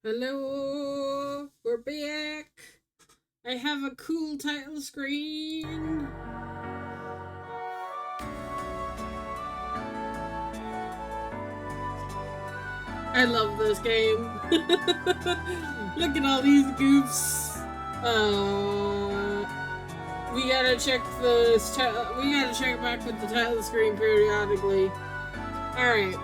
Hello, we're back. I have a cool title screen. I love this game. Look at all these goofs. We gotta check we gotta check back with the title screen periodically. All right.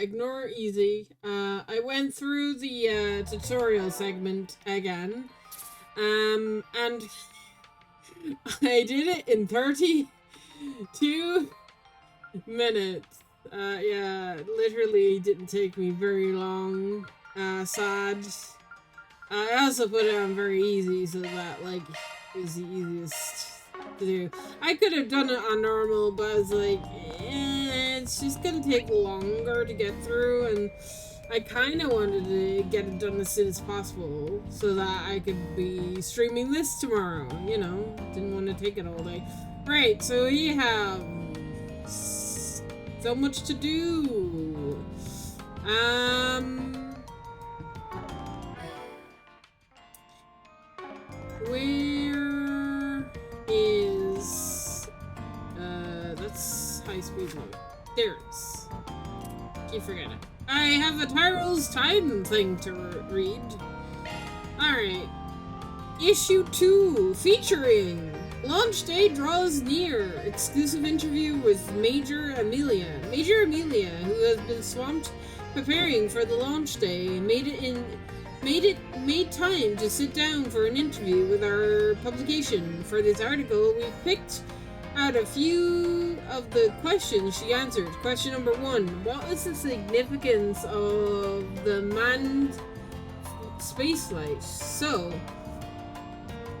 Ignore easy. I went through the tutorial segment again, and I did it in 32 minutes. Yeah, literally didn't take me very long. Sad. I also put it on very easy so that like it was the easiest to do. I could have done it on normal, but I was like, it's just gonna take longer to get through, and I kind of wanted to get it done as soon as possible so that I could be streaming this tomorrow. You know, didn't want to take it all day. Right, so we have so much to do. Where is that's high speed mode. There it is. Keep forgetting. I have the Tyrell's Time thing to read. Alright. Issue 2 featuring Launch Day Draws Near. Exclusive interview with Major Amelia. Major Amelia, who has been swamped preparing for the launch day, made time to sit down for an interview with our publication. For this article, we picked out a few of the questions she answered. Question number 1. What is the significance of the manned spaceflight? So,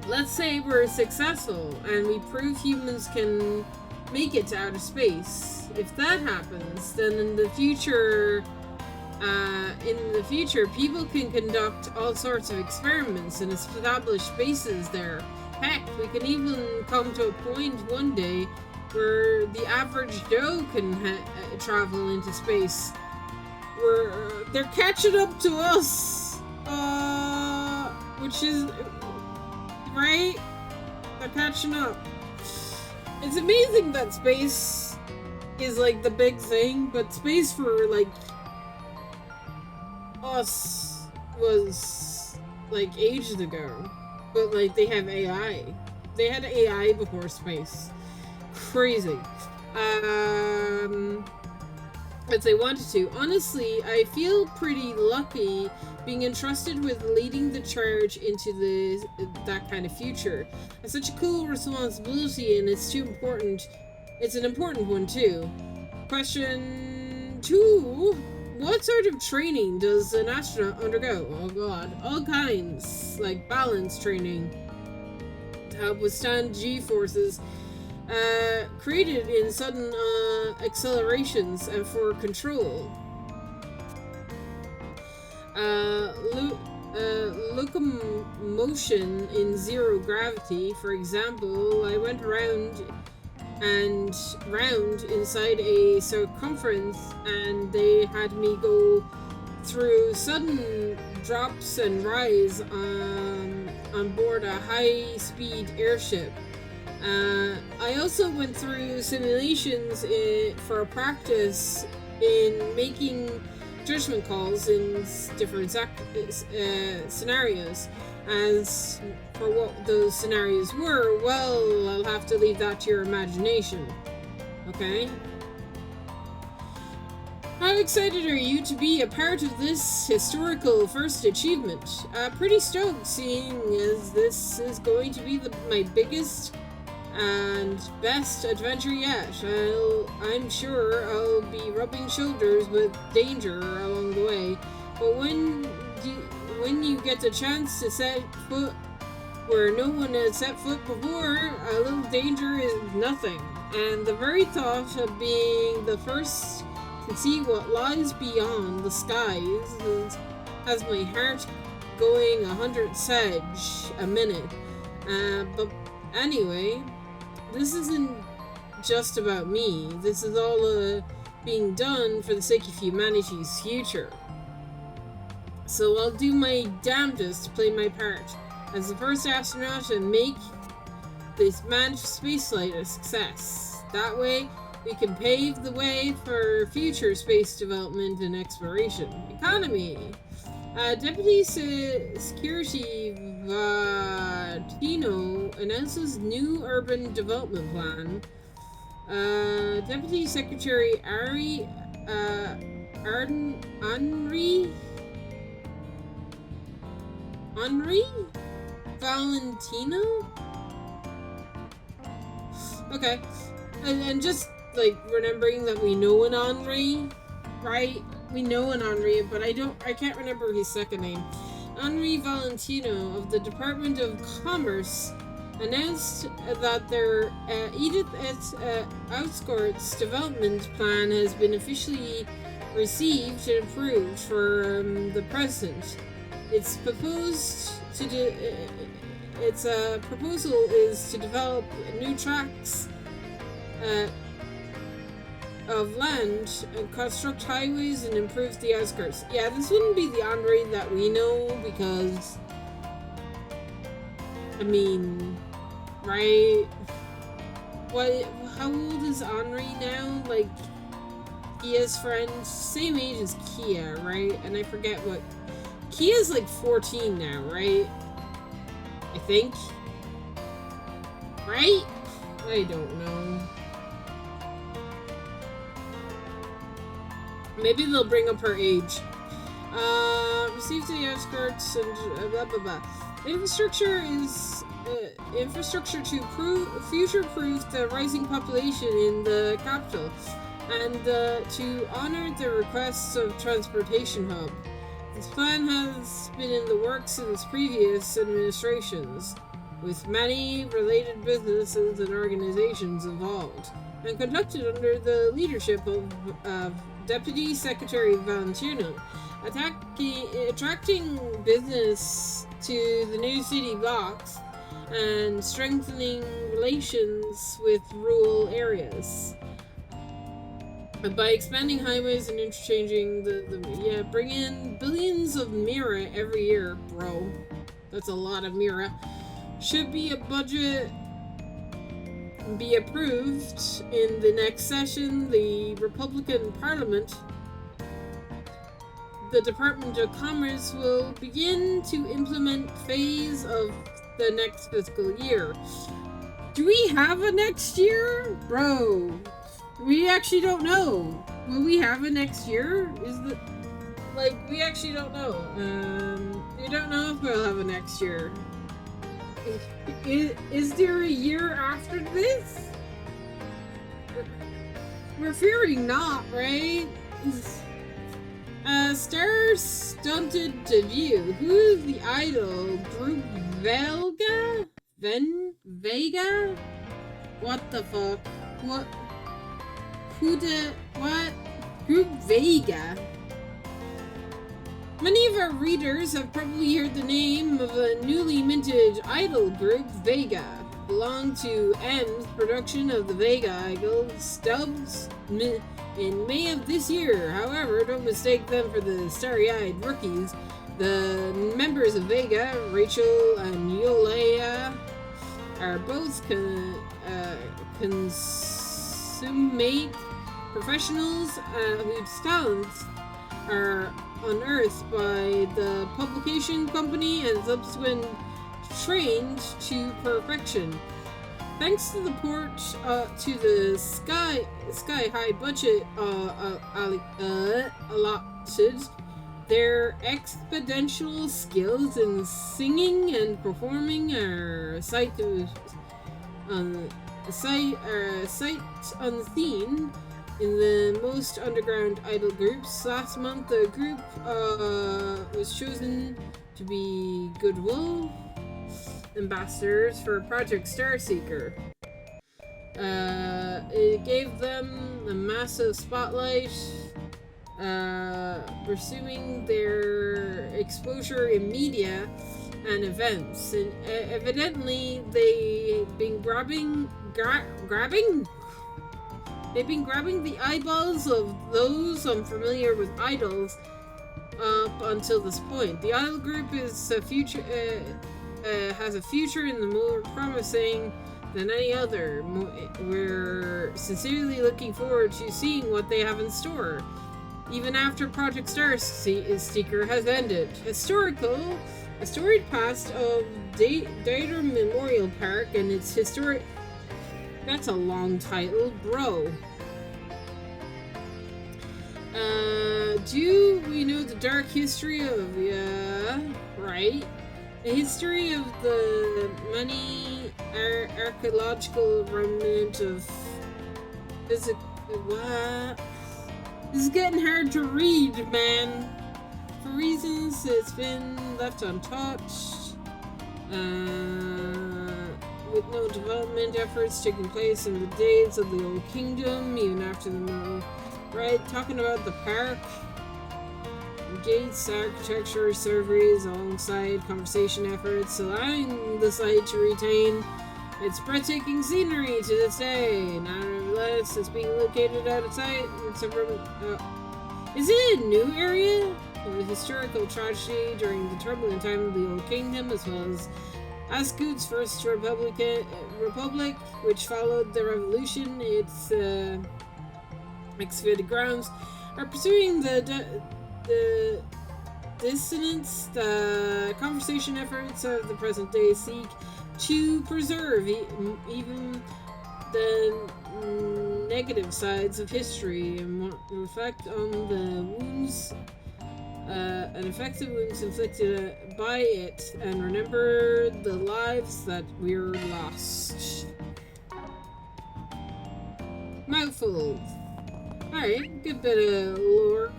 let's say we're successful and we prove humans can make it to outer space. If that happens, then in the future, people can conduct all sorts of experiments and establish bases there. Heck, we can even come to a point one day where the average Joe can travel into space. They're catching up to us, which is right. They're catching up. It's amazing that space is like the big thing, but space for like us was like ages ago. But like they have AI. They had AI before space. Crazy. If they wanted to. Honestly, I feel pretty lucky being entrusted with leading the charge into that kind of future. It's such a cool responsibility, and it's too important. It's an important one too. Question 2. What sort of training does an astronaut undergo? Oh god. All kinds. Like balance training to help withstand G-forces created in sudden accelerations and for control. Locomotion in zero gravity. For example, I went round and round inside a circumference, and they had me go through sudden drops and rise on board a high-speed airship. I also went through simulations for practice in making judgment calls in different scenarios. As for what those scenarios were, well, I'll have to leave that to your imagination. Okay? How excited are you to be a part of this historical first achievement? Pretty stoked, seeing as this is going to be my biggest and best adventure yet. I'm sure I'll be rubbing shoulders with danger along the way, but when you get the chance to set foot where no one has set foot before, a little danger is nothing. And the very thought of being the first to see what lies beyond the skies has my heart going 100 sedge a minute. But anyway, this isn't just about me. This is all a being done for the sake of humanity's future. So I'll do my damnedest to play my part as the first astronaut and make this manned spaceflight a success. That way, we can pave the way for future space development and exploration. Economy. Deputy Security Vatino announces new urban development plan. Deputy Secretary Henri Valentino? Okay. And just, like, remembering that we know an Henri, right? We know an Henri, but I can't remember his second name. Henri Valentino of the Department of Commerce announced that their Edith Outskirts development plan has been officially received and approved for the president. Its proposal is to develop new tracts of land and construct highways and improve the outskirts. Yeah, this wouldn't be the Henri that we know because, I mean, right? What? How old is Henri now? Like, Kia's friend, same age as Kia, right? And I forget what. Kia's like 14 now, right? I think. Right? I don't know. Maybe they'll bring up her age. Received to the outskirts and blah blah blah. Infrastructure to future-proof the rising population in the capital, and to honor the requests of transportation hub. This plan has been in the works since previous administrations, with many related businesses and organizations involved, and conducted under the leadership of Deputy Secretary Valentino, attracting business to the new city blocks and strengthening relations with rural areas. By expanding highways and interchanging bring in billions of Mira every year, bro. That's a lot of Mira. Should be a budget be approved in the next session, the Republican Parliament. The Department of Commerce will begin to implement phase of the next fiscal year. Do we have a next year? Bro, we actually don't know. Will we have a next year? We actually don't know. We don't know if we'll have a next year. Is there a year after this? We're fearing not, right? Star-stunted debut. Who is the idol? Group Vega? What the fuck? What? What? Group Vega? Many of our readers have probably heard the name of a newly minted idol group, Vega. Belonged to M's production of the Vega Idol Stubbs in May of this year. However, don't mistake them for the starry-eyed rookies. The members of Vega, Rachel and Yolea, are both consummate professionals whose talents are unearthed by the publication company and subsequent trained to perfection. Thanks to the port to the sky high budget allotted, their exponential skills in singing and performing are sight unseen in the most underground idol groups. Last month, the group was chosen to be Goodwill ambassadors for Project Starseeker. It gave them a massive spotlight, pursuing their exposure in media and events. And evidently, they've been grabbing They've been grabbing the eyeballs of those unfamiliar with idols up until this point. The idol group is a future has a future in the more promising than any other. We're sincerely looking forward to seeing what they have in store. Even after Project Star Seeker has ended. A storied past of Data Memorial Park and its historic... That's a long title, bro. Do we know the dark history of... Yeah, right. The history of the many archaeological remnant of physical... What? This is getting hard to read, man. For reasons it's been left untouched. With no development efforts taking place in the days of the Old Kingdom, even after the middle. Right, talking about the park. Gates, architecture, surveys, alongside conversation efforts, allowing the site to retain its breathtaking scenery to this day. Nevertheless, it's being located out of sight in several... is it a new area? Of a historical tragedy during the turbulent time of the Old Kingdom, as well as Ascut's First Republic, which followed the revolution. Its excavated grounds are pursuing the dissonance the conversation efforts of the present day seek to preserve even the negative sides of history and reflect on the wounds and effective wounds inflicted by it and remember the lives that we're lost. Mouthful. Alright, good bit of lore.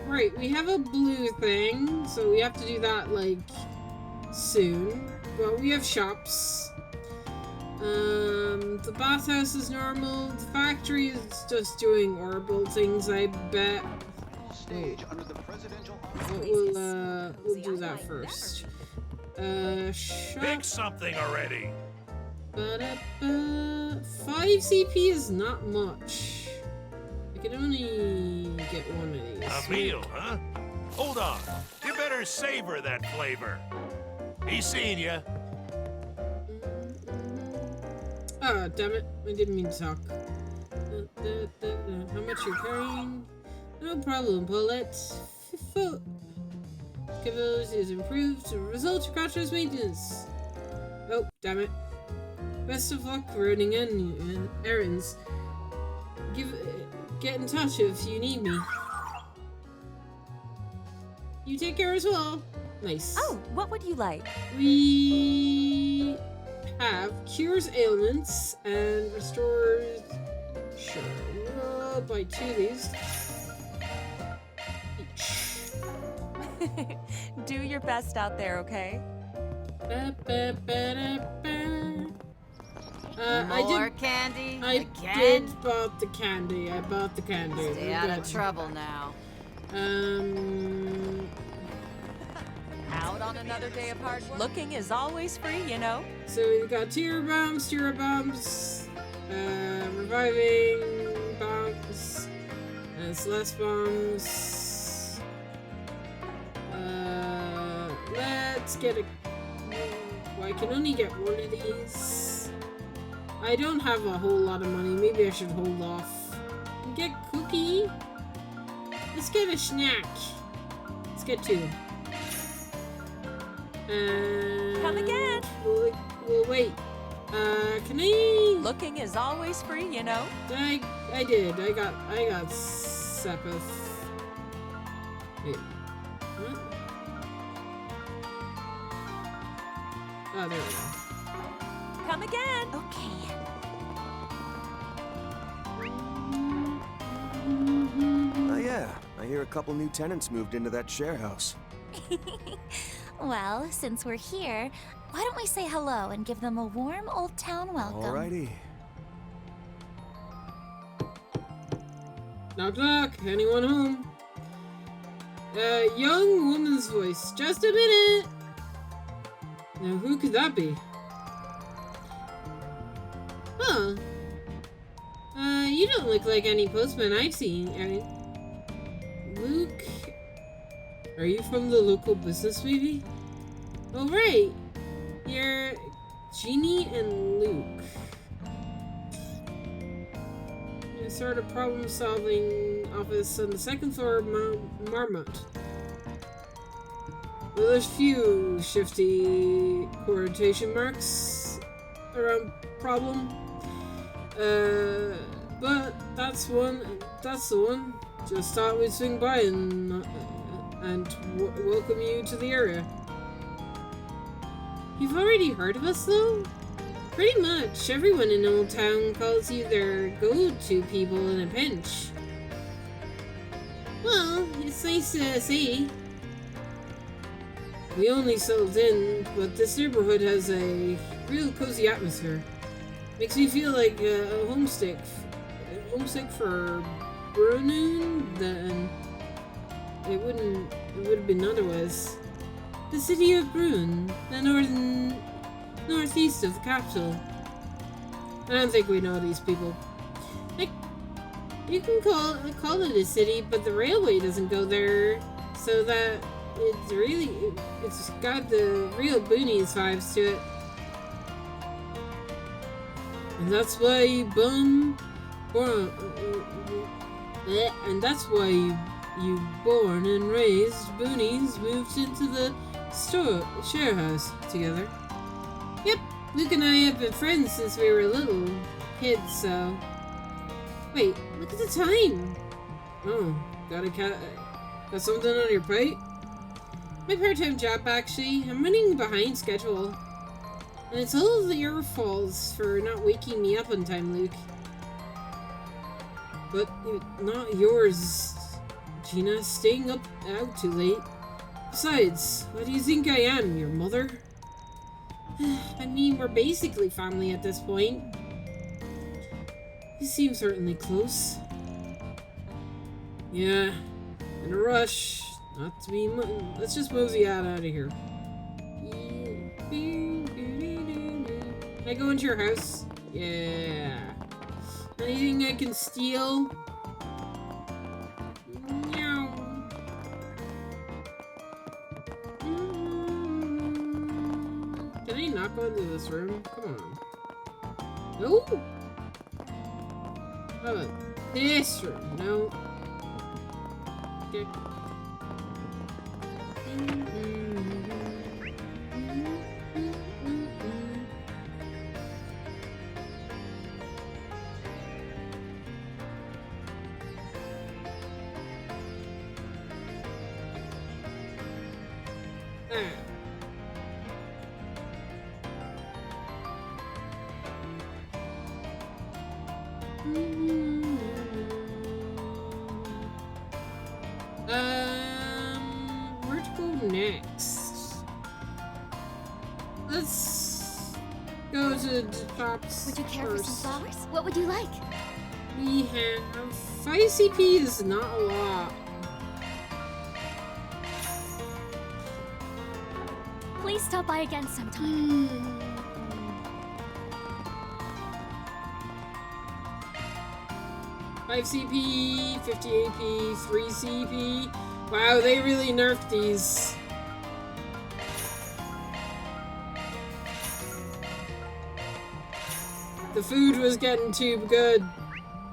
Right, we have a blue thing, so we have to do that, like, soon. Well, we have shops. The bathhouse is normal. The factory is just doing horrible things, I bet. We'll do that first. Shop. Pick something already. 5 CP is not much. I can only get one of these. A meal, huh? Hold on. You better savor that flavor. He's seeing you. Oh, damn it. I didn't mean to talk. How much you're carrying? No problem, Paulette. Capabilities is improved. Result of contrast maintenance. Oh, damn it. Best of luck running errands. Get in touch if you need me. You take care as well. Nice. Oh, what would you like? We have cures ailments and restores. Sure. We'll buy 2 of these. Each. Do your best out there, okay? More candy? I Again? did bought the candy. I bought the candy. Stay out of trouble now. Out on another day of hard work. Looking is always free, you know. So we've got tear bombs, reviving bombs, and Celeste bombs. Let's get a... Well, I can only get one of these. I don't have a whole lot of money. Maybe I should hold off. Get cookie. Let's get a snack. Let's get 2. Come again. We'll wait. Can I... Looking is always free, you know. I did. I got Sepith. Wait. What? Oh, there we go. Come again. Okay. Oh yeah, I hear a couple new tenants moved into that share house. Well, since we're here, why don't we say hello and give them a warm Old Town welcome? Alrighty. Knock knock. Anyone home? Young woman's voice. Just a minute. Now, who could that be? Huh. You don't look like any postman I've seen, Erin. Luke... Are you from the local business, maybe? Oh, right. You're Jeannie and Luke. You sort of problem-solving office on the second floor of Marmot. Well, there's few shifty quotation marks around problem. But that's the one. Just thought we'd swing by and welcome you to the area. You've already heard of us, though? Pretty much everyone in Old Town calls you their go-to people in a pinch. Well, it's nice to see. We only settled in, but this neighborhood has a real cozy atmosphere. Makes me feel like a homesick for Brunnen than it would have been otherwise. The city of Brunn, the northeast of the capital. I don't think we know these people. Like, you can call it a city, but the railway doesn't go there, so that it's got the real boonies vibes to it. And that's why you born and raised boonies moved into the share house together. Yep, Luke and I have been friends since we were little kids, so... Wait, look at the time! Oh, got something on your plate? My part-time job, actually. I'm running behind schedule. And it's all your fault for not waking me up on time, Luke. But not yours, Gina. Staying up out too late. Besides, what do you think I am, your mother? I mean, we're basically family at this point. You seem certainly close. Yeah, in a rush. Not to be. Let's just mosey out of here. Can I go into your house? Yeah. Anything I can steal? No. Can I not go into this room? Come on. No. How about this room? No. Okay. Where to go next? Let's go to the shops. Would you care first. for some flowers? What would you like? We have 5 CP is not a lot. Please stop by again sometime. 5 CP, 50 AP, 3 CP. Wow, they really nerfed these. The food was getting too good,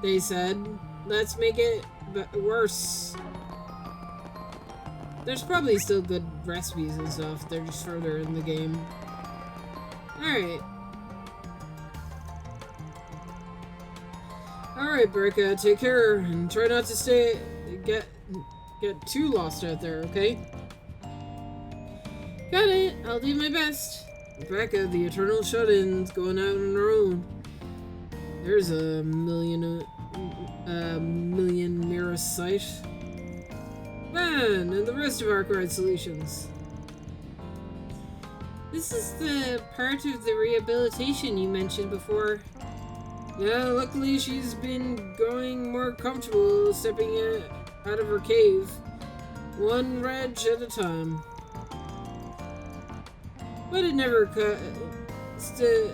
they said. Let's make it worse. There's probably still good recipes and stuff. They're just further in the game. Alright. Alright, Brecca, take care and try not to get too lost out there, okay? Got it. I'll do my best. Brecca, the eternal shut-in's going out on her own. There's a million mirror sight. Man, and the rest of Arkwright Solutions. This is the part of the rehabilitation you mentioned before. Yeah, luckily she's been growing more comfortable stepping out of her cave. One reg at a time. But it never still,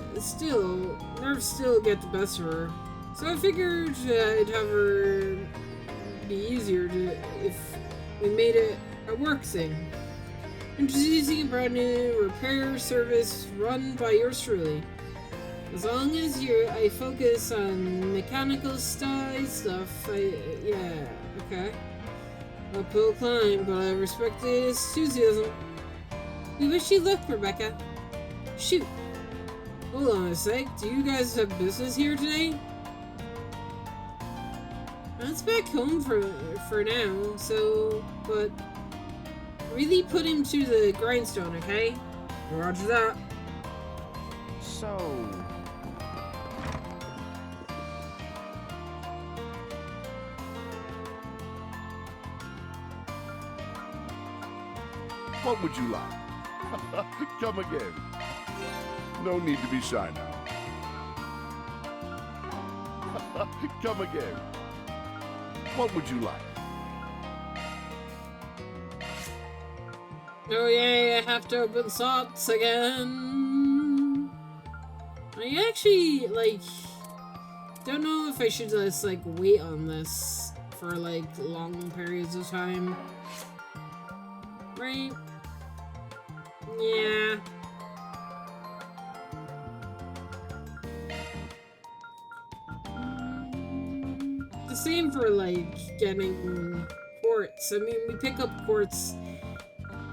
nerves still get the best of her. So I figured I'd have her be easier if we made it a work thing. Introducing a brand new repair service run by yours truly. As long as I focus on mechanical stuff, yeah, okay. Uphill climb, but I respect the enthusiasm. We wish you luck, Rebecca. Shoot. Hold on a sec, do you guys have business here today? That's back home for now, so, but really put him to the grindstone, okay? Roger that. So, what would you like? Come again. No need to be shy now. Come again. What would you like? Oh yay, I have to open slots again. I actually, don't know if I should just, wait on this for, long periods of time. Right? Yeah. The same for, getting quartz. I mean, we pick up quartz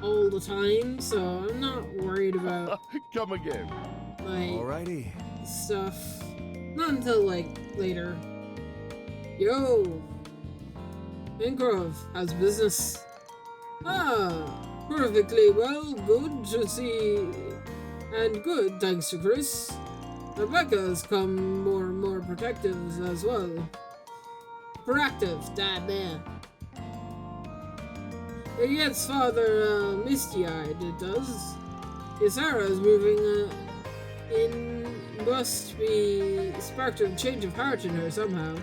all the time, so I'm not worried about, Come again. alrighty. stuff. Not until, later. Yo! Ingrove, how's business? Ah, perfectly well, good to see. And good, thanks to Chris. Rebecca has come more and more protective as well. Proactive, man. It gets father misty-eyed, it does. Isara's moving in must be sparked a change of heart in her somehow.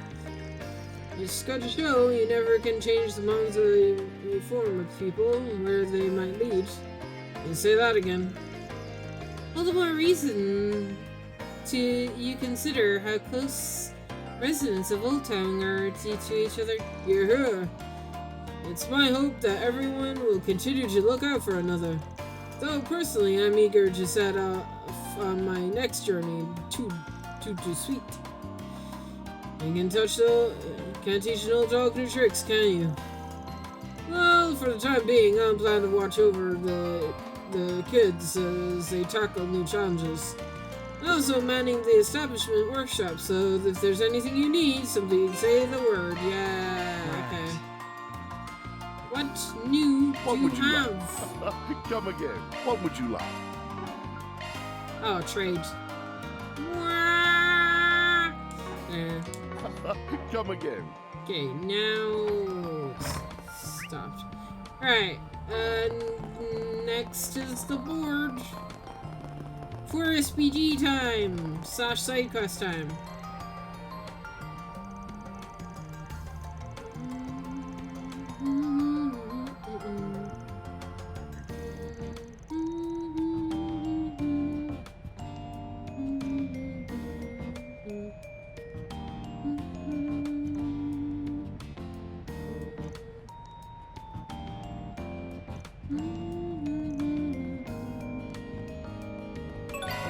It's got to show you never can change the minds of the form of people, where they might lead. I'll say that again. All the more reason to you consider how close residents of Old Town are to each other. Yeah. It's my hope that everyone will continue to look out for another. Though personally, I'm eager to set off on my next journey. Too sweet. You can can't teach an old dog new tricks, can you? Well, for the time being, I plan to watch over the kids as they tackle new challenges. I'm also manning the establishment workshop, so if there's anything you need, simply say the word. Yeah, okay. What new do you have? Like? Come again. What would you like? Oh, trade. Yeah. Come again. Okay, now stopped. Alright, next is the board. For SPG time / side quest time.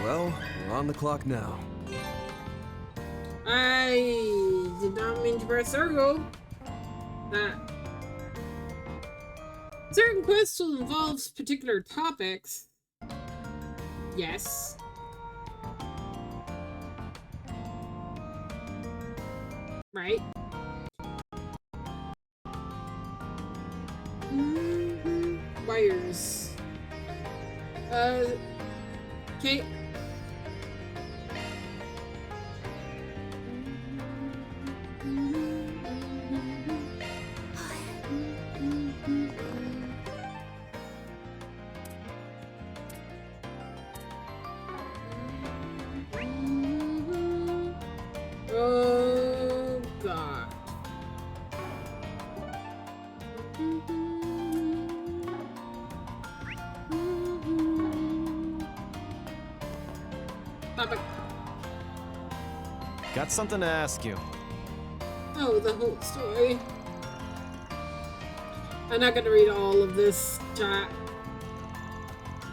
Well, we're on the clock now. I did not mean to press circle. That certain quests will involve particular topics. Yes. Right. Wires. Okay. Oh God. Stop it. Got something to ask you. Oh, the whole story. I'm not gonna read all of this, chat.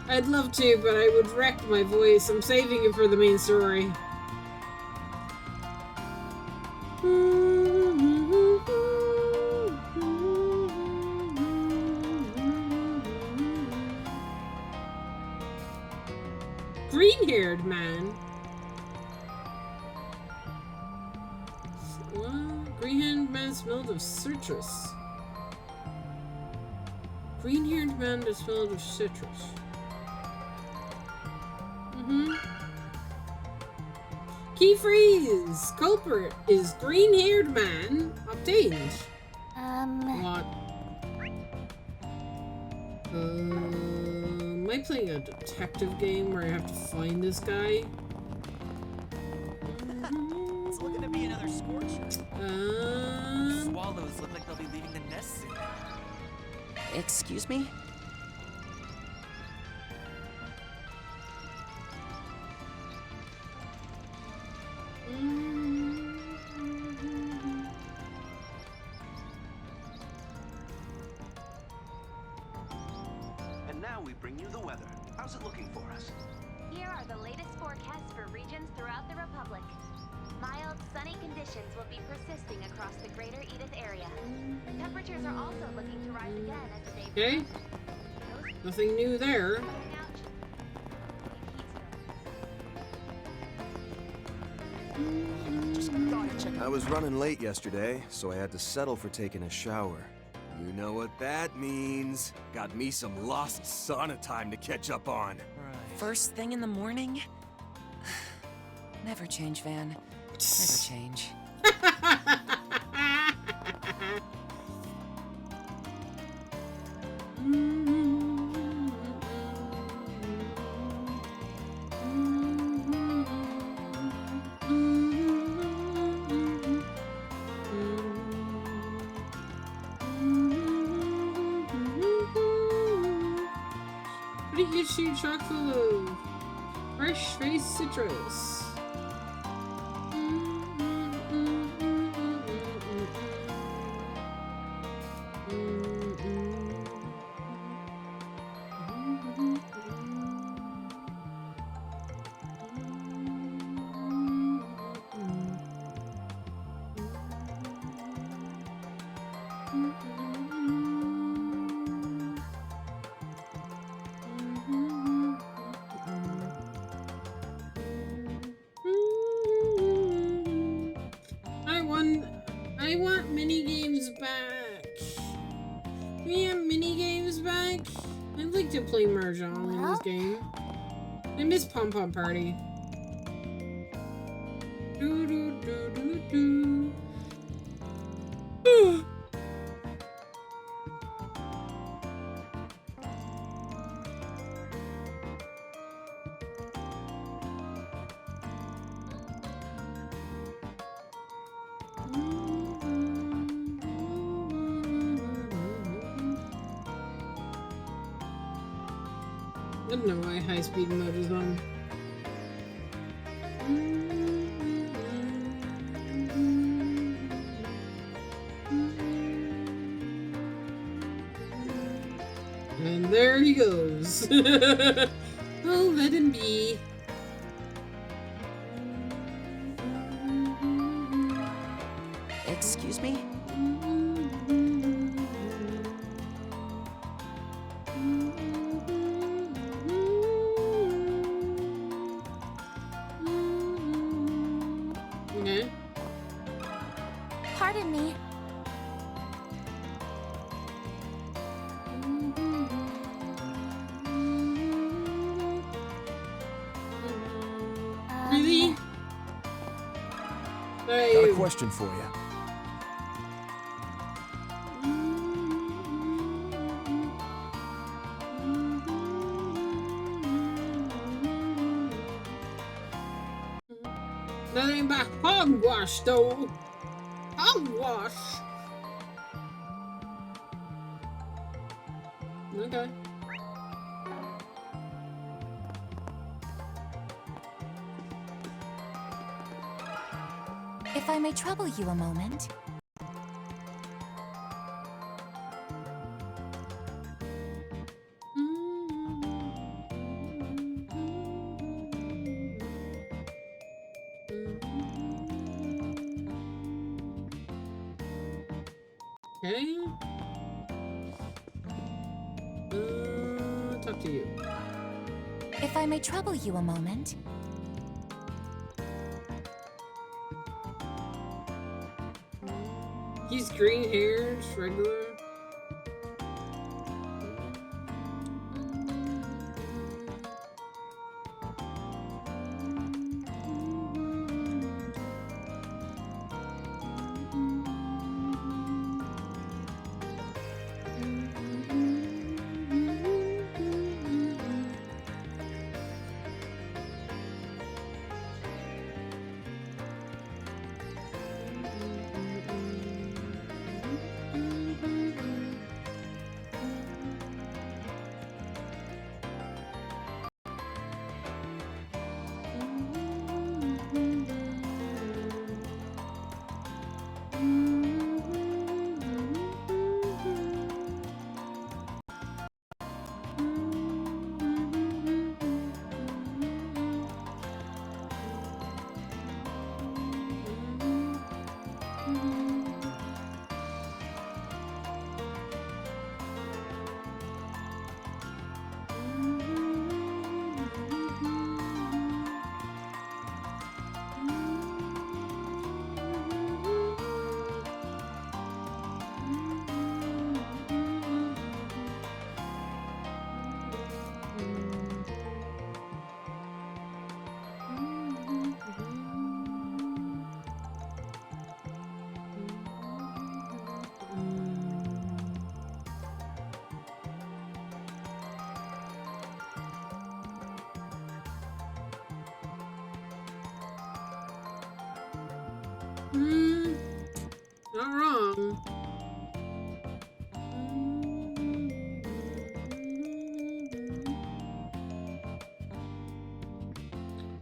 I'd love to, but I would wreck my voice. I'm saving it for the main story. Green-haired man. What? Green-haired man smelled of citrus. Green-haired man that smelled of citrus. Key phrase. Culprit is green-haired man obtained. What? Am I playing a detective game where I have to find this guy? It's looking to be another scorcher. Swallows look like they'll be leaving the nest soon. Excuse me? And now we bring you the weather. How's it looking for us? Here are the latest forecasts for regions throughout the Republic. Mild, sunny conditions will be persisting across the greater Edith area. Temperatures are also looking to rise again as the day Okay. Nothing new there. I was running late yesterday, so I had to settle for taking a shower. You know what that means. Got me some lost sauna time to catch up on. First thing in the morning? Never change, Van. Never change. Pretty good shoe chock full of fresh faced citrus. I want mini games back. Can we have mini games back? I'd like to play Mahjong in this game. I miss Pom Pom Party. Do do do do do. I don't know why high-speed mode is on. And there he goes. Oh, let him be. Excuse me? Okay. Pardon me. Really? Got a question for you. That ain't by hogwash, though. Hogwash. Okay. If I may trouble you a moment. Okay. Talk to you. If I may trouble you a moment. He's green haired, regular. Not wrong.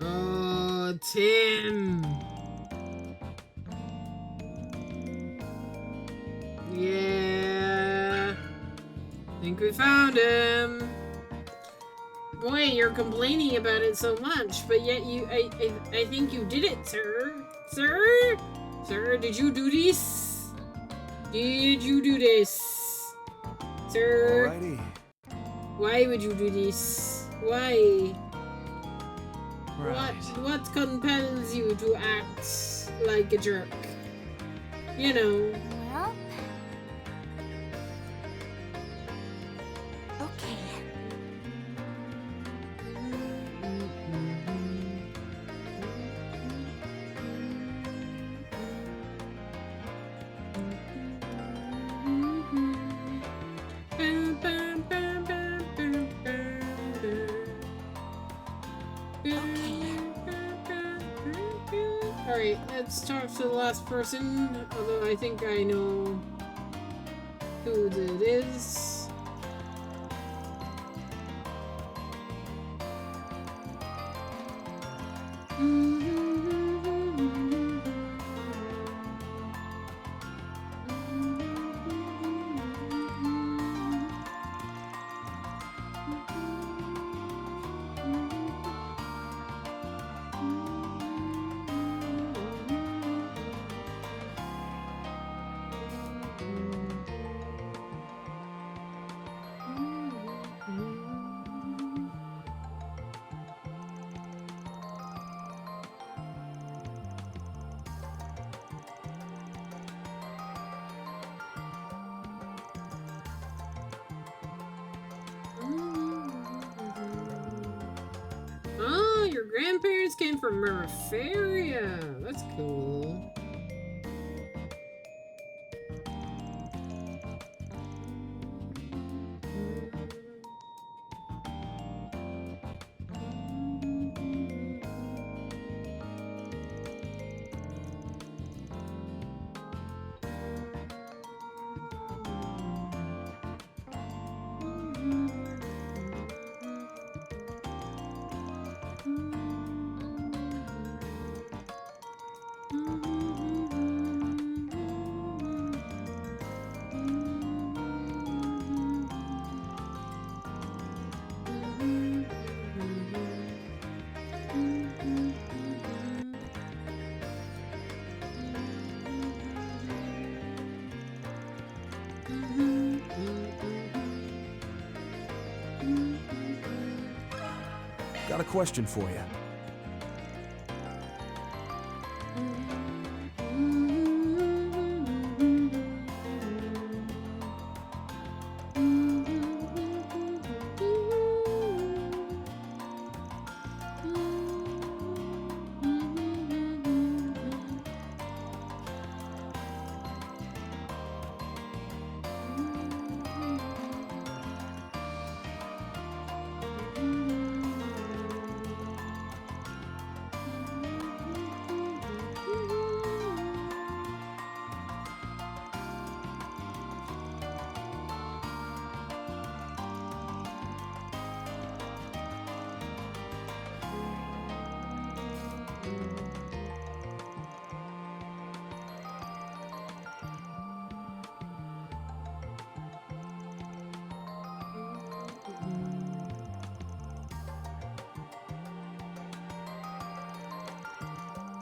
Oh, Tim. Yeah. Think we found him. Boy, you're complaining about it so much, but yet I think you did it, sir. Sir? Sir, did you do this? Did you do this? Sir? Alrighty. Why would you do this? Why? Right. What compels you to act like a jerk? You know. Well. Okay. Alright, let's talk to the last person, although I think I know who it is. Oh, your grandparents came from Meriferia. That's cool. Got a question for you.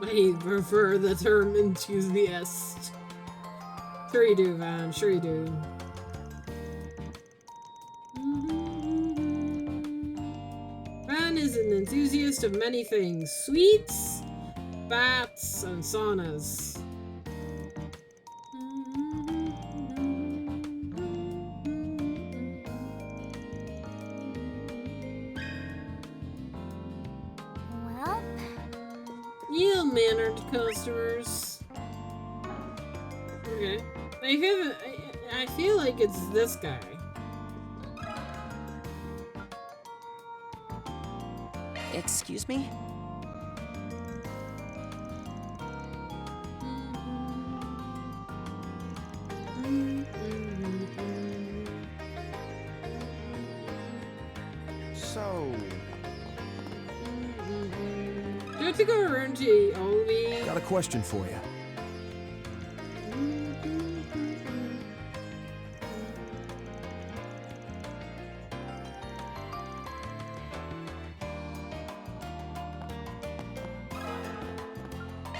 I prefer the term enthusiast. Sure you do, Van. Sure you do. Van is an enthusiast of many things. Sweets, baths, and saunas. Well, Ill-mannered customers. Okay. I feel like it's this guy. Excuse me? So, Do I have to go around to Olby? Got a question for you.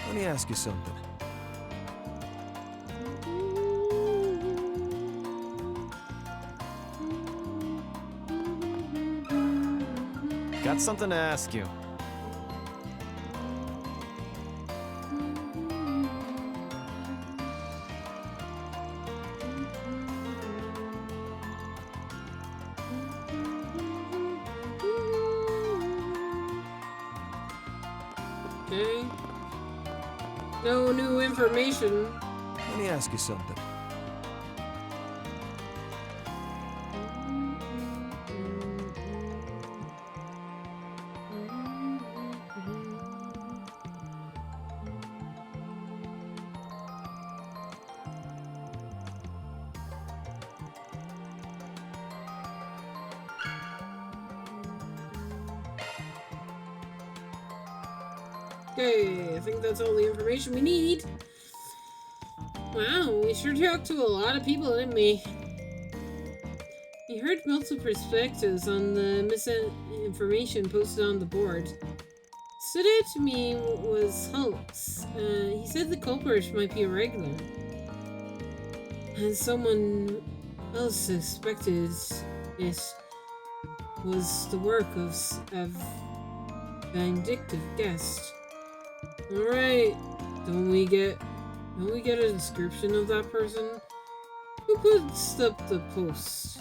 Let me ask you something. Got something to ask you. Okay. No new information. Let me ask you something. Okay, I think that's all the information we need. Wow, we sure talked to a lot of people, didn't we? We heard multiple perspectives on the misinformation posted on the board. Stood out to me was Hulk's. He said the culprit might be a regular. And someone else suspected it was the work of a vindictive guest. Alright, don't we get a description of that person? Who puts up the post?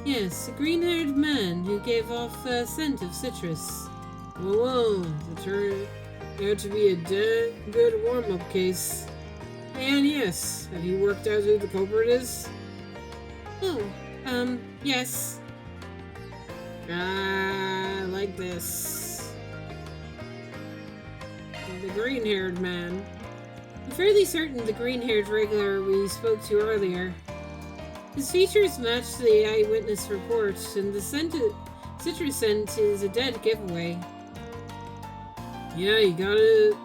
Yes, a green-haired man who gave off a scent of citrus. Well, it turned out to be a damn good warm-up case. And yes, have you worked out who the culprit is? Oh, yes. Ah, like this. The green-haired man. I'm fairly certain the green-haired regular we spoke to earlier. His features match the eyewitness report, and the citrus scent is a dead giveaway. Yeah, you gotta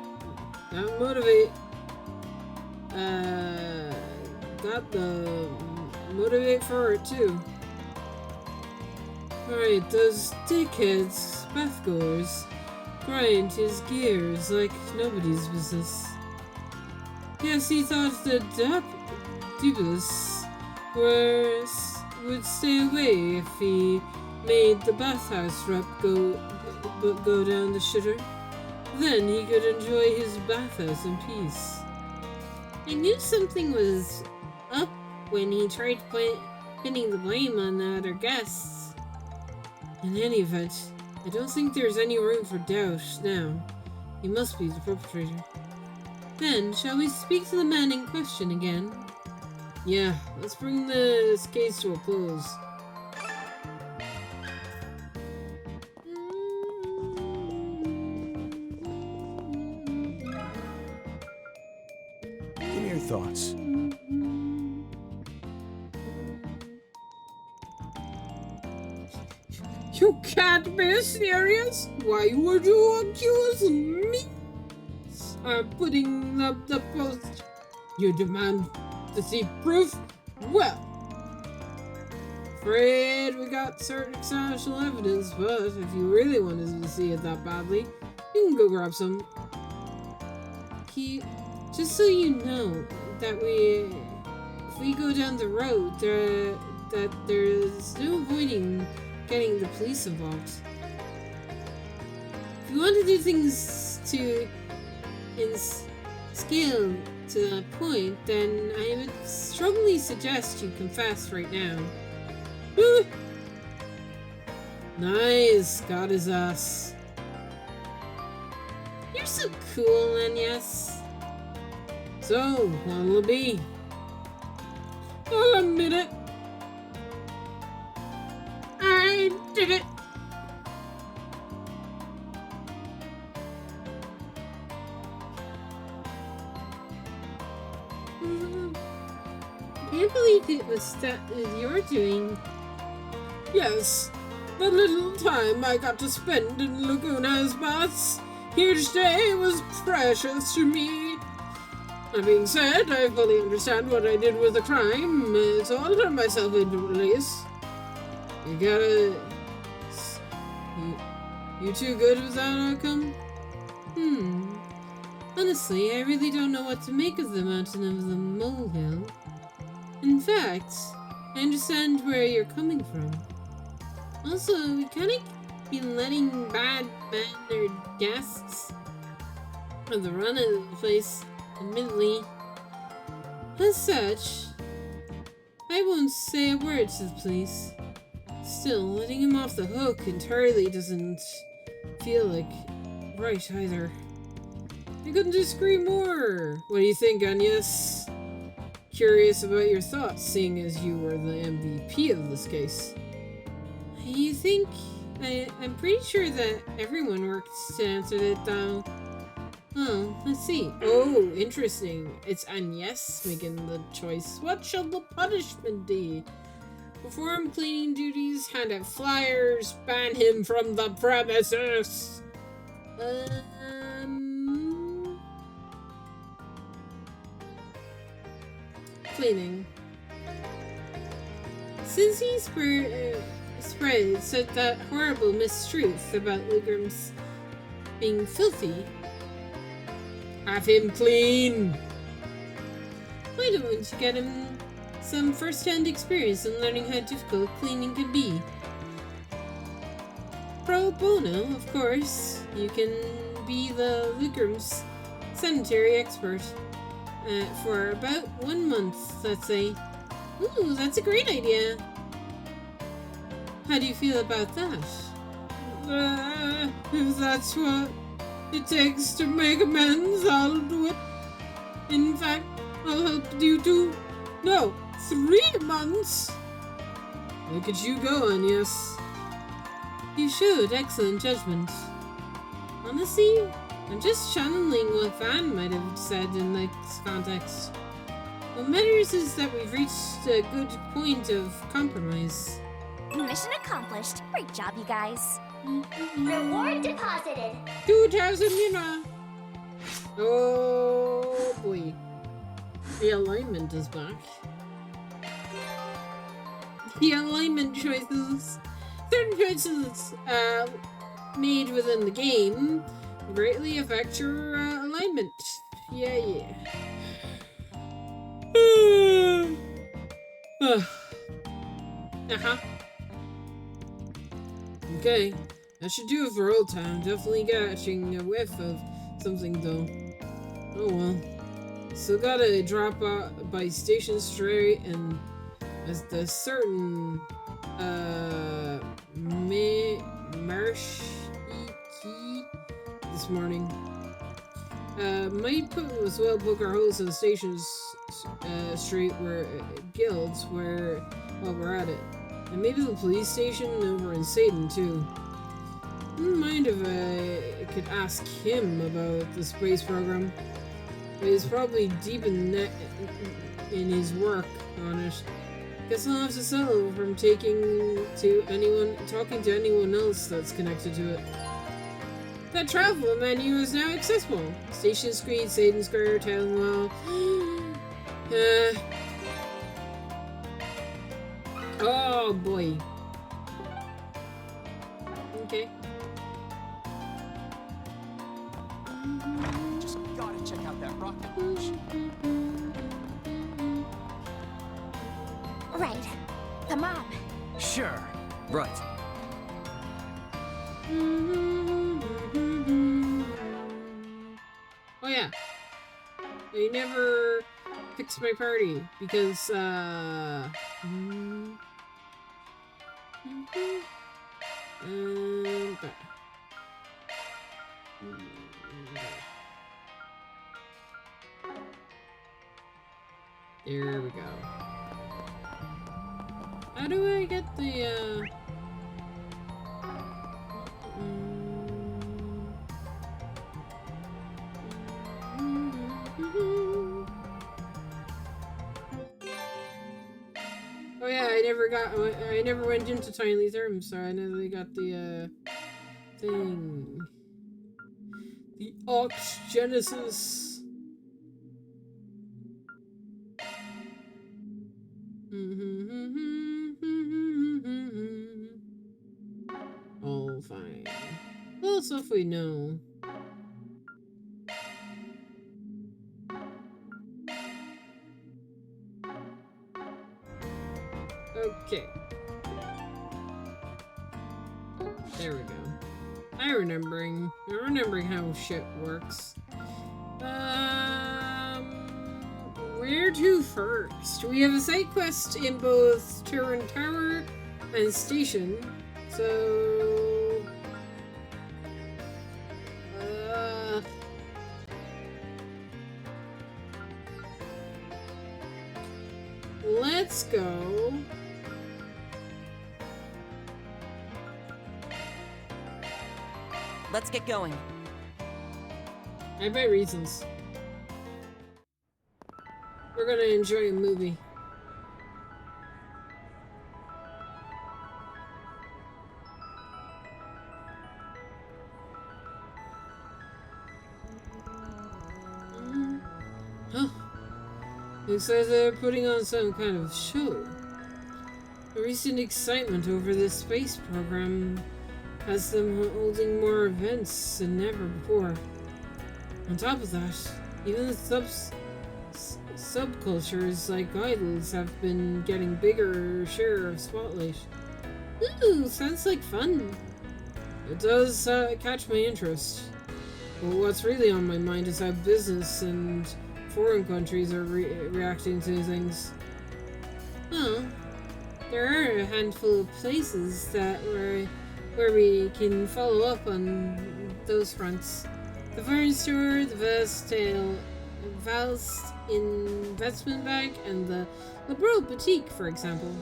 motivate. Got the motivate for it too. Alright, those dickheads, bathgoers, grind his gears like nobody's business. Yes, he thought the Dubus would stay away if he made the bathhouse rep go down the shitter. Then he could enjoy his bathhouse in peace. I knew something was up when he tried pinning the blame on the other guests. In any event, I don't think there's any room for doubt now. He must be the perpetrator. Then, shall we speak to the man in question again? Yeah, let's bring this case to a close. Give me your thoughts. You can't be serious? Why would you accuse me? I'm putting up the post. You demand to see proof? Well, afraid we got circumstantial evidence, but if you really wanted to see it that badly, you can go grab some. Just so you know, that if we go down the road, that there's no avoiding getting the police involved. If you want to do things in scale to that point, then I would strongly suggest you confess right now. Nice, got his ass. You're so cool, Agnes. So, what'll it be? I'll admit it. I did it. I can't believe it was that you're doing. Yes, the little time I got to spend in Laguna's baths each day was precious to me. That being said, I fully understand what I did with the crime, so I'll turn myself into police. You gotta... You too good with that outcome? Honestly, I really don't know what to make of the mountain of the molehill. In fact, I understand where you're coming from. Also, we kinda been letting bad men or guests have the run of the place, admittedly. As such, I won't say a word to the police. Still, letting him off the hook entirely doesn't feel like right either. I couldn't disagree more. What do you think, Agnes? Curious about your thoughts, seeing as you were the MVP of this case. You think? I'm pretty sure that everyone worked to answer it down. Oh, let's see. Oh, interesting. It's Agnes making the choice. What shall the punishment be? Perform cleaning duties, hand out flyers, ban him from the premises. Cleaning. Since he spread said that horrible mistruth about Lugrams being filthy, have him clean. Why don't you get him some first-hand experience in learning how difficult cleaning can be? Pro bono, of course. You can be the Lugrams sanitary expert for about 1 month, let's say. Ooh, that's a great idea. How do you feel about that? If that's what it takes to make amends, I'll do it. In fact, I'll help you too. No, 3 months! Look at you go, Agnes. You showed excellent judgment. Honestly, I'm just channeling what Van might have said in this context. What matters is that we've reached a good point of compromise. Mission accomplished. Great job, you guys. Reward deposited. 2,000 Mina. Oh boy. The alignment is back. The alignment choices. Certain choices made within the game greatly affect your alignment. Yeah. Okay, that should do it for Old Town. Definitely catching a whiff of something though. Oh well. Still gotta drop out by Station Stray and as the certain Marsh this morning. Might put as well poke our holes on Station Street where guilds where while we're at it. And maybe the police station over in Satan too. Wouldn't mind if I could ask him about the space program. But he's probably deep in his work on it. Guess I'll have to settle from talking to anyone else that's connected to it. That travel menu is now accessible. Station Street, Satan Square, Town Wall. Oh boy. Okay. Just gotta check out that rocket launch. Right. Come on. Sure. Right. Oh yeah. They never fixed my party because there we go. How do I get the Oh yeah, I never went into Tiny Therms, so I never got the thing. The Ox Genesis. All fine. Well, stuff we know. Okay. There we go. I'm remembering how shit works. Where to first? We have a side quest in both Turin Tower and Station, so let's go. Let's get going. I have my reasons. We're gonna enjoy a movie. Huh. It says they're putting on some kind of show. The recent excitement over this space program has them holding more events than ever before. On top of that, even the subcultures like idols have been getting bigger share of spotlight. Ooh, sounds like fun. It does catch my interest. But what's really on my mind is how business and foreign countries are reacting to things. Well, there are a handful of places that where we can follow up on those fronts. The Fern Store, the Valst Investment Bank, and the Liberal Boutique, for example.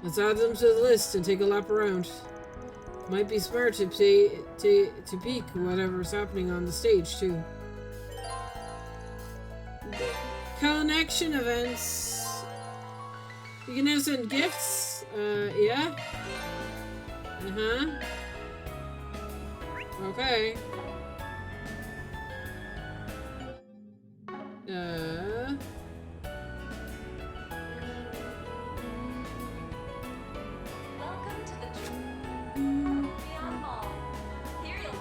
Let's add them to the list and take a lap around. Might be smart to peek whatever's happening on the stage, too. Connection events. You can have some gifts. Yeah. Okay. Welcome to the Neon Mall. Here you'll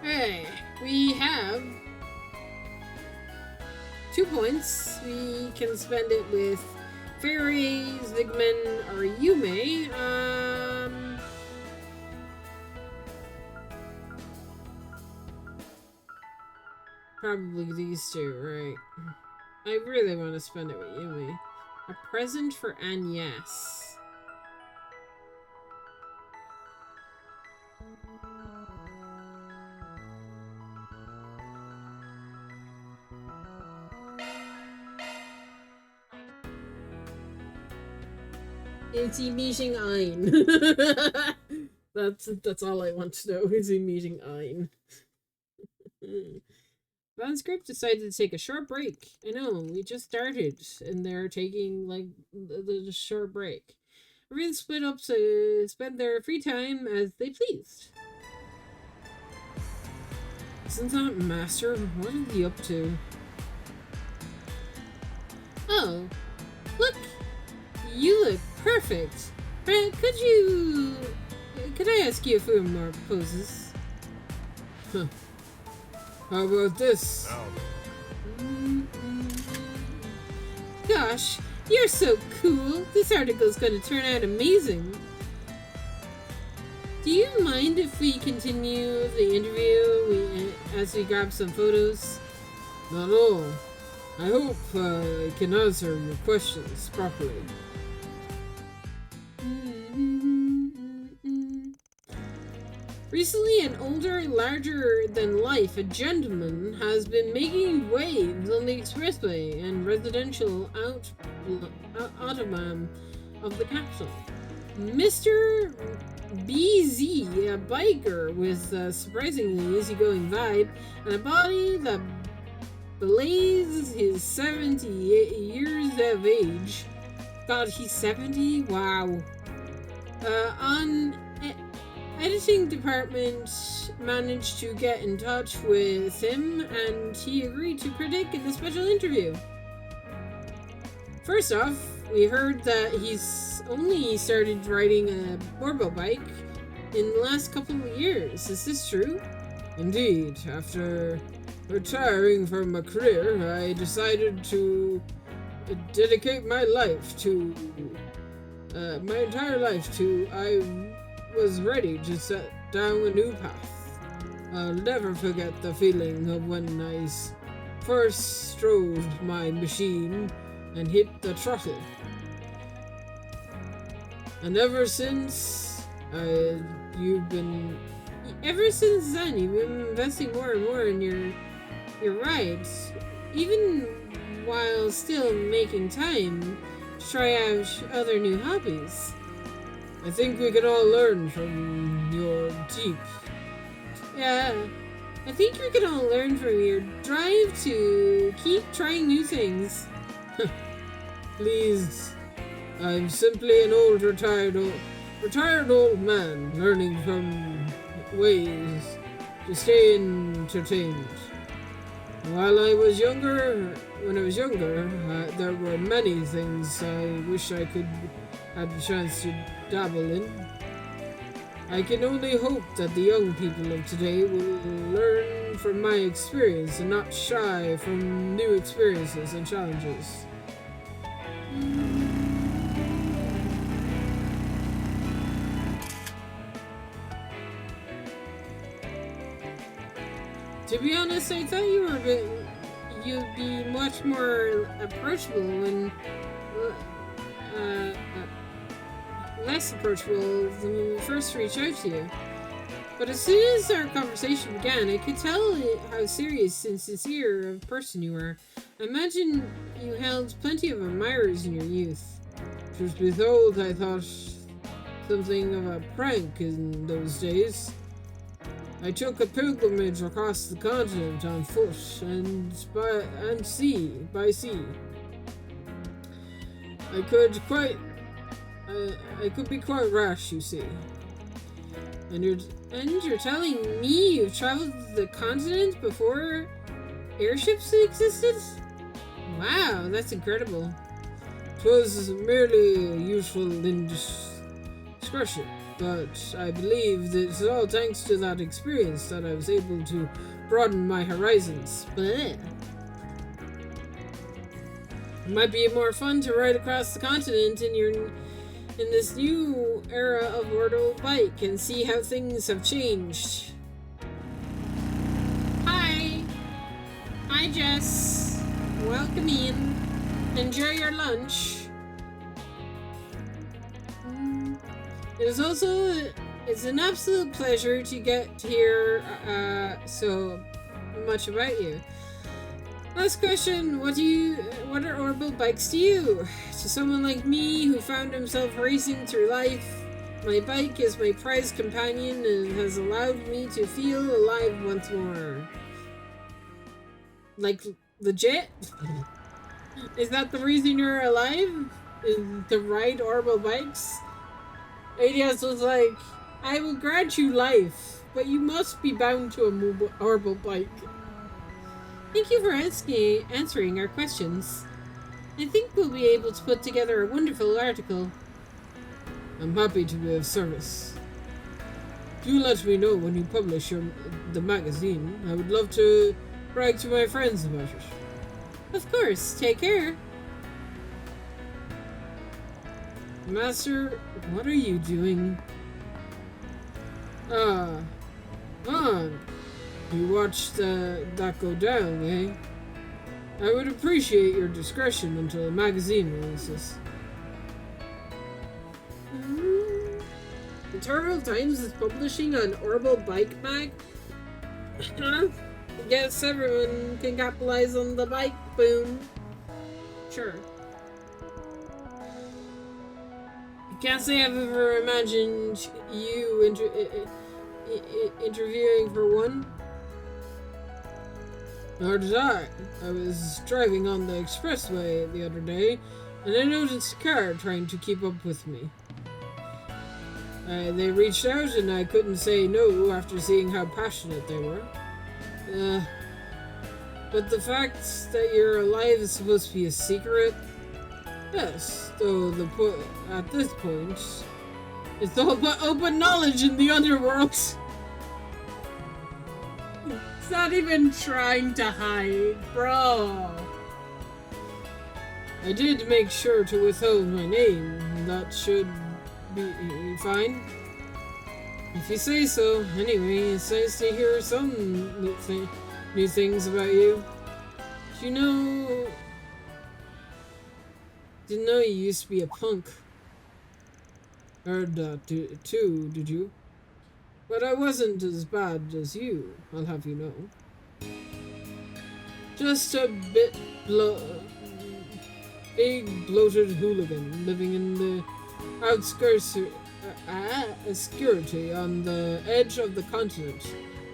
Hey, we have 2 points. We can spend it with Fairy, Zigman, or Yume. Probably these two, right? I really want to spend it with Yume. A present for Agnes. Is he meeting Ein? That's all I want to know. Is he meeting Ein? Von Script decided to take a short break. I know, we just started, and they're taking, like, the short break. Everyone split up to spend their free time as they pleased. Isn't that Master? What are you up to? Oh, look! You look perfect! Could I ask you a few more poses? Huh. How about this? Gosh, you're so cool! This article's gonna turn out amazing! Do you mind if we continue the interview as we grab some photos? Not at all. I hope I can answer your questions properly. Recently, an older, larger-than-life gentleman has been making waves on the expressway and residential autobahn of the capital. Mr. BZ, a biker with a surprisingly easygoing vibe and a body that belays his 70 years of age. God, he's 70? Wow. On editing department managed to get in touch with him, and he agreed to predict in the special interview. First off, we heard that he's only started riding a Borbo bike in the last couple of years. Is this true? Indeed. After retiring from a career, I decided to dedicate my life to my entire life to I was ready to set down a new path. I'll never forget the feeling of when I first strode my machine and hit the throttle. And ever since then, you've been investing more and more in your rides, even while still making time to try out other new hobbies. I think we can all learn from your I think we can all learn from your drive to keep trying new things. Please, I'm simply an old retired old man learning from ways to stay entertained. When I was younger, there were many things I wish I could have the chance to dabble in. I can only hope that the young people of today will learn from my experience and not shy from new experiences and challenges. To be honest, I thought you'd be much more approachable when less approachable when we first reached out to you. But as soon as our conversation began, I could tell how serious and sincere of a person you were. I imagine you held plenty of admirers in your youth. Truth be told, I thought something of a prank in those days. I took a pilgrimage across the continent on foot and by sea. I could be quite rash, you see. And you're telling me you've traveled the continent before airships existed? Wow, that's incredible. 'Twas merely a useful indiscretion, but I believe that it's all thanks to that experience that I was able to broaden my horizons. Bleh. It might be more fun to ride across the continent in this new era of Orbital Bike and see how things have changed. Hi! Hi, Jess. Welcome in. Enjoy your lunch. It's an absolute pleasure to get to hear so much about you. Last question, what are orbital bikes to you? To someone like me who found himself racing through life, my bike is my prized companion and has allowed me to feel alive once more. Like, legit? Is that the reason you're alive? Is to ride orbital bikes? ADS was like, I will grant you life, but you must be bound to a orbital bike. Thank you for answering our questions. I think we'll be able to put together a wonderful article. I'm happy to be of service. Do let me know when you publish the magazine. I would love to brag to my friends about it. Of course, take care. Master, what are you doing? You watched that go down, eh? I would appreciate your discretion until the magazine releases. The Turtle Times is publishing an Orbital Bike mag? I guess everyone can capitalize on the bike boom. Sure. I can't say I've ever imagined you interviewing for one. Nor did I. I was driving on the expressway the other day, and I noticed a car trying to keep up with me. They reached out, and I couldn't say no after seeing how passionate they were. But the fact that you're alive is supposed to be a secret? Yes, though at this point, it's all but open knowledge in the underworld. It's not even trying to hide, bro. I did make sure to withhold my name. That should be fine. If you say so. Anyway, it's nice to hear some new things about you. Didn't know you used to be a punk. Heard that too, did you? But I wasn't as bad as you, I'll have you know. Just a bit big bloated hooligan living in the outskirts obscurity on the edge of the continent.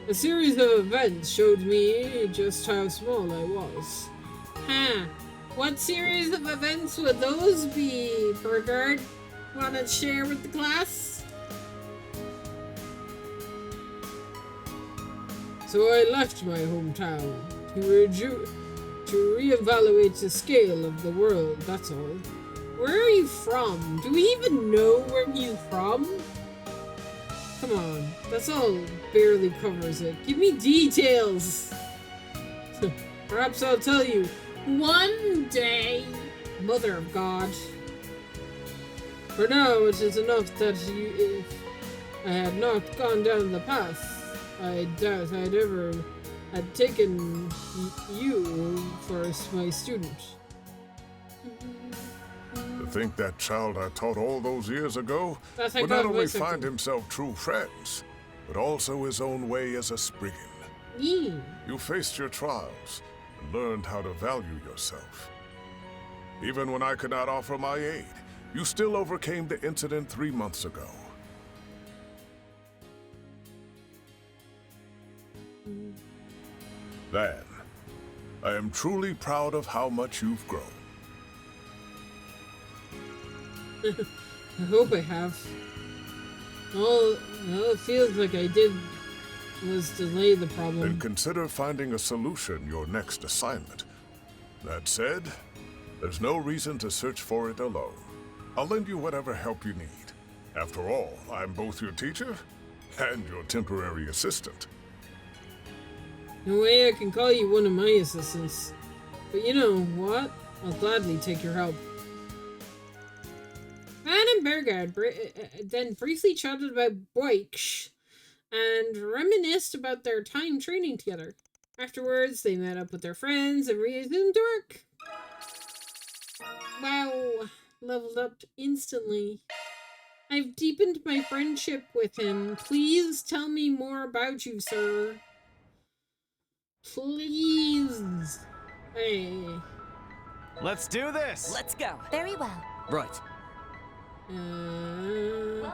A series of events showed me just how small I was. Huh. What series of events would those be, Burgard? Wanna share with the class? So I left my hometown to reevaluate the scale of the world, that's all. Where are you from? Do we even know where you're from? Come on, that's all barely covers it. Give me details! Perhaps I'll tell you one day, Mother of God. For now, it is enough that if I had not gone down the path, I doubt I'd ever had taken you for my student. To think that child I taught all those years ago would not only find himself true friends, but also his own way as a Spriggan. Yeah. You faced your trials and learned how to value yourself. Even when I could not offer my aid, you still overcame the incident 3 months ago. Lan, I am truly proud of how much you've grown. I hope I have. All it feels like I did was delay the problem. Then consider finding a solution your next assignment. That said, there's no reason to search for it alone. I'll lend you whatever help you need. After all, I'm both your teacher and your temporary assistant. No way I can call you one of my assistants. But you know what? I'll gladly take your help. Van and Bergard then briefly chatted about Boix and reminisced about their time training together. Afterwards, they met up with their friends and resumed work. Wow, leveled up instantly. I've deepened my friendship with him. Please tell me more about you, sir. Please. Hey. Let's do this! Let's go. Very well. Right. Welcome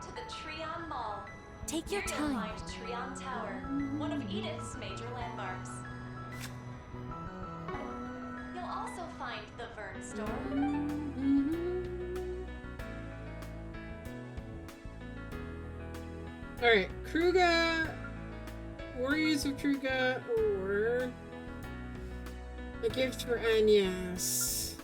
to the Treon Mall. Take your Here time. you'll find Treon Tower, one of Edith's major landmarks. You'll also find the Vern store. Alright, Kruga, Warriors of Kruga, or a gift for Agnes.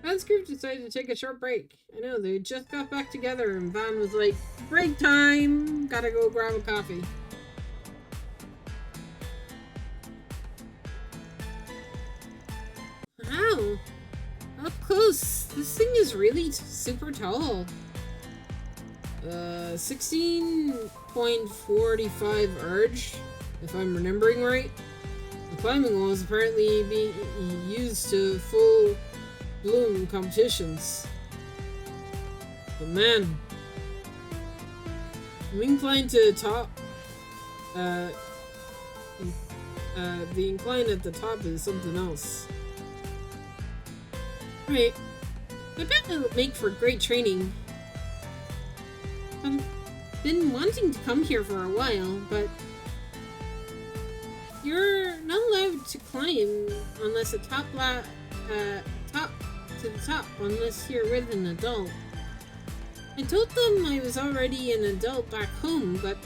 Van's group decided to take a short break. I know, they just got back together and Van was like, break time! Gotta go grab a coffee. Wow! Up close! This thing is really super tall. 16.45 urge, if I'm remembering right. The climbing wall is apparently being used to full bloom competitions. But man, I'm inclined to top. The incline at the top is something else. Right. I bet it would make for great training. I've been wanting to come here for a while, but you're not allowed to climb unless top to the top unless you're with an adult. I told them I was already an adult back home, but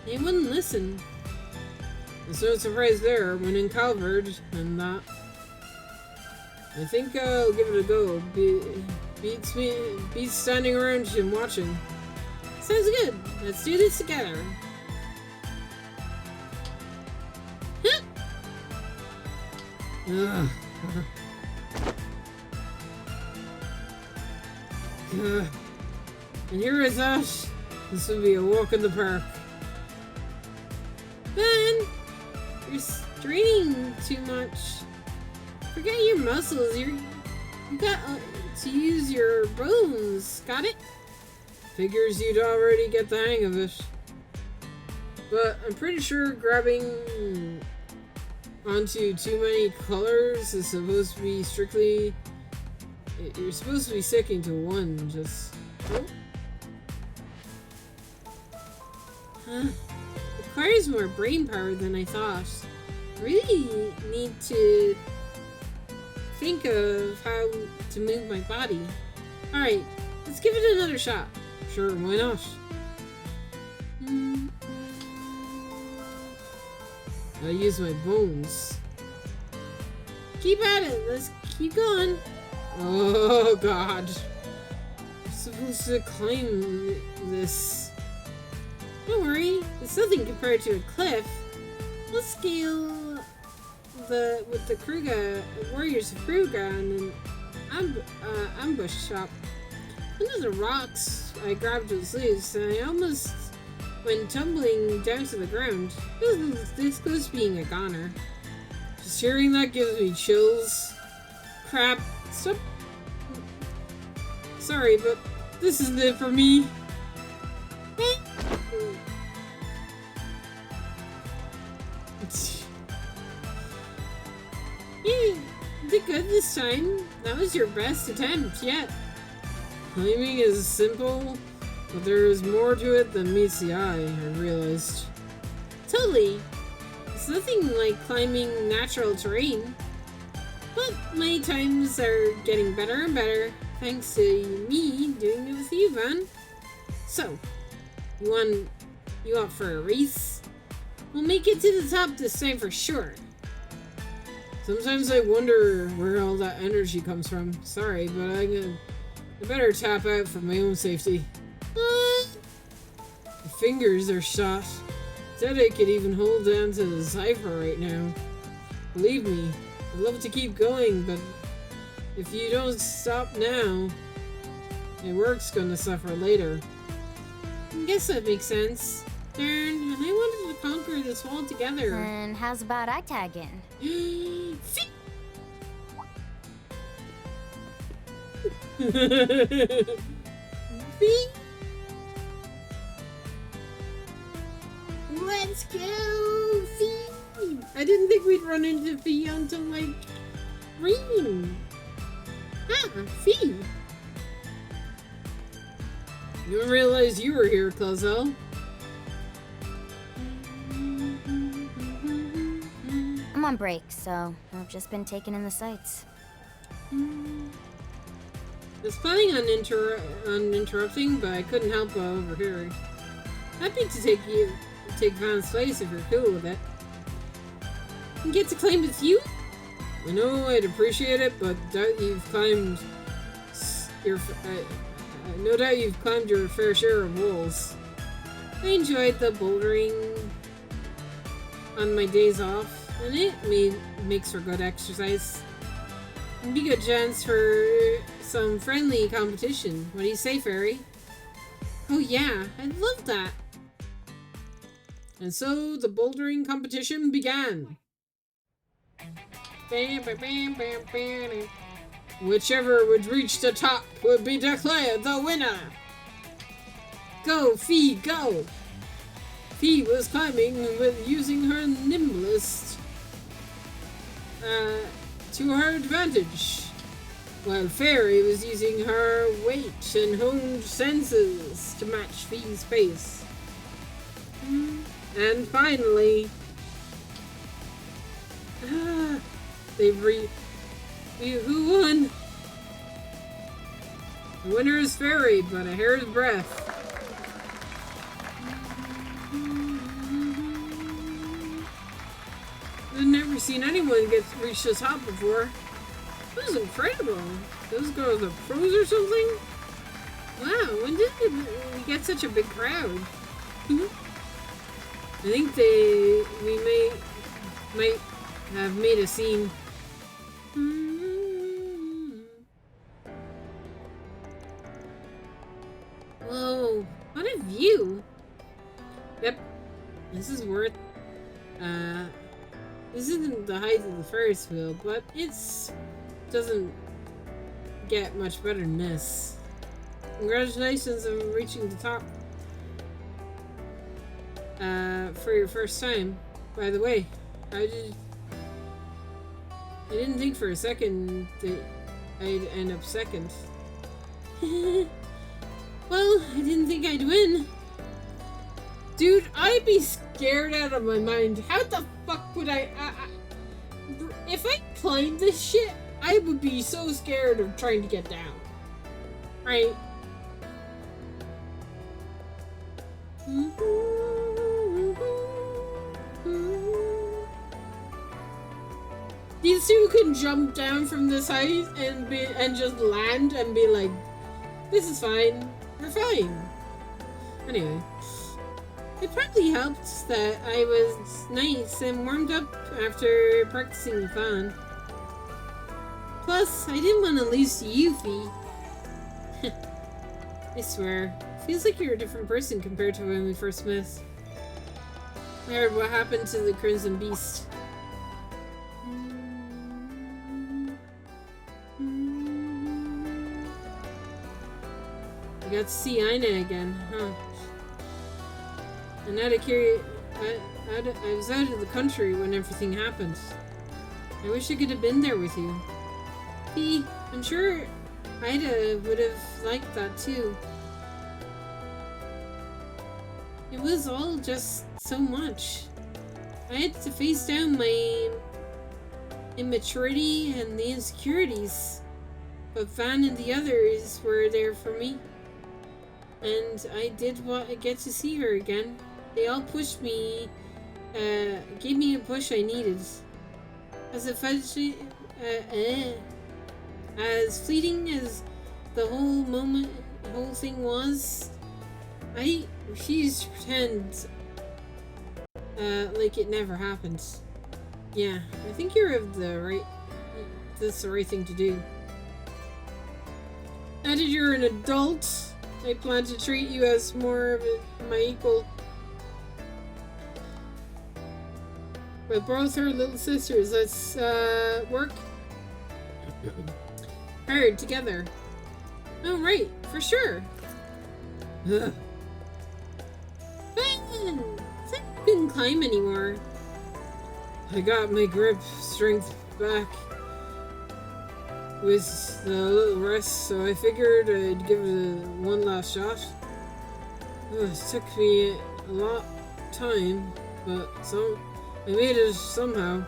they wouldn't listen. There's no surprise there when in Calvard and that. I think I'll give it a go. Beats standing around and watching. Sounds good. Let's do this together. Ugh. And here I thought this would be a walk in the park. Ben, you're straining too much. Forget your muscles. You got to use your bones. Got it? Figures you'd already get the hang of it. But I'm pretty sure grabbing onto too many colors is supposed to be strictly... You're supposed to be sticking to one, just... Oh. Huh. It requires more brain power than I thought. I really need to think of how to move my body. Alright, let's give it another shot. Sure, why not? I'll use my bones. Keep at it, let's keep going. Oh god. I'm supposed to climb this. Don't worry, it's nothing compared to a cliff. We'll scale with the Kruga Warriors of Kruga and an ambush shop. One of the rocks I grabbed was loose and I almost went tumbling down to the ground. This close to being a goner. Just hearing that gives me chills. Crap. Stop. Sorry, but this isn't it for me. You did good this time. That was your best attempt yet. Climbing is simple, but there is more to it than meets the eye, I realized. Totally. It's nothing like climbing natural terrain. But my times are getting better and better, thanks to me doing it with you, Van. So, you want for a race? We'll make it to the top this time for sure. Sometimes I wonder where all that energy comes from. Sorry, but I better tap out for my own safety. My fingers are shot. Said I could even hold down to the cipher right now. Believe me, I'd love to keep going, but if you don't stop now, my work's gonna suffer later. I guess that makes sense. Darn, and I wanted to conquer this wall together. And how's about I tag in? Let's go, Fee! I didn't think we'd run into Fee until like green. Ah, Fee! You didn't realize you were here, Clazel. I'm on break, so I've just been taking in the sights. I was planning on interrupting, but I couldn't help overhearing. Happy to take Van's place if you're cool with it. And get to claim it's you? I know I'd appreciate it, but doubt you've climbed your. No doubt you've climbed your fair share of walls. I enjoyed the bouldering on my days off, and it makes for good exercise. And be a good chance for some friendly competition. What do you say, Fairy? Oh yeah, I'd love that. And so the bouldering competition began. Whichever would reach the top would be declared the winner. Go, Fee, go! Fee was climbing with using her nimblest to her advantage, while Fairy was using her weight and honed senses to match Fee's pace. And finally, who won? The winner is Fairy, but a hair's breadth. I've never seen anyone reach the top before. That was incredible. Those girls are pros or something? Wow, when did we get such a big crowd? I think we might have made a scene. Whoa, what a view! Yep, this is worth. This isn't the height of the Ferris wheel, but it's doesn't get much better than this. Congratulations on reaching the top. For your first time. By the way, I didn't think for a second that I'd end up second. Well, I didn't think I'd win. Dude, I'd be scared out of my mind. How the fuck would I if I climbed this shit, I would be so scared of trying to get down. Right? These two can jump down from this height and just land and be like, this is fine. We're fine. Anyway. It probably helped that I was nice and warmed up after practicing the fan. Plus, I didn't want to lose to you, Fee. I swear, feels like you're a different person compared to when we first met. I heard what happened to the Crimson Beast. I got to see Aina again, huh? And out of curiosity, I was out of the country when everything happened. I wish I could have been there with you. Fee, I'm sure Ida would have liked that too. It was all just so much. I had to face down my immaturity and the insecurities. But Van and the others were there for me. And I did get to see her again. They all pushed me, gave me a push I needed. As fleeting as the whole thing was. I refuse to pretend like it never happened. Yeah, I think that's the right thing to do. Now that you're an adult, I plan to treat you as more of my equal. We're both her little sisters. Let's work hard together. Oh, right, for sure. Ugh. Fun! It's like I couldn't climb anymore. I got my grip strength back with the little rest, so I figured I'd give it one last shot. It took me a lot of time, but I made it somehow.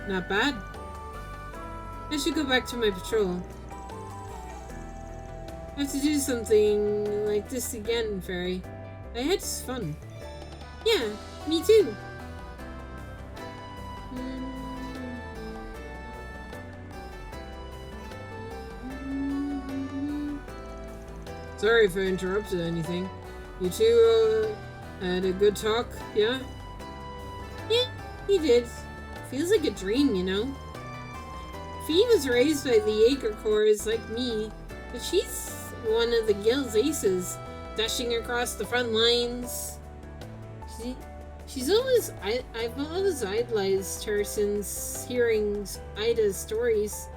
Not bad. I should go back to my patrol. I have to do something like this again, Fairy. I had fun. Yeah, me too. Sorry if I interrupted anything. You two had a good talk, yeah? Yeah, he did. Feels like a dream, you know? Fee was raised by the Jaeger Corps like me, but she's one of the guild's aces, dashing across the front lines. I've always idolized her since hearing Ida's stories,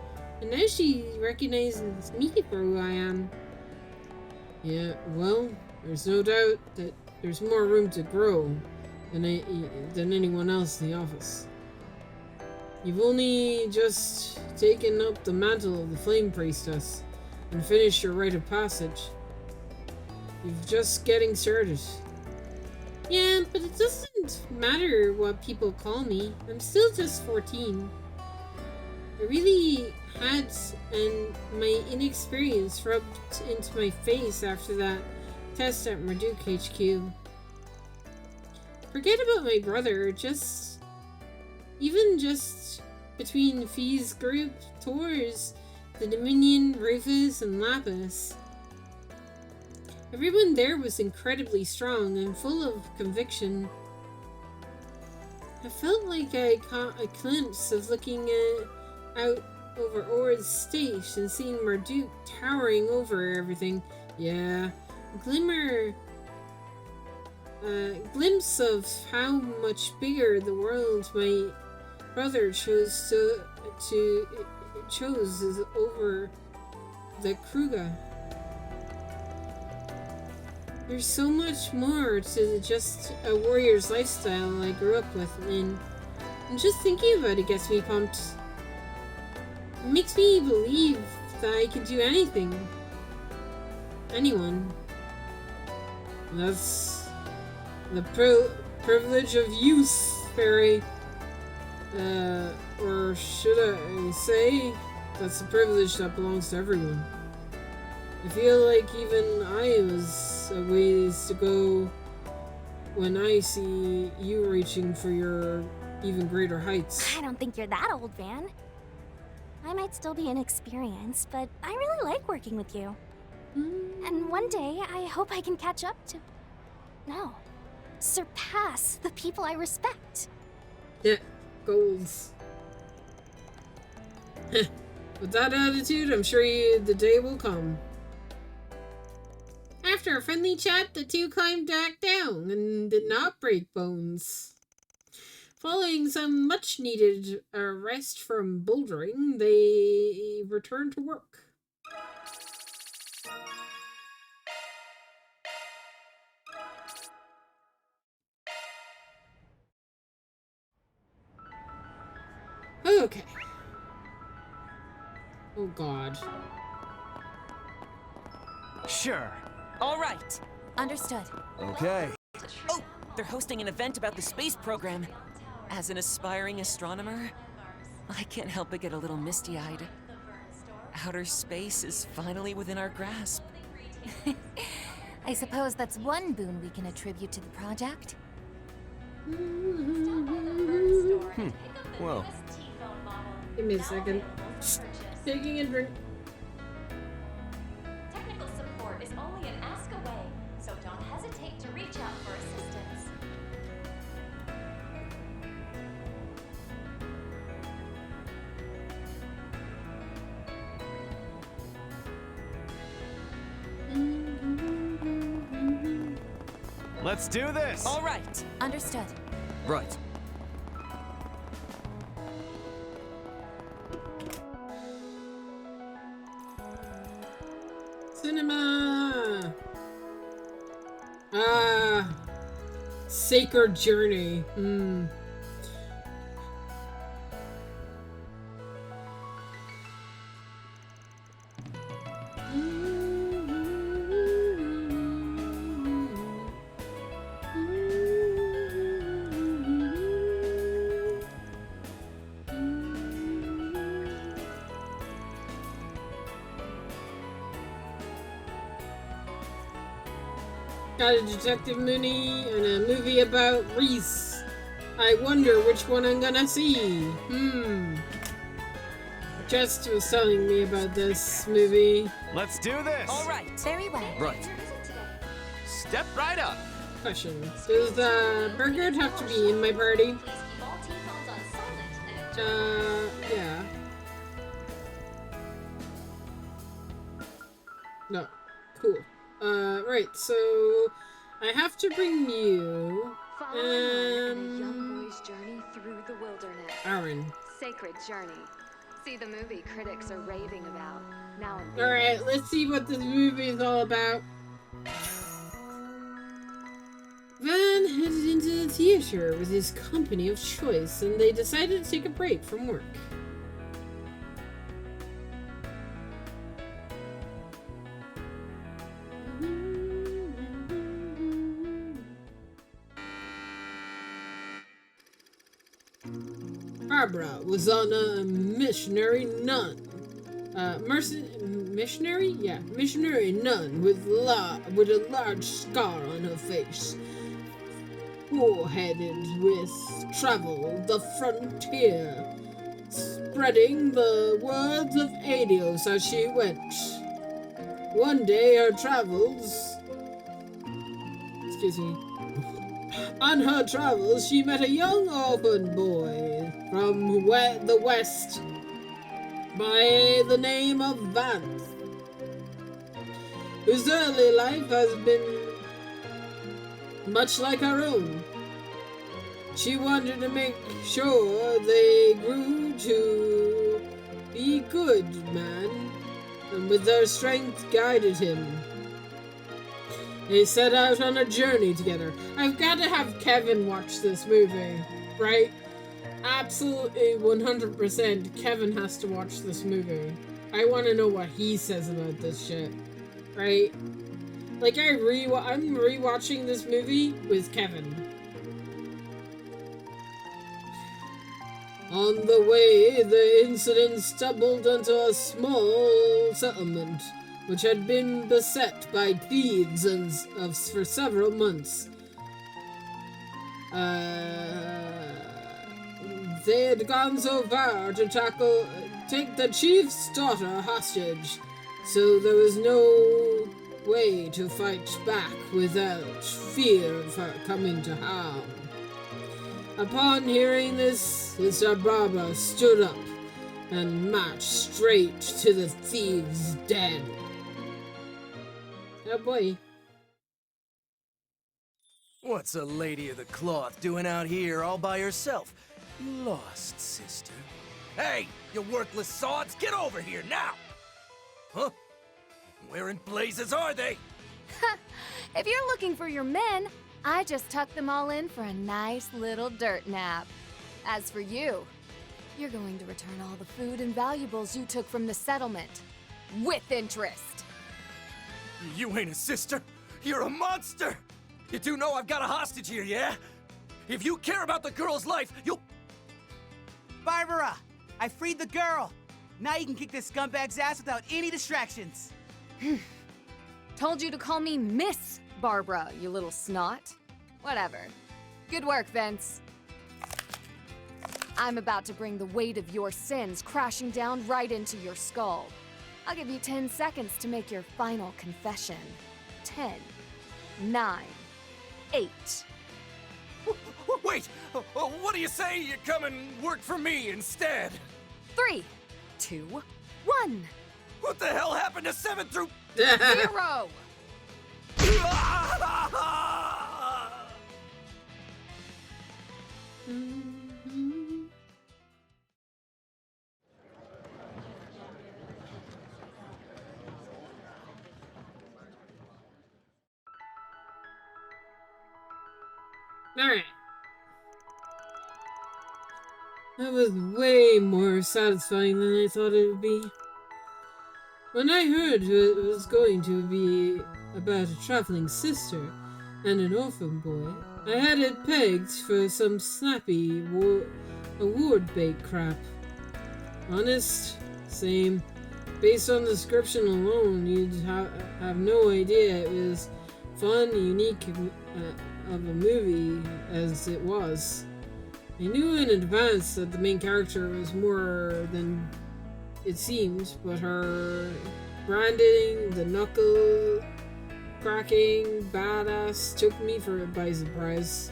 and now she recognizes me for who I am. Yeah, well, there's no doubt that there's more room to grow than anyone else in the office. You've only just taken up the mantle of the Flame Priestess and finished your rite of passage. You're just getting started. Yeah, but it doesn't matter what people call me. I'm still just 14. I really had my inexperience rubbed into my face after that test at Marduk HQ. Forget about my brother, just between Fee's group, Tours, the Dominion, Rufus, and Lapis. Everyone there was incredibly strong and full of conviction. I felt like I caught a glimpse of looking out over Ord's state and seeing Marduk towering over everything. Yeah, glimpse of how much bigger the world my brother chose is over the Kruga. There's so much more to just a warrior's lifestyle I grew up with, and just thinking about it gets me pumped. It makes me believe that I can do anything. Anyone. That's the privilege of youth, Fairy. Or should I say, that's a privilege that belongs to everyone. I feel like even I was a ways to go when I see you reaching for your even greater heights. I don't think you're that old, Van. I might still be inexperienced, but I really like working with you. And one day, I hope I can catch up to... No. Surpass the people I respect. Yeah, goals. With that attitude, I'm sure the day will come. After a friendly chat, the two climbed back down and did not break bones. Following some much-needed rest from bouldering, they returned to work. Okay. Oh God. Sure. All right. Understood. Okay. Oh, they're hosting an event about the space program. As an aspiring astronomer, I can't help but get a little misty-eyed. Outer space is finally within our grasp. I suppose that's one boon we can attribute to the project. Well. Give me a second. Taking a drink. Let's do this! All right. Understood. Right. Cinema! Ah. Sacred Journey. Got a Detective Mooney and a movie about Reese. I wonder which one I'm gonna see. Just was telling me about this movie. Let's do this! All right. Very well. Right. Step right up! Question. Does Burgard have to be in my party? Yeah. No. Cool. Right, so I have to bring you Follow along in a young boy's journey through the wilderness. Aaron. Sacred Journey. See the movie critics are raving about. Now in Alright, let's see what this movie is all about. Van headed into the theater with his company of choice, and they decided to take a break from work. Barbara was on a missionary nun. Missionary? Yeah, missionary nun with a large scar on her face. Foreheaded with travel the frontier, spreading the words of Adios as she went. One day her travels... Excuse me. On her travels, she met a young orphan boy from the west by the name of Vance, whose early life has been much like her own. She wanted to make sure they grew to be good man, and with their strength guided him. They set out on a journey together. I've got to have Kevin watch this movie, right? Absolutely 100% Kevin has to watch this movie. I want to know what he says about this shit, right? Like, I'm rewatching this movie with Kevin. On the way, the incident stumbled into a small settlement, which had been beset by thieves for several months. They had gone so far to take the chief's daughter hostage, so there was no way to fight back without fear of her coming to harm. Upon hearing this, Mr. Barbara stood up and marched straight to the thieves' den. Oh boy. What's a lady of the cloth doing out here all by herself? You lost, sister. Hey, you worthless sods, get over here now! Huh? Where in blazes are they? If you're looking for your men, I just tucked them all in for a nice little dirt nap. As for you, you're going to return all the food and valuables you took from the settlement. With interest. You ain't a sister. You're a monster. You do know I've got a hostage here, yeah? If you care about the girl's life, you'll... Barbara! I freed the girl! Now you can kick this scumbag's ass without any distractions. Told you to call me Miss Barbara, you little snot. Whatever. Good work, Vince. I'm about to bring the weight of your sins crashing down right into your skull. I'll give you 10 seconds to make your final confession. 10, 9, 8. Wait! What do you say you come and work for me instead? 3, 2, 1. What the hell happened to 7 through... 0! Alright. That was way more satisfying than I thought it would be. When I heard it was going to be about a traveling sister and an orphan boy, I had it pegged for some snappy award bait crap. Honest, same. Based on the description alone, you'd have no idea it was fun, unique of a movie as it was. I knew in advance that the main character was more than it seemed, but her branding, the knuckle cracking badass took me by surprise.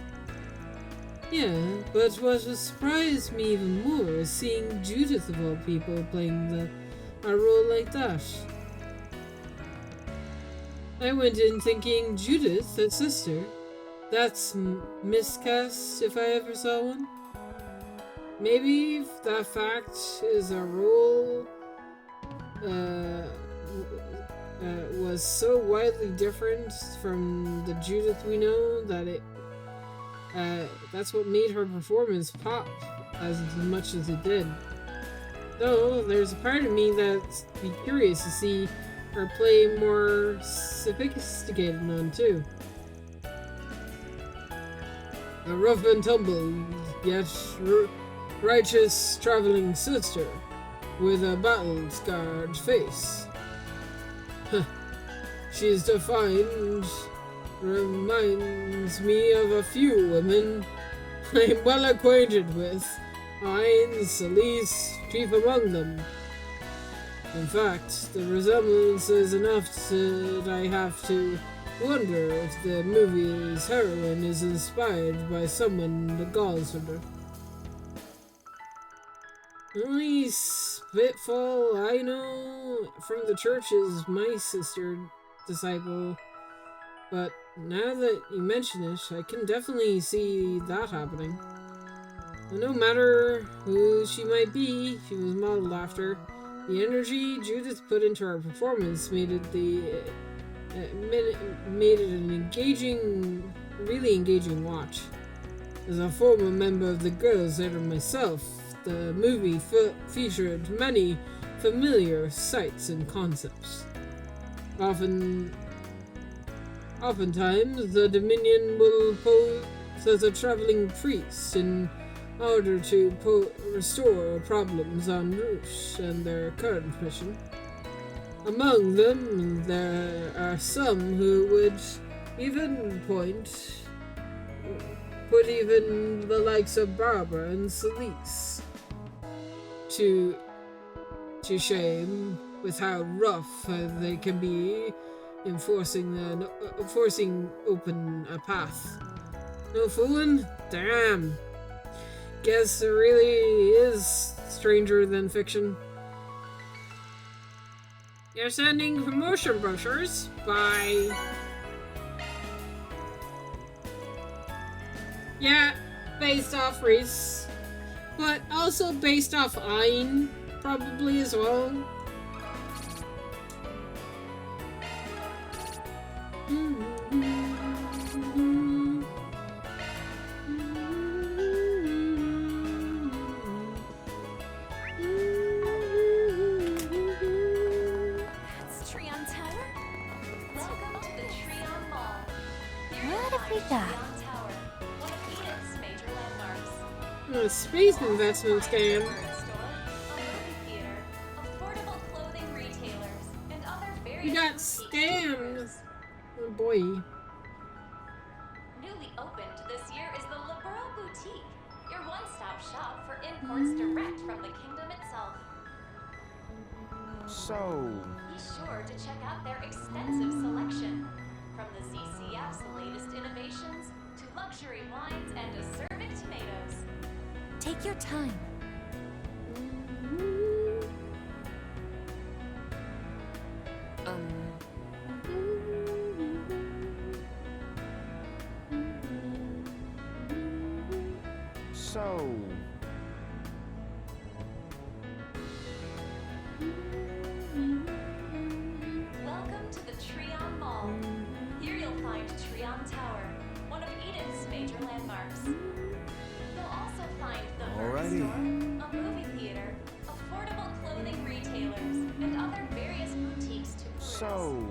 Yeah, but what surprised me even more is seeing Judith of all people playing a role like that. I went in thinking, Judith, that sister, that's miscast if I ever saw one. Maybe that fact is a role was so widely different from the Judith we know that that's what made her performance pop as much as it did. Though there's a part of me that's be curious to see her play more sophisticated one too. A rough and tumble, yet righteous traveling sister with a battle-scarred face. She's defined, reminds me of a few women I'm well acquainted with. Hines, Celise, chief among them. In fact, the resemblance is enough that I have to wonder if the movie's heroine is inspired by someone the Gauls under. The only spitfall I know from the church is my sister disciple, but now that you mention it, I can definitely see that happening. And no matter who she might be, she was modeled after. The energy Judith put into her performance made it an engaging, really engaging watch. As a former member of the Girls' Theatre myself, the movie featured many familiar sights and concepts. Oftentimes, the Dominion will pose as a traveling priest in order to restore problems en route and their current mission. Among them, there are some who would even put even the likes of Barbara and Celise to shame with how rough they can be in forcing open a path. No fooling? Damn. Guess it really is stranger than fiction. You're sending promotion brochures by... Yeah, based off Reese. But also based off Ayn, probably as well. That's Treon Tower? Welcome to the Treon Mall. What have we got? Treon Tower, one of Edith's major landmarks. A space investment scam. A movie theater, affordable clothing retailers, and other very You got boutique scammed. stores. Oh boy. Newly opened this year is the Liberal Boutique, your one-stop shop for imports direct from the kingdom itself. So, Be sure to check out their extensive selection, from the ZCF's latest innovations to luxury wines and acerbic tomatoes. Take your time. So... Welcome to the Treon Mall. Here you'll find Treon Tower, one of Eden's major landmarks. You'll also find the Vern Store, a movie theater, affordable clothing retailers, and other various boutiques to peruse. So...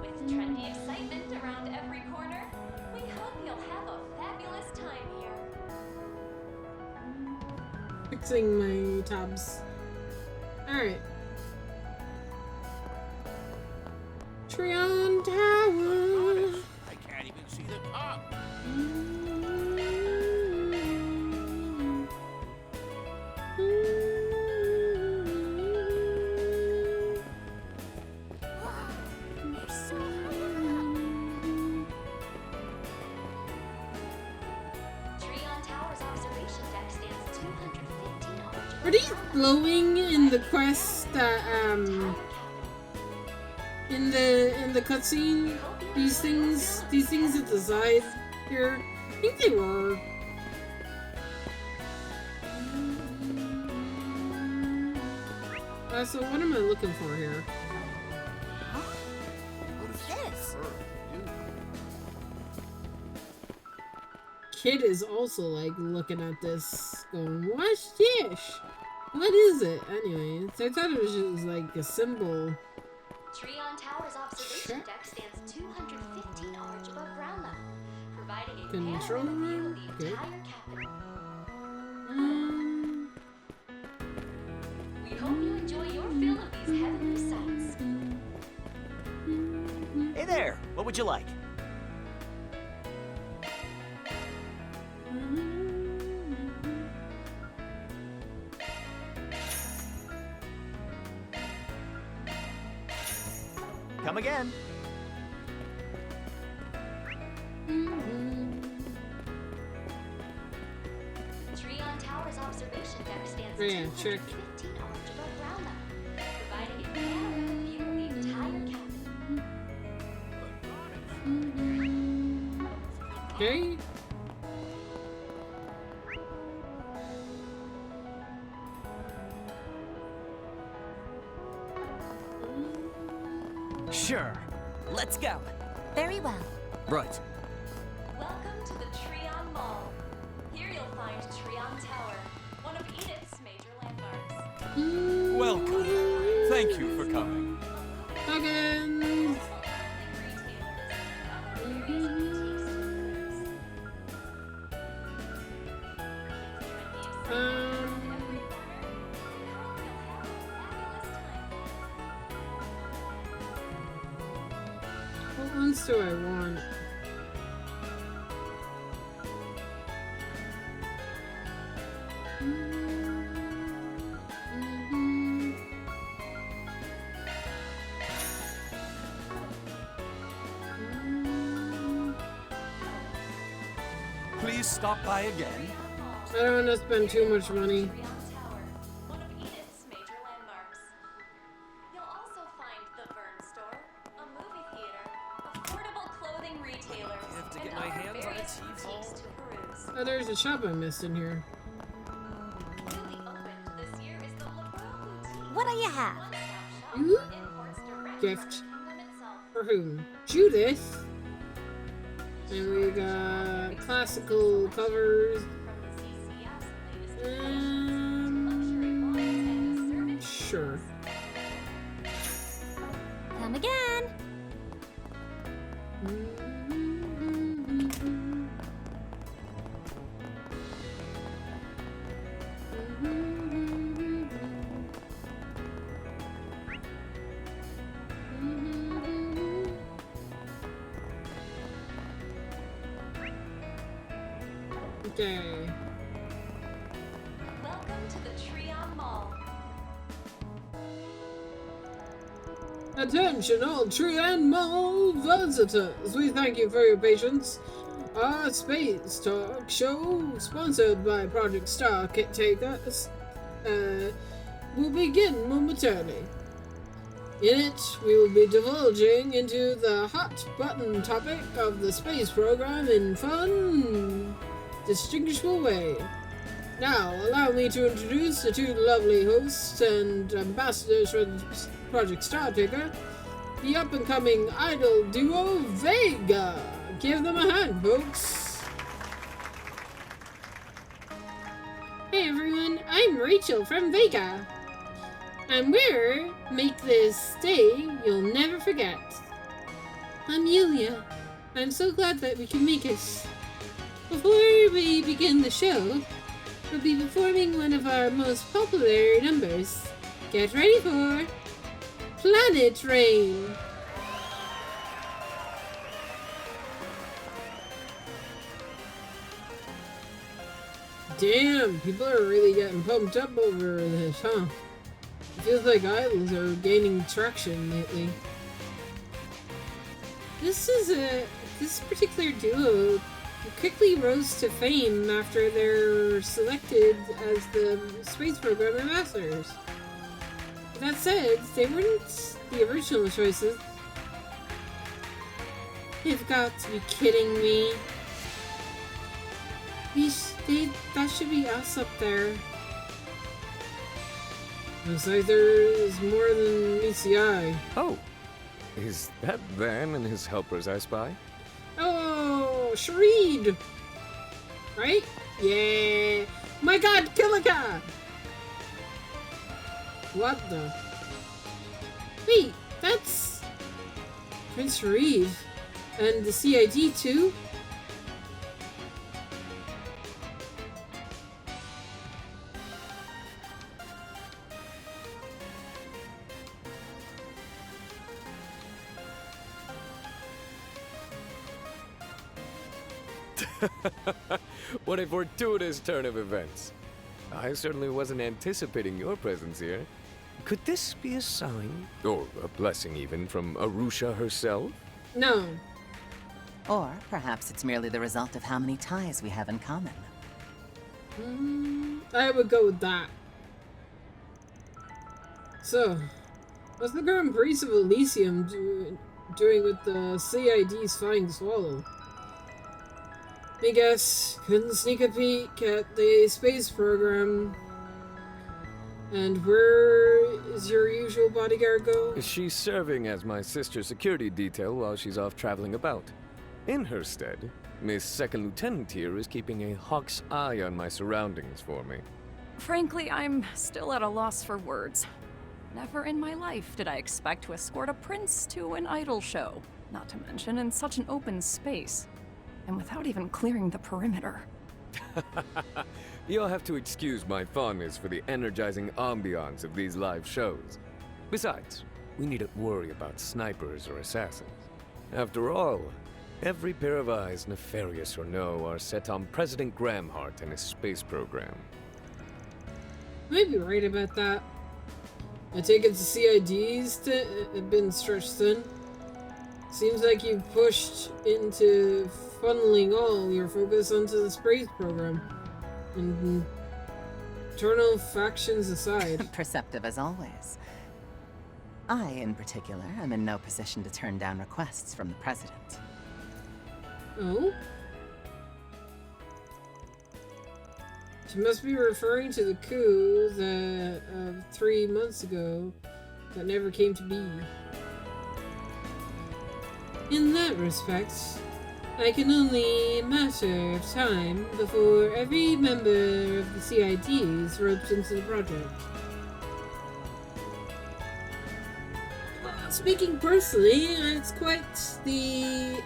With trendy excitement around every corner, we hope you'll have a fabulous time here. Fixing my tabs. Alright. Treon Tower. I can't even see the top. Treon Tower's observation deck stands 215 arch. Are these glowing in the quest that in the cutscene? These things at the side here? I think they were. So what am I looking for here? What is this? Kid is also like looking at this, going, "What's this? What is it?" Anyway, so I thought it was just like a symbol. Treon Tower's observation deck stands 215 arch above ground level, providing a Control panoramic view room? of the Okay. entire capital. We hope you enjoy your fill of these heavenly sights. Hey there! What would you like? Come again. Treon Tower's observation deck stands Yeah, check. 215 arch above ground level, providing a panoramic view of the entire capital. Okay. Sure. Let's go. Very well. Right. Welcome to the Treon Mall. Here you'll find Treon Tower, one of Edith's major landmarks. Welcome. Thank you for coming. Again. What ones do I want? Please stop by again. I don't want to spend too much money. Treon Tower, one of Edith's major landmarks. You'll also find the Vern Store, a movie theater, affordable clothing retailers, have to and get my other hands on a various TV. boutiques to peruse. Oh, there's a shop I missed in here. Newly opened this year is the LeBron Boutique. What do you have? One-stop shop Ooh. for imports direct Gift. from the kingdom itself. For whom? Judith. And we got classical covers. From the CCS, latest luxury wines and assertive Sure. Come again. Okay. Welcome to the Treon Mall. Attention all Treon Mall visitors! We thank you for your patience. Our Space Talk show, sponsored by Project Star Takers, will begin momentarily. In it, we will be divulging into the hot button topic of the space program in fun, distinguishable way. Now, allow me to introduce the two lovely hosts and ambassadors for Project Startaker, the up-and-coming idol duo Vega. Give them a hand, folks. Hey everyone, I'm Rachel from Vega. And we're Make This Day You'll Never Forget. I'm Yulia. I'm so glad that we can make it. Before we begin the show, we'll be performing one of our most popular numbers. Get ready for Planet Rain. Damn, people are really getting pumped up over this, huh? It feels like idols are gaining traction lately. This particular duo quickly rose to fame after they're selected as the space program ambassadors. That said, they weren't the original choices. You've got to be kidding me. That should be us up there. Looks like there's more than meets the eye. Oh, is that Van and his helpers I spy? Oh, Shareed! Right? Yeah! My god, Kilika! What the? Wait, that's Prince Shareed and the CID too? What a fortuitous turn of events. I certainly wasn't anticipating your presence here. Could this be a sign, or a blessing even, from Arusha herself? No. Or perhaps it's merely the result of how many ties we have in common. I would go with that. So, what's the Grand Priest of Elysium doing with the CID's Flying Swallow? I guess couldn't sneak a peek at the space program. And where is your usual bodyguard go? She's serving as my sister's security detail while she's off traveling about. In her stead, Miss Second Lieutenant here is keeping a hawk's eye on my surroundings for me. Frankly, I'm still at a loss for words. Never in my life did I expect to escort a prince to an idol show, not to mention in such an open space, and without even clearing the perimeter. You'll have to excuse my fondness for the energizing ambiance of these live shows. Besides, we needn't worry about snipers or assassins. After all, every pair of eyes, nefarious or no, are set on President Gramhart and his space program. You might be right about that. I take it the CIDs have been stretched thin. Seems like you've pushed into funneling all your focus onto the space program. And internal factions aside. Perceptive as always. I, in particular, am in no position to turn down requests from the President. Oh? She must be referring to the coup that, 3 months ago that never came to be. In that respect, I can only matter of time before every member of the CID is roped into the project. Speaking personally, it's quite the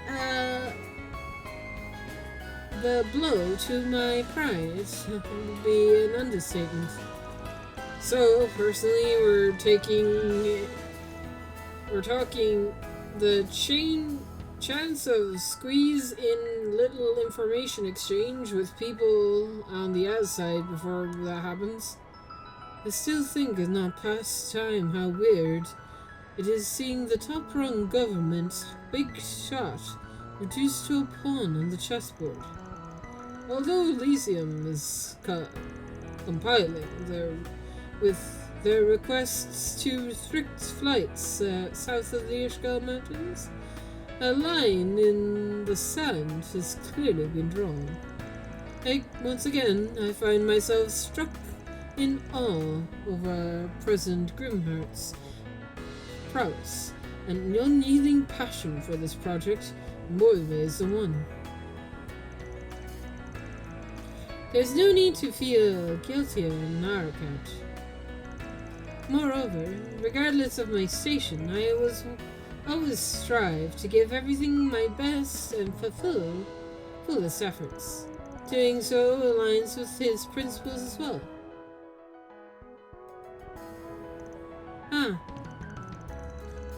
blow to my pride would be an understatement. So, personally, we're talking the chance of squeeze in little information exchange with people on the outside before that happens. I still think it's not past time how weird it is seeing the top-rung government's big shot reduced to a pawn on the chessboard. Although Elysium is compiling their requests to restrict flights south of the Ishgal Mountains, a line in the sand has clearly been drawn. Once again, I find myself struck in awe over President Grimheart's prowess and unyielding passion for this project in more ways than one. There's no need to feel guilty on our account. Moreover, regardless of my station, I always strive to give everything my best and fulfill fullest efforts. Doing so aligns with his principles as well.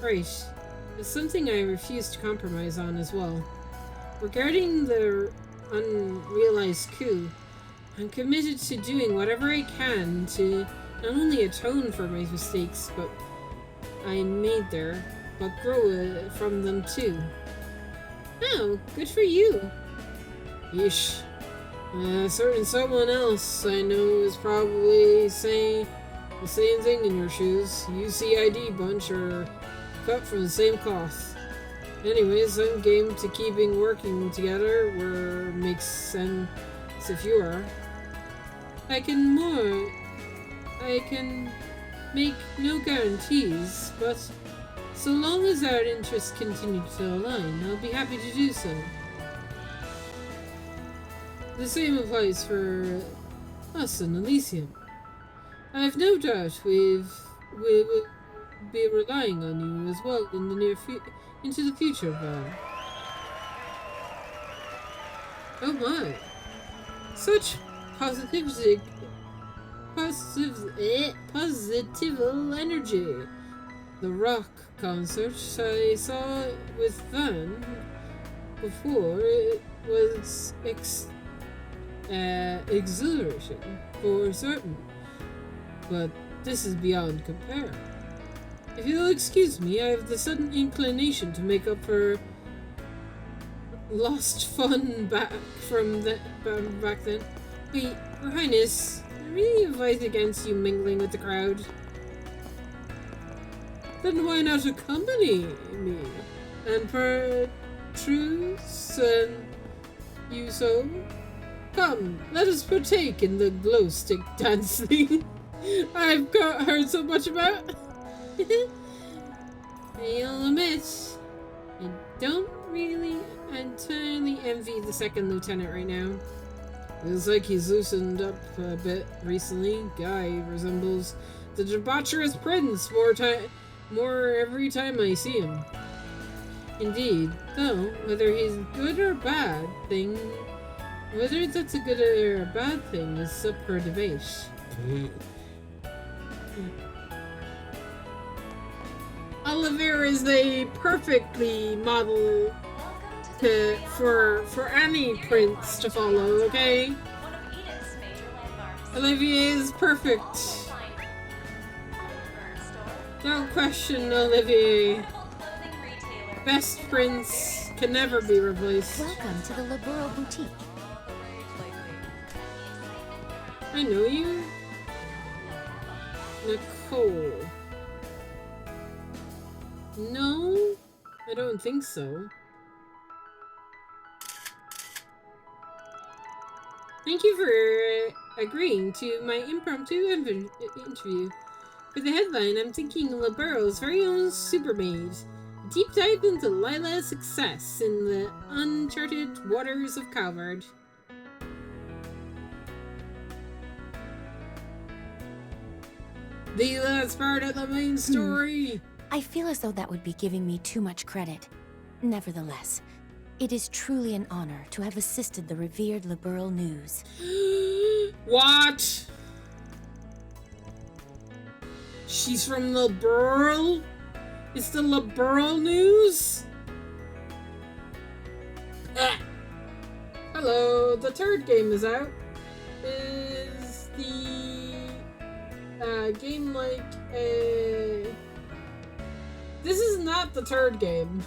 Right. It's something I refuse to compromise on as well. Regarding the unrealized coup, I'm committed to doing whatever I can to not only atone for my mistakes I made there, but grow from them too. Oh, good for you. Yeesh. Certain someone else I know is probably saying the same thing in your shoes. UCID bunch are cut from the same cloth. Anyways, I'm game to keeping working together where makes sense if you are. I can make no guarantees, but so long as our interests continue to align, I'll be happy to do so. The same applies for us in Elysium. I have no doubt we will be relying on you as well in the into the future, Val. Oh my! Such positive energy. The rock concert I saw with Van before it was exhilarating for certain, but this is beyond compare. If you'll excuse me, I have the sudden inclination to make up for lost fun back then. Wait, Your Highness, I really advise against you mingling with the crowd. Then why not accompany me? And Petrus and you so? Come, let us partake in the glow stick dancing I've heard so much about. I'll admit, I don't really entirely envy the second lieutenant right now. Feels like he's loosened up a bit recently. Guy resembles the debaucherous prince more every time I see him. Indeed, though, whether that's a good or a bad thing is up for debate. Oliver is a perfectly model for any prince to follow, okay? Olivier is perfect. No question, Olivier. Best prince can never be replaced. Welcome to the Laburo Boutique. I know you. Nicole. No, I don't think so. Thank you for agreeing to my impromptu interview. For the headline, I'm thinking Laburo's very own Supermaid. A deep dive into Lila's success in the uncharted waters of Calvard. The last part of the main story. I feel as though that would be giving me too much credit. Nevertheless, it is truly an honor to have assisted the revered Liberal News. What? She's from Liberal? It's the Liberal News? Hello, the third game is out. Is the game like a... This is not the third game.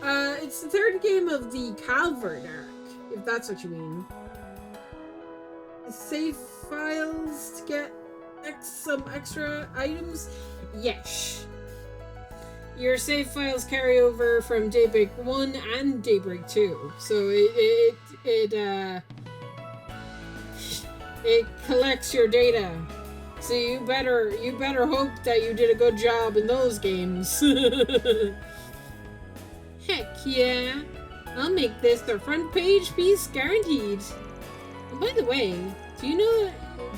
It's the third game of the Calvard arc, if that's what you mean. Save files to get some extra items? Yes. Your save files carry over from Daybreak 1 and Daybreak 2. So it collects your data. So you better hope that you did a good job in those games. Heck yeah. I'll make this the front page piece guaranteed. And by the way, do you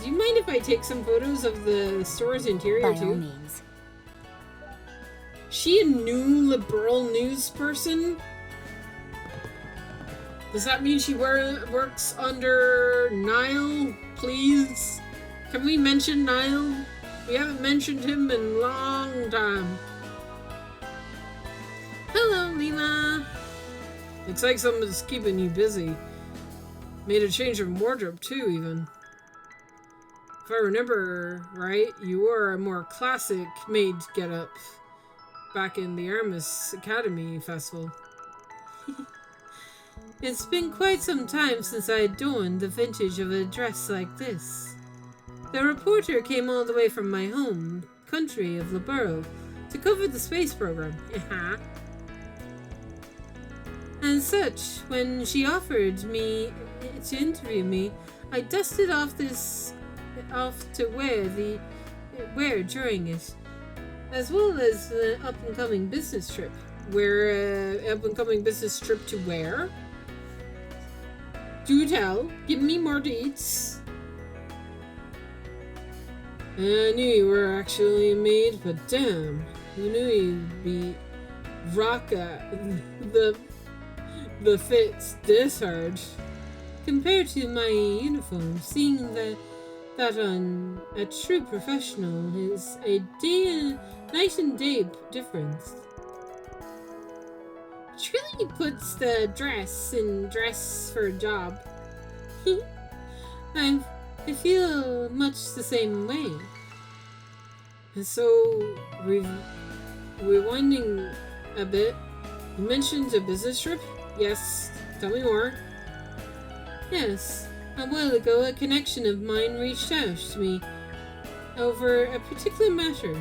mind if I take some photos of the store's interior too? By all means. She a new liberal news person? Does that mean she works under Niall, please? Can we mention Niall? We haven't mentioned him in a long time. Hello, Lila. Looks like someone's keeping you busy. Made a change of wardrobe too, even. If I remember right, you wore a more classic maid getup back in the Armus Academy Festival. It's been quite some time since I donned the vintage of a dress like this. The reporter came all the way from my home country of Laburo to cover the space program. And such, when she offered me to interview me, I dusted off to wear during it, as well as the up-and-coming business trip. Up-and-coming business trip to where? Do tell. Give me more deets. I knew you were actually a maid, but damn, who knew you'd be the fits this hard. Compared to my uniform, seeing that on a true professional is a night and day difference. Which really puts the dress for a job. I feel much the same way. And so, rewinding a bit, you mentioned a business trip? Yes, tell me more. Yes, a while ago a connection of mine reached out to me over a particular matter.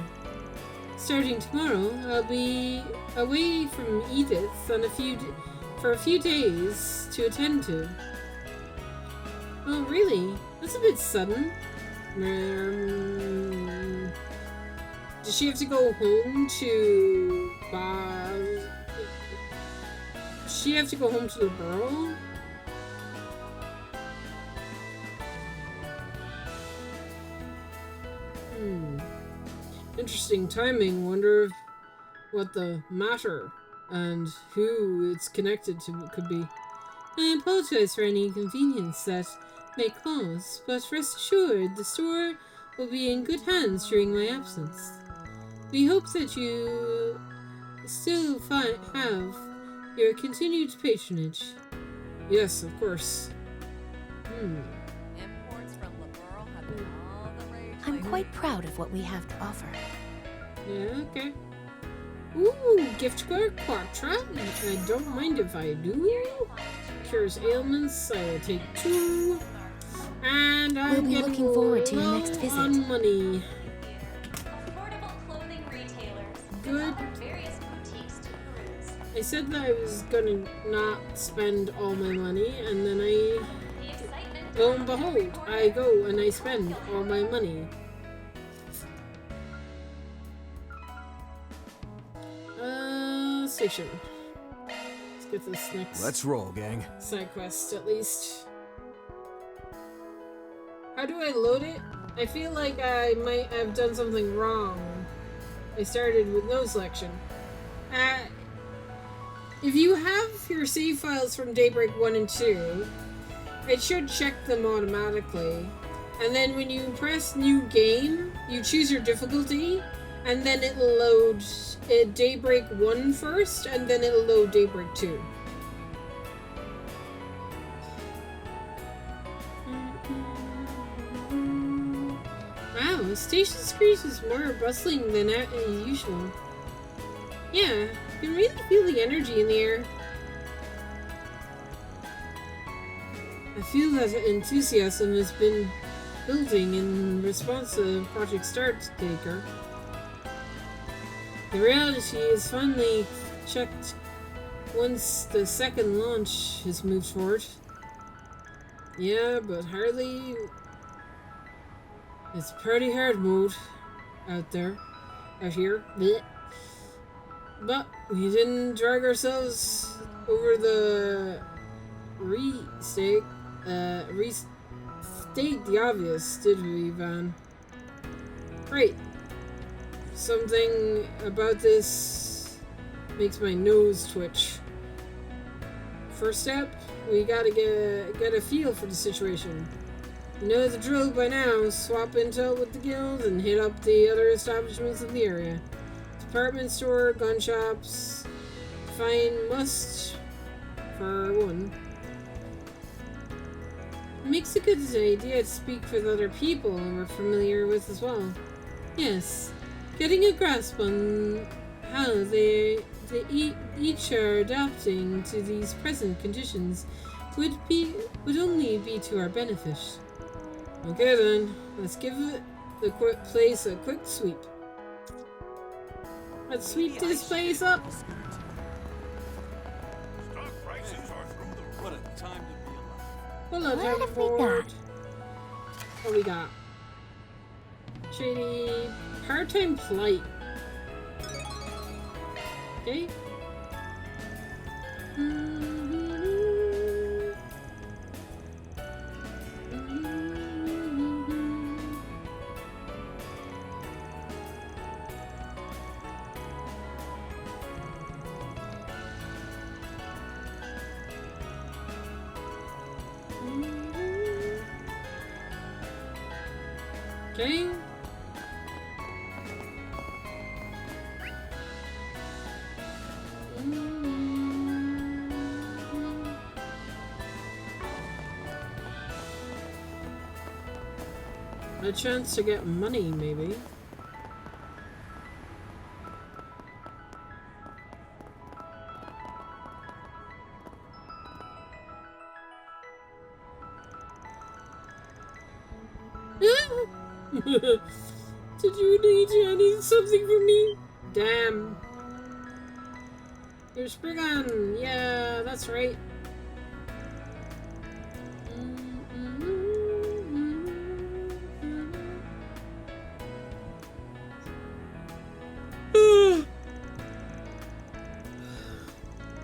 Starting tomorrow, I'll be away from Edith for a few days to attend to. Oh, really? That's a bit sudden. Does she have to go home to... Does she have to go home to the borough? Interesting timing. Wonder what the matter and who it's connected to could be. I apologize for any inconvenience that may cause, but rest assured the store will be in good hands during my absence. We hope that you still have your continued patronage. Yes, of course. Imports from Laburo have been all the rage. I'm quite proud of what we have to offer. Yeah, okay. Ooh, gift card Quatra. I don't mind if I do. Cures ailments. I will take 2. And I'm we'll be getting looking forward to your next visit. On money. Affordable clothing retailers. Good. Various boutiques to peruse. I said that I was gonna not spend all my money, and then lo and behold, I go and I spend all my money. Station. Let's get this next. Let's roll, gang. Side quest, at least. How do I load it? I feel like I might have done something wrong. I started with no selection. If you have your save files from Daybreak 1 and 2, it should check them automatically. And then when you press New Game, you choose your difficulty, and then it'll load Daybreak 1 first, and then it'll load Daybreak 2. Wow, Station Street is more bustling than usual. Yeah, you can really feel the energy in the air. I feel that enthusiasm has been building in response to Project Startaker. The reality is finally checked once the second launch has moved forward. Yeah, but hardly It's pretty hard mode out here. Blech. But we didn't drag ourselves over the restate the obvious, did we, Van? Right. Something about this makes my nose twitch. First step, we gotta get a feel for the situation. You know the drill by now. Swap intel with the guild and hit up the other establishments in the area. Department store, gun shops. Find must for one. It makes a good idea to speak with other people we're familiar with as well. Yes, getting a grasp on how they each are adapting to these present conditions would only be to our benefit. Okay then, let's give the place a quick sweep. Let's sweep this place up. Stock prices are through the roof. What a time to be alive. Hello, What have we board. got? What we got? Shady part-time plight. Okay. Okay. A chance to get money, maybe. Did you need something from me? Damn. You're Spriggan. Yeah, that's right.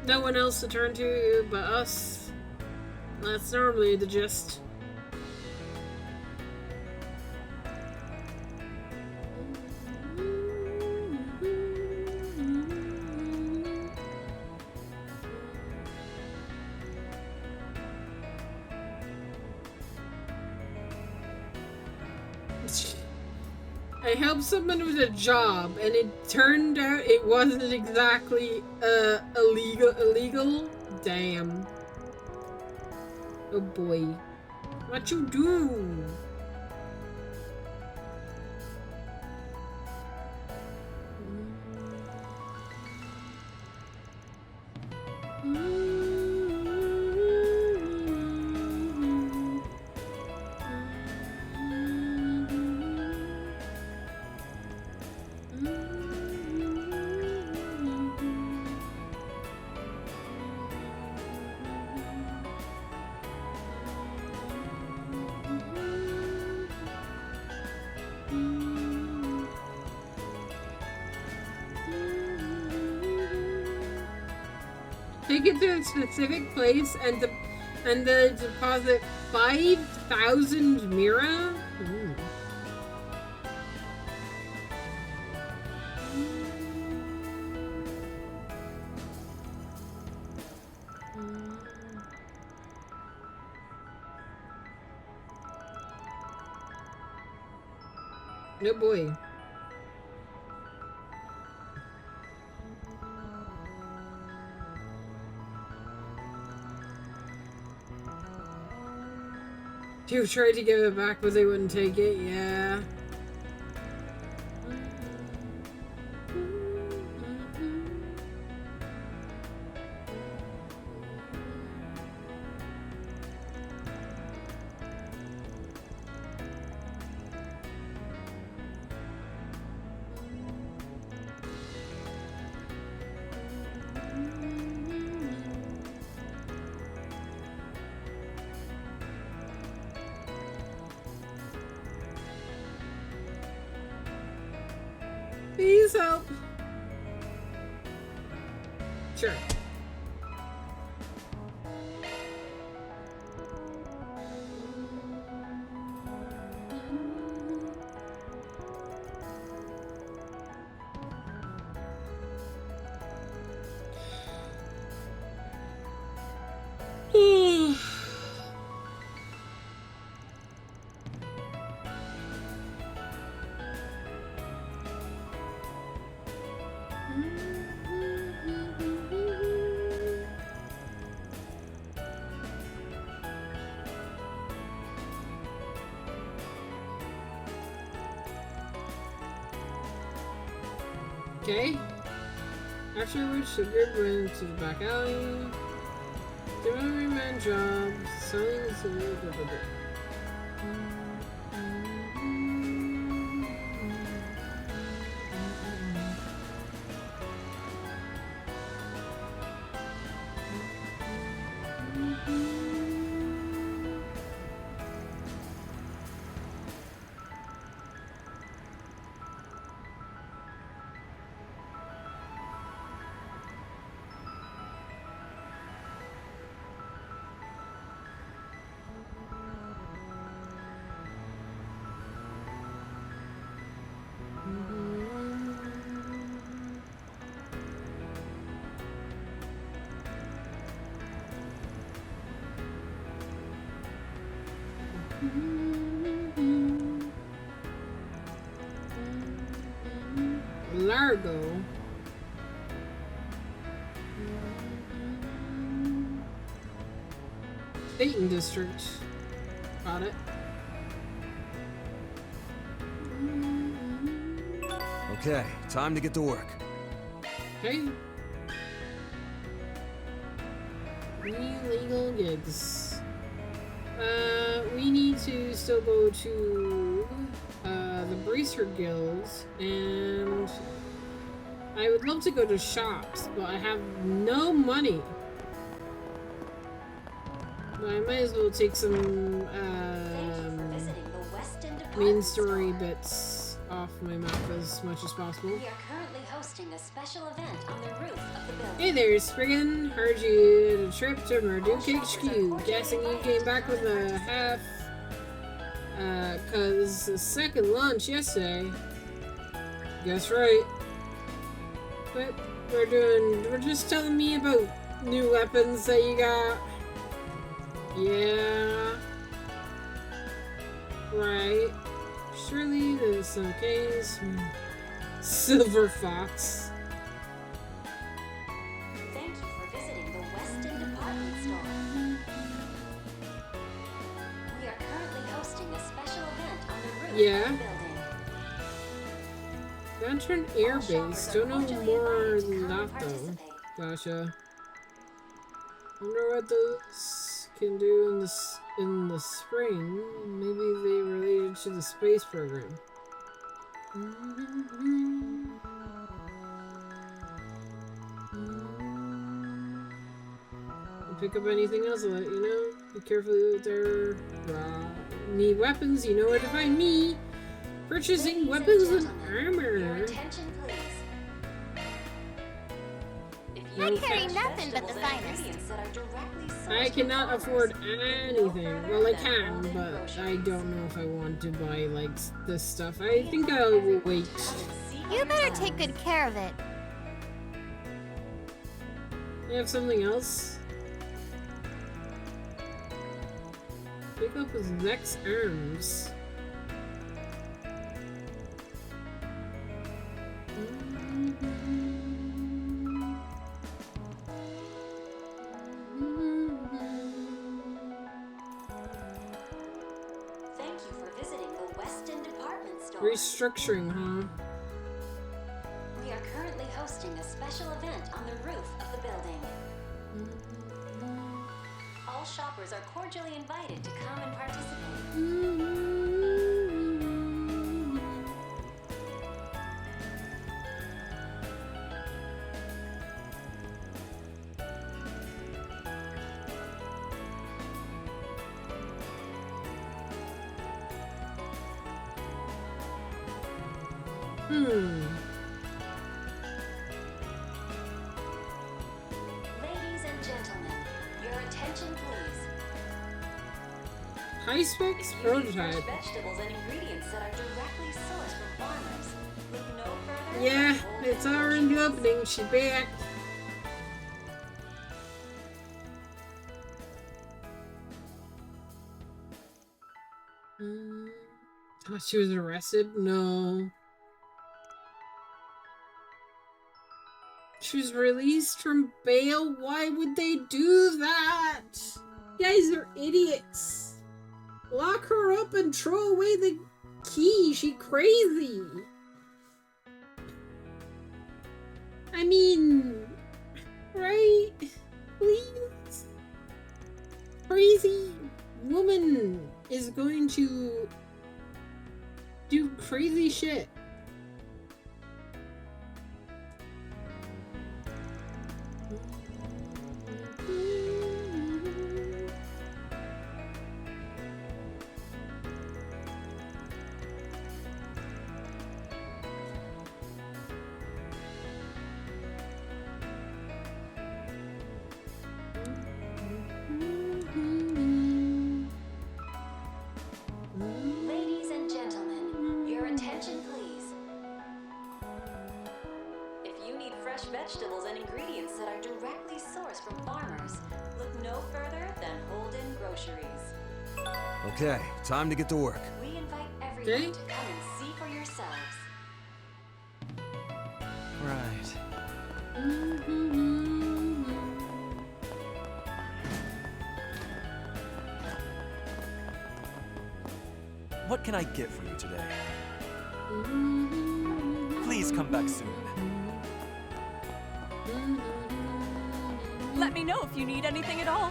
No one else to turn to but us. That's normally the gist. I helped someone with a job, and it turned out it wasn't exactly illegal. Damn. Oh boy. What you do? Take it to a specific place and deposit 5,000 Mira? Ooh. No boy. You tried to give it back, but they wouldn't take it, yeah. Please help. Sure. Okay. Afterwards, the group went to the back alley. Delivery man job, selling to Largo. Dayton District. Got it. Okay, time to get to work. Okay. Illegal gigs. We need to still go to the Bracer Guilds, and I would love to go to shops, but I have no money. But I might as well take some main story bits off my map as much as possible. We are currently hosting a special event on the roof of the building. Hey there, Spriggan. Heard you had a trip to Marduk HQ. Guessing you came back with a half, cause the second launch yesterday. Guess right. But we're just telling me about new weapons that you got. Yeah. Right. Surely there's some case. Silver Fox. Thank you for visiting the Weston Department Store. We are currently hosting a special event on the roof of the building. Lantern Air Base. Don't know more than that though. Gotcha. Wonder what those can do in the spring. Maybe they related to the space program. Pick up anything else, I'll let you know. Be careful with their need weapons, you know where to find me. Purchasing weapons and armor. Attention, please. I carry nothing but the finest. I cannot afford anything. Well, I can, but I don't know if I want to buy, like, this stuff. I think I'll wait. You better take good care of it. I have something else. Pick up his Vex Arms. Thank you for visiting the Weston Department Store. Restructuring, huh? We are currently hosting a special event on the roof of the building. All shoppers are cordially invited to come and participate. High specs prototype. Vegetables and ingredients that are directly sourced from farmers. Look no further. Yeah, it's our in the opening. She's back. Thought she was arrested? No. She was released from bail? Why would they do that? You guys are idiots. Lock her up and throw away the key. She crazy. I mean, right? Please? Crazy woman is going to do crazy shit. Ladies and gentlemen, your attention please. If you need fresh vegetables and ingredients that are directly sourced from farmers, look no further than Holden Groceries. Okay, time to get to work. We invite everyone to come and see for yourselves. Right. What can I get for you today? Please come back soon. Let me know if you need anything at all.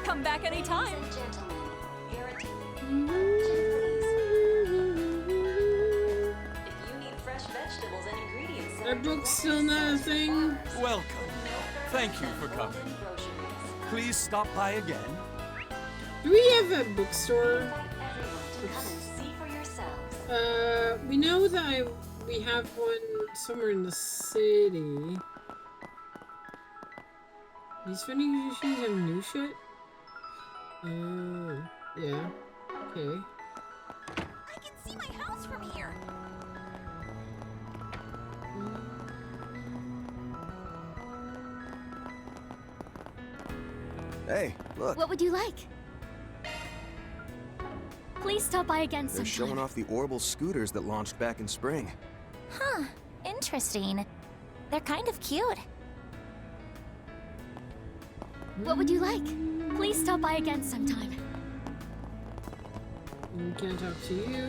Come back anytime. Ladies and gentlemen, your attention please. If you need fresh vegetables and ingredients that Our book's still not a thing. Welcome. Thank you for coming. Please stop by again. Do we have a bookstore? We know that we have one somewhere in the city. These vending machines have new shit? Yeah. Okay. I can see my house from here. Hey, look. What would you like? Please stop by again They're sometime. showing off the Orbital scooters that launched back in spring. Huh. Interesting. They're kind of cute. What would you like? Please stop by again sometime. Can't talk to you.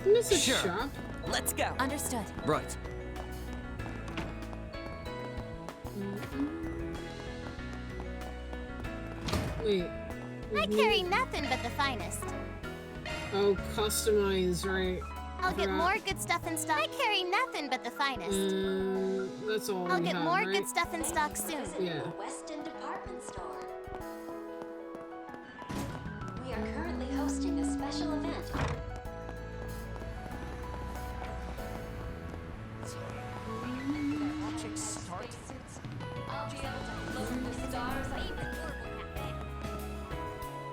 Isn't this a shop? Let's go. Understood. Right. Wait. I carry nothing but the finest. Oh, customize, right. I'll get Forgot. more good stuff in stock. I carry nothing but the finest. That's all I'll we get have, more right? good stuff in stock soon. Yeah. Weston Department Store. We are currently hosting a special event. Watching start. I'll be able to float the stars like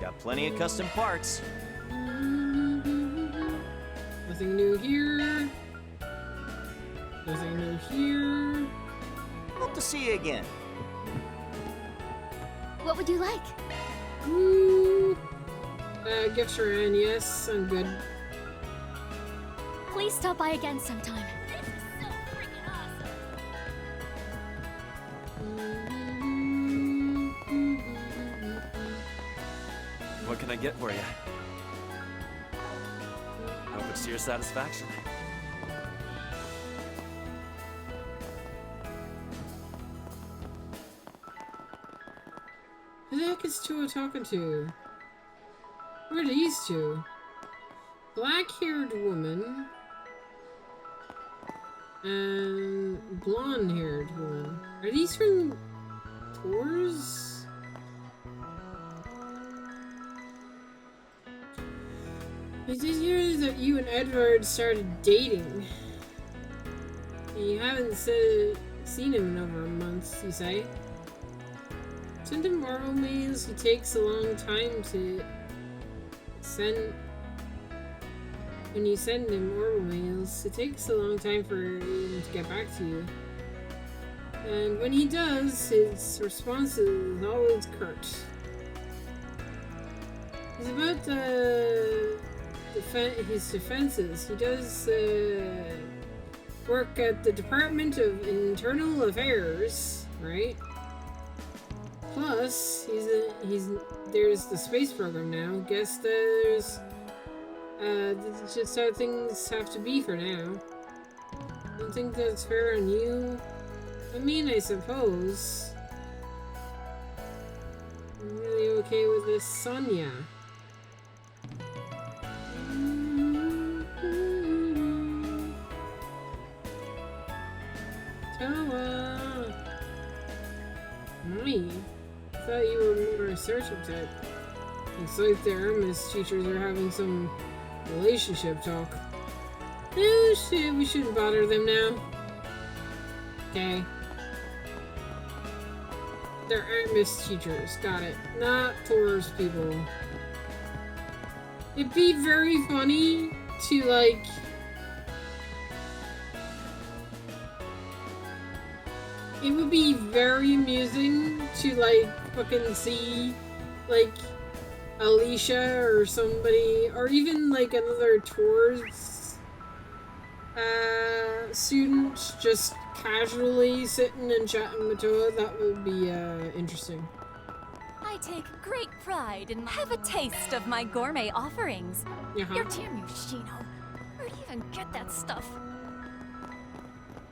Got plenty of custom parts. Nothing new here. Nothing new here. Hope to see you again. What would you like? Gift for Anne, yes, I'm good. Please stop by again sometime. What can I get for you? Hope it's to your satisfaction. Who the heck is Tua talking to? Who are these two? Black-haired woman and blonde-haired woman. Are these from tours? It says here that you and Edward started dating. You haven't seen him in over a month, you say? Send him oral mails. He takes a long time to send. When you send him oral mails, it takes a long time for him to get back to you. And when he does, his response is always curt. He's about his defenses. He does work at the Department of Internal Affairs, right? Plus, there's the space program now. Guess there's that's just how things have to be for now. Don't think that's fair on you. I mean, I suppose. I'm really okay with this, Sonia. Toa! Me? I thought you were more assertive type. Looks like the Hermes teachers are having some relationship talk. Oh shit, we shouldn't bother them now. Okay. They're Hermes teachers, got it. Not tourist people. It'd be very funny to like it would be very amusing to like fucking see like Alicia or somebody or even like another tours student just casually sitting and chatting with Toa. That would be interesting. I take great pride in have a taste of my gourmet offerings. Uh-huh. Your tiramisu. Where do you even get that stuff?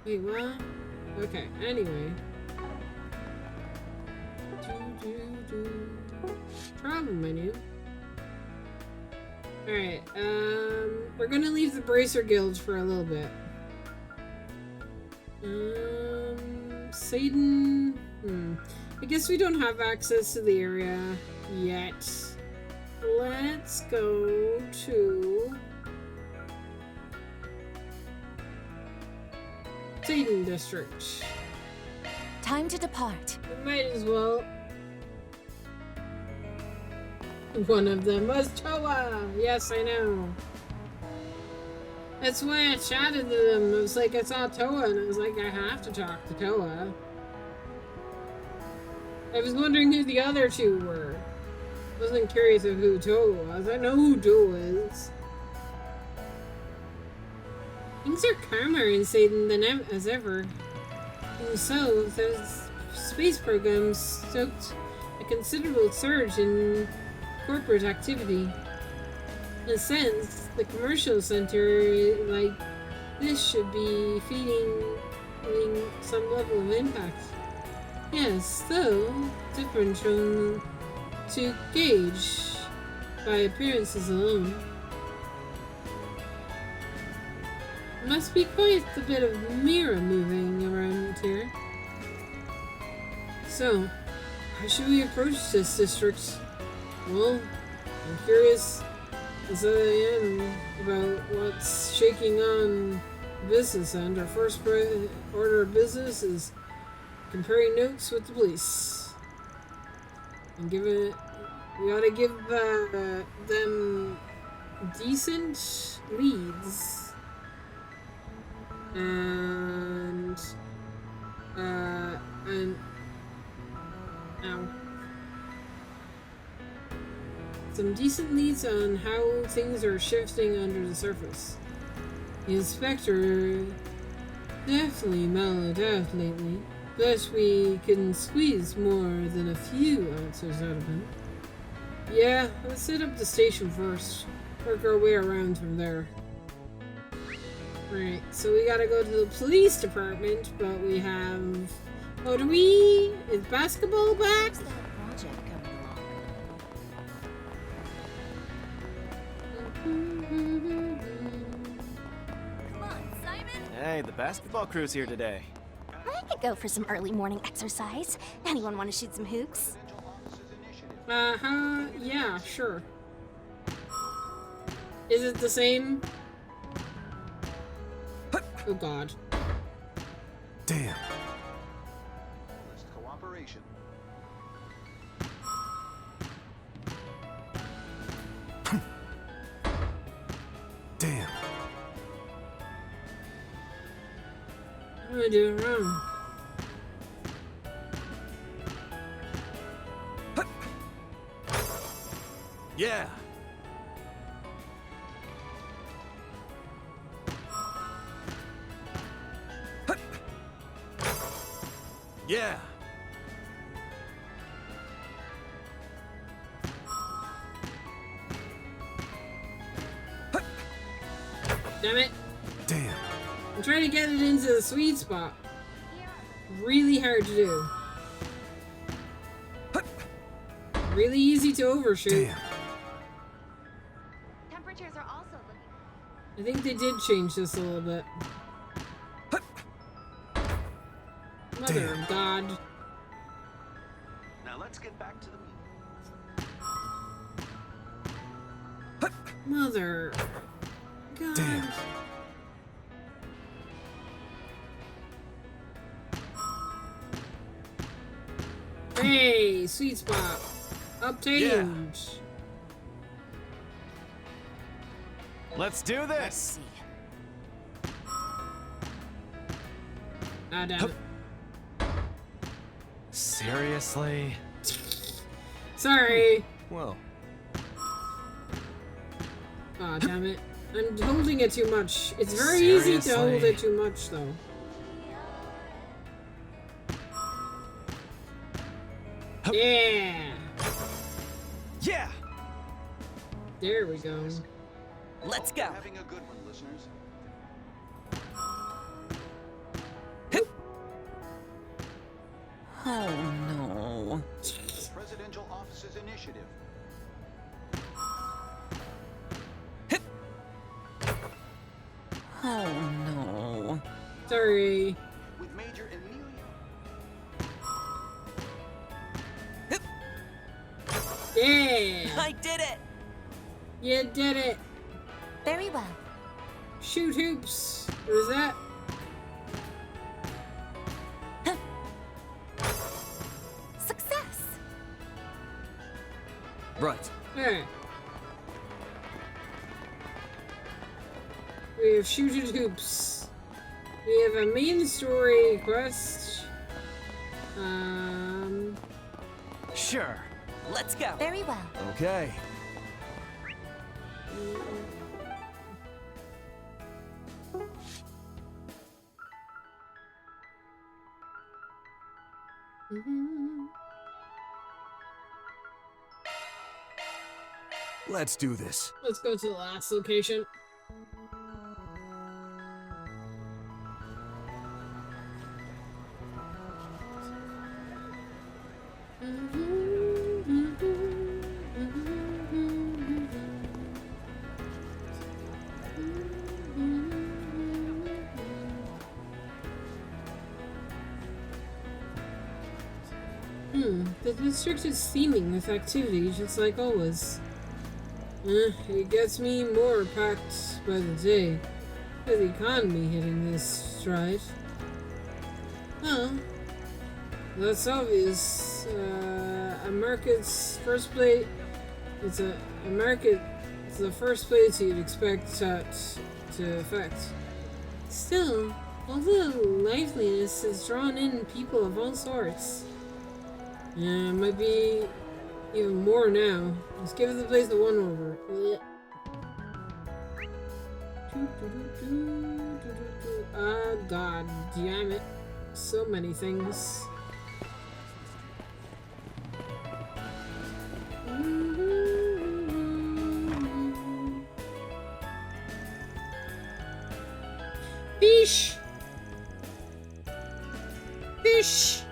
Wait, what? Okay, anyway. Travel menu. Alright, we're gonna leave the Bracer Guild for a little bit. Satan. I guess we don't have access to the area yet. Let's go to Satan District. Time to depart. We might as well. One of them was Toa. Yes, I know. That's why I chatted to them. I was like, I saw Toa, and I was like, I have to talk to Toa. I was wondering who the other two were. I wasn't curious of who Toa was. I know who Toa is. Things are calmer in Satan than as ever. And so, the space program stoked a considerable surge in corporate activity. In a sense, the commercial center like this should be feeling some level of impact. Yes, though different from to gauge by appearances alone. Must be quite a bit of mirror moving around here. So, how should we approach this district? Well, I'm curious as I am about what's shaking on the business end. Our first order of business is comparing notes with the police. And we ought to give them decent leads. And some decent leads on how things are shifting under the surface. The inspector definitely mellowed out lately, but we can squeeze more than a few answers out of him. Yeah, let's set up the station first. Work our way around from there. Right, so we gotta go to the police department, but we have... Oh, is basketball back? Hey, the basketball crew's here today. I could go for some early morning exercise. Anyone want to shoot some hoops? Yeah, sure. Is it the same? Oh god. Damn. Cooperation. What am I doing wrong? Yeah. Yeah. Damn it. Damn. I'm trying to get it into the sweet spot. Really hard to do. Really easy to overshoot. Damn. Temperatures are also looking. I think they did change this a little bit. Mother of God. Now let's get back to the meat. Mother. God. Damn. Hey, sweet spot. Obtained. Let's do this. Ah, damn it. Seriously? Sorry. Well, Ah, damn it. I'm holding it too much. It's very easy to hold it too much, though. Yeah. Yeah. There we go. Let's go. Having a good one, listeners. Oh no. Presidential Office's initiative. Oh no. Sorry. With Major Emilio. Yeah. I did it. You did it. Very well. Shoot hoops. What is that? Success! Right. Alright. We have shooted hoops. We have a main story quest. sure. Let's go. Very well. Okay. Let's do this. Let's go to the last location. The district is steaming with activity, just like always. It gets me more packed by the day, with the economy hitting this stride. Well, that's obvious. A market's first place. It's a market. It's the first place you'd expect that to affect. Still, all the liveliness has drawn in people of all sorts. Yeah, it might be even more now. Let's give the place a one-over. Ah, god damn it. So many things. Fish! Fish!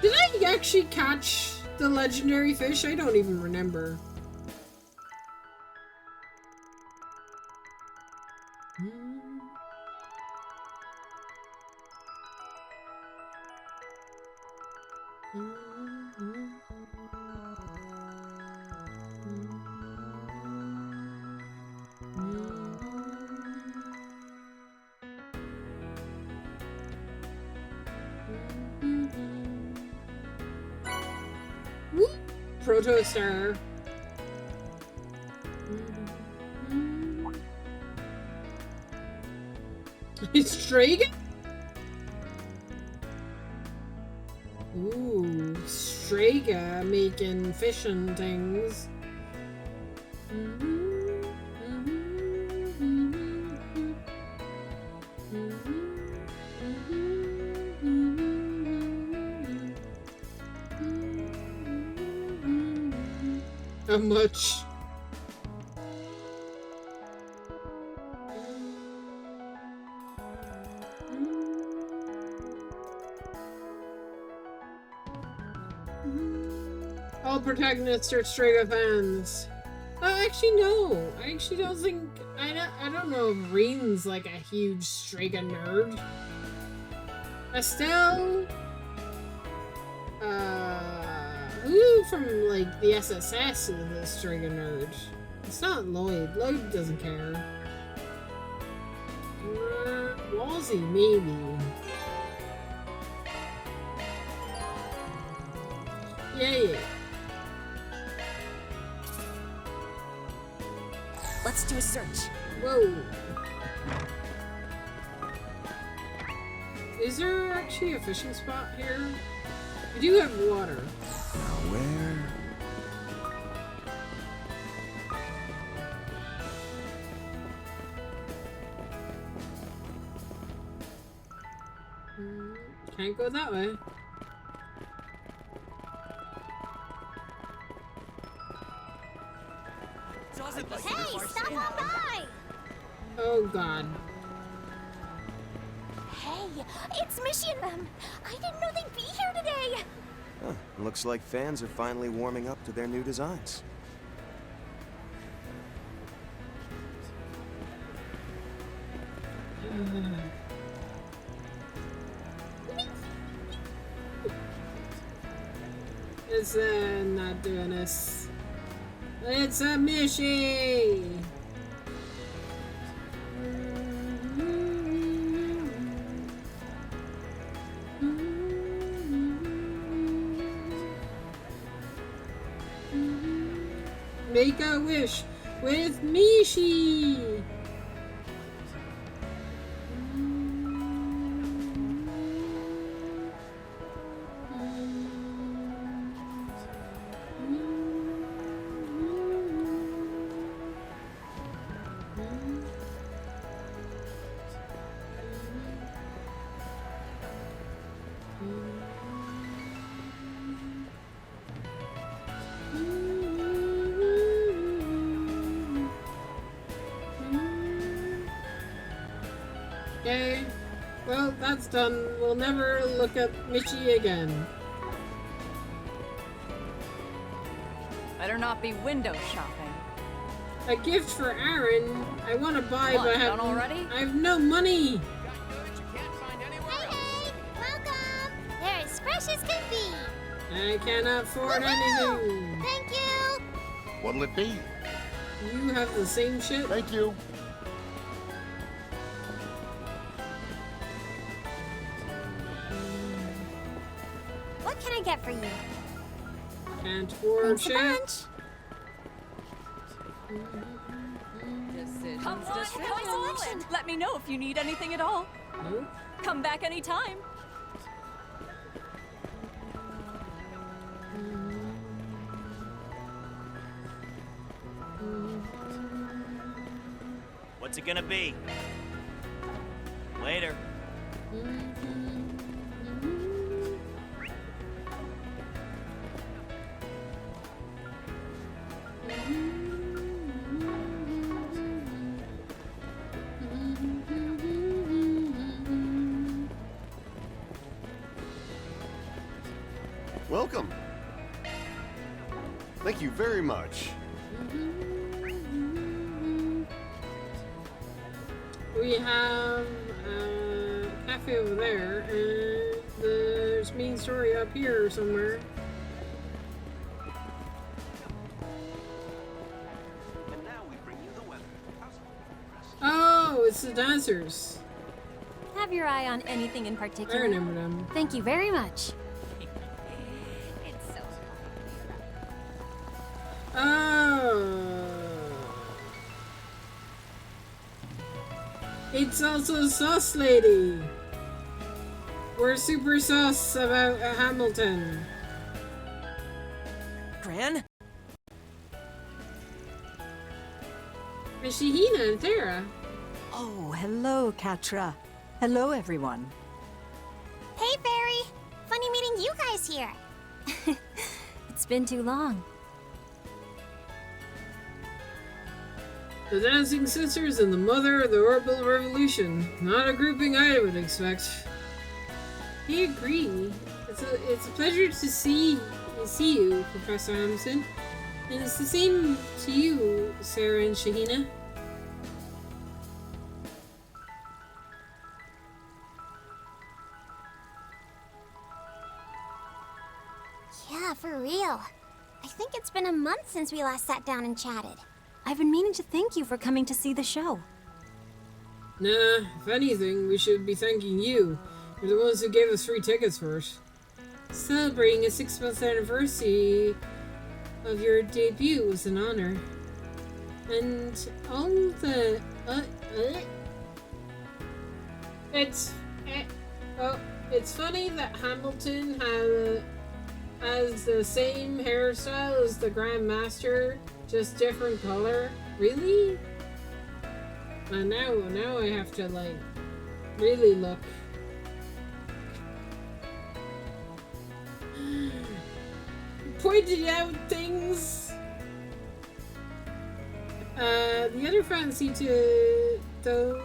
Did I actually catch the legendary fish? I don't even remember. Protostar. Strega? Ooh, Strega making fishing things. How much? All protagonists are Strega fans. Actually, no. I actually don't think. I don't know if Reen's like a huge Strega nerd. Estelle. Who from like the SSS is a Strega nerd? It's not Lloyd. Lloyd doesn't care. Wallsy, maybe. Yeah. Let's do a search. Whoa. Is there actually a fishing spot here? I do have water. Where? Can't go that way. Hey, stop on by! Oh god. Hey, it's Mission. I didn't know they'd be here today. Huh, looks like fans are finally warming up to their new designs. It's not doing this. It's a mission. Make a wish with Mishi. Okay, well, that's done. We'll never look up Michi again. Better not be window shopping. A gift for Aaron. I want to buy, What, but I have, done already? I have no money. Hey, welcome. They're as fresh as could be. I cannot afford Woohoo! anything. Thank you. What'll it be? You have the same shit? Thank you. What can I get for you? Can't afford Thanks a shit. bunch. Come on. Let me know if you need anything at all. Nope. Come back anytime. What's it gonna be? Later. Welcome. Thank you very much. We have a cafe over there, and there's much main story up here somewhere. And now we bring you the weather. Oh, it's the dancers. Have your eye on anything in I particular? remember them. Thank you very much. It's so Oh. It's also Sauce Lady. We're super sauce about Hamilton. Gran? And Shahina and Thera. Oh, hello, Katra. Hello, everyone. Hey, Fairy! Funny meeting you guys here. It's been too long. The Dancing Sisters and the Mother of the Orbital Revolution. Not a grouping I would expect. I agree. It's a pleasure to see you, Professor Hamilton. And it's the same to you, Sarah and Shahina. Yeah, for real. I think it's been a month since we last sat down and chatted. I've been meaning to thank you for coming to see the show. Nah, if anything, we should be thanking you. You're the ones who gave us free tickets for it. Celebrating a 6-month anniversary of your debut was an honor. And all the... It's funny that Hamilton has the same hairstyle as the Grand Master, just different color. Really? And now I have to, like, really look. Pointed out things. The other fancy the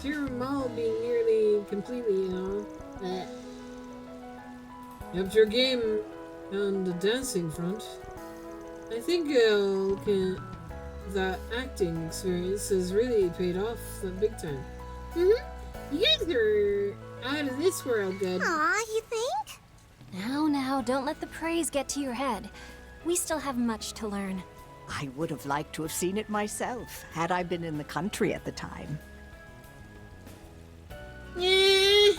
Kira Mall being nearly completely, up to your game on the dancing front. I think that acting experience has really paid off big time. You guys are out of this world good. Aw, you think? Now, don't let the praise get to your head. We still have much to learn. I would have liked to have seen it myself, had I been in the country at the time. Yeah.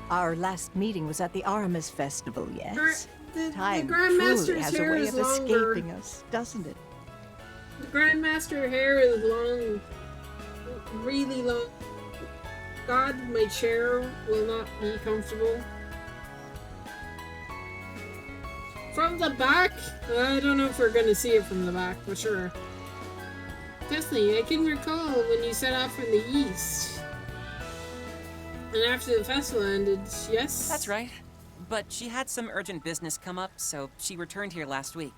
Our last meeting was at the Aramis Festival, yes? Time the Grandmaster's truly has a hair way is of longer. escaping us, doesn't it? The Grandmaster hair is long, really long. God, my chair will not be comfortable. From the back? I don't know if we're gonna see it from the back, but sure. Definitely, I can recall when you set off from the east. And after the festival ended, yes? That's right. But she had some urgent business come up, so she returned here last week.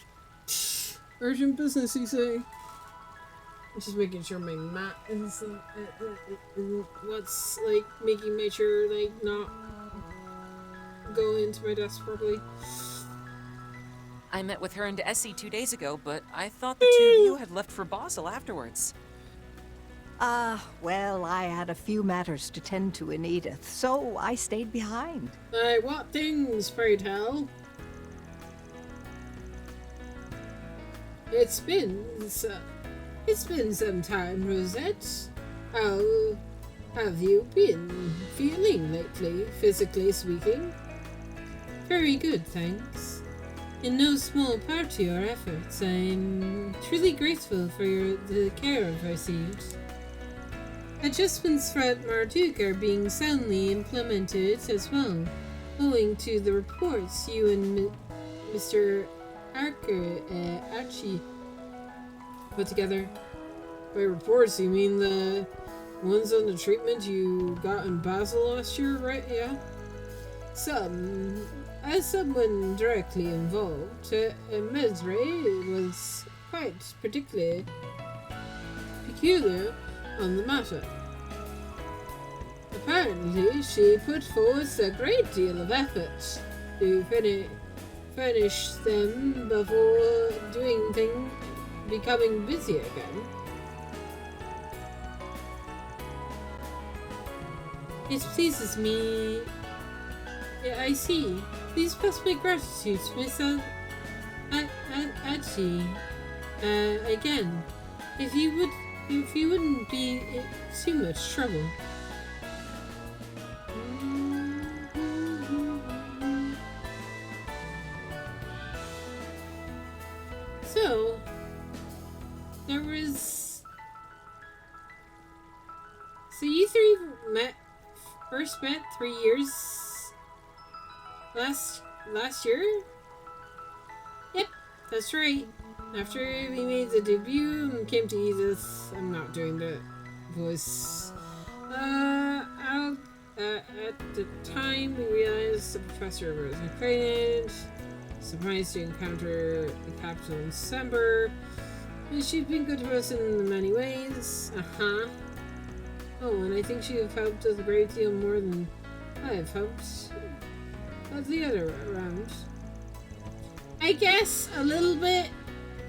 Urgent business, you say? I'm just making sure my mat is what's like making my chair like not go into my desk properly. I met with her and Essie 2 days ago, but I thought the two of you had left for Basel afterwards. Well, I had a few matters to tend to in Edith, so I stayed behind. What things, pray tell? It's been some time, Rosette. How have you been feeling lately, physically speaking? Very good, thanks. In no small part to your efforts, I'm truly grateful for the care I've received. Adjustments throughout Marduk are being soundly implemented as well, owing to the reports you and Mr. Archie put together. By reports, you mean the ones on the treatment you got in Basel last year, right? Yeah. As someone directly involved, Mesre was quite particularly peculiar on the matter. Apparently, she put forth a great deal of effort to finish them before becoming busy again. It Yeah, I see. Please pass my gratitude to Miss Achi. Again. If you wouldn't be in too much trouble. So, there was... So you three first met 3 years... Last year? Yep, that's right. After we made the debut and came to Edith, I'm not doing the voice. At the time, we realized the professor was pregnant. Surprised to encounter the capital in December. And she's been good to us in many ways. Oh, and I think she has helped us a great deal more than I have helped the other round. I guess a little bit.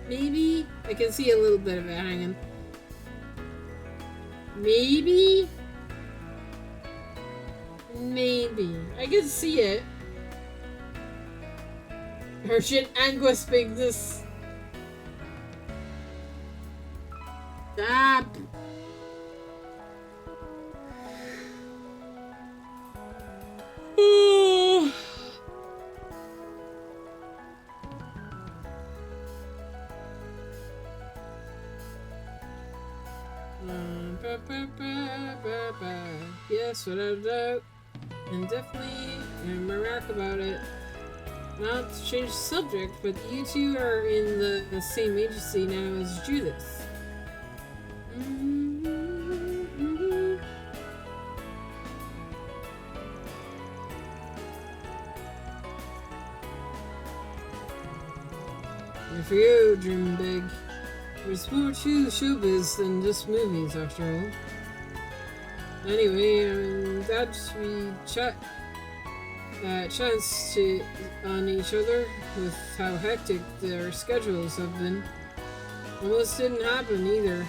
Maybe. I can see a little bit of it hanging. Maybe. I can see it. Urgent Anguis bigness. Stop. Yes, without a doubt. And definitely am remark about it. Not to change the subject, but you two are in the same agency now as Judith. And for you, dream big. There's more to showbiz than just movies, after all. Anyway, I'm glad we chanced on each other with how hectic their schedules have been. Almost didn't happen either.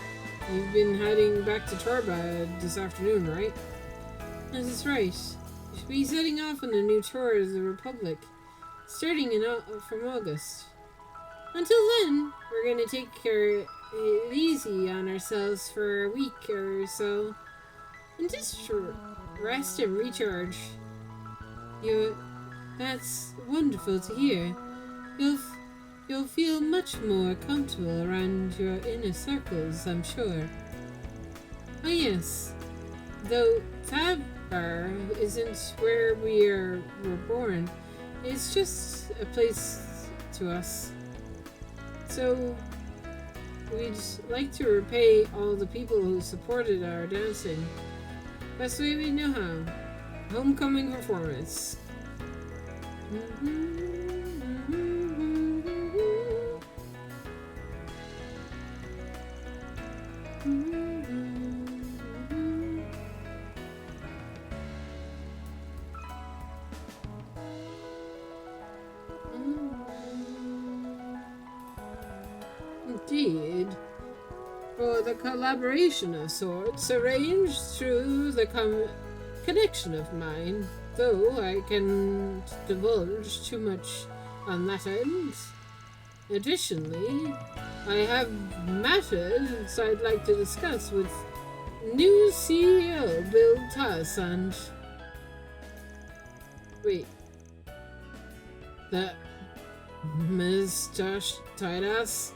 You've been heading back to Torbad this afternoon, right? That is right. You should be setting off on a new tour of the Republic, starting from August. Until then, we're going to take it easy on ourselves for a week or so. And just rest and recharge. That's wonderful to hear. You'll feel much more comfortable around your inner circles, I'm sure. Oh yes, though Tabar isn't where we were born, it's just a place to us. So, we'd like to repay all the people who supported our dancing. Best way we know how. Homecoming performance. Indeed. For the collaboration of sorts arranged through the connection of mine, though I can't divulge too much on that end. Additionally, I have matters I'd like to discuss with new CEO Bill Tuss and... Wait. That Ms. Tidas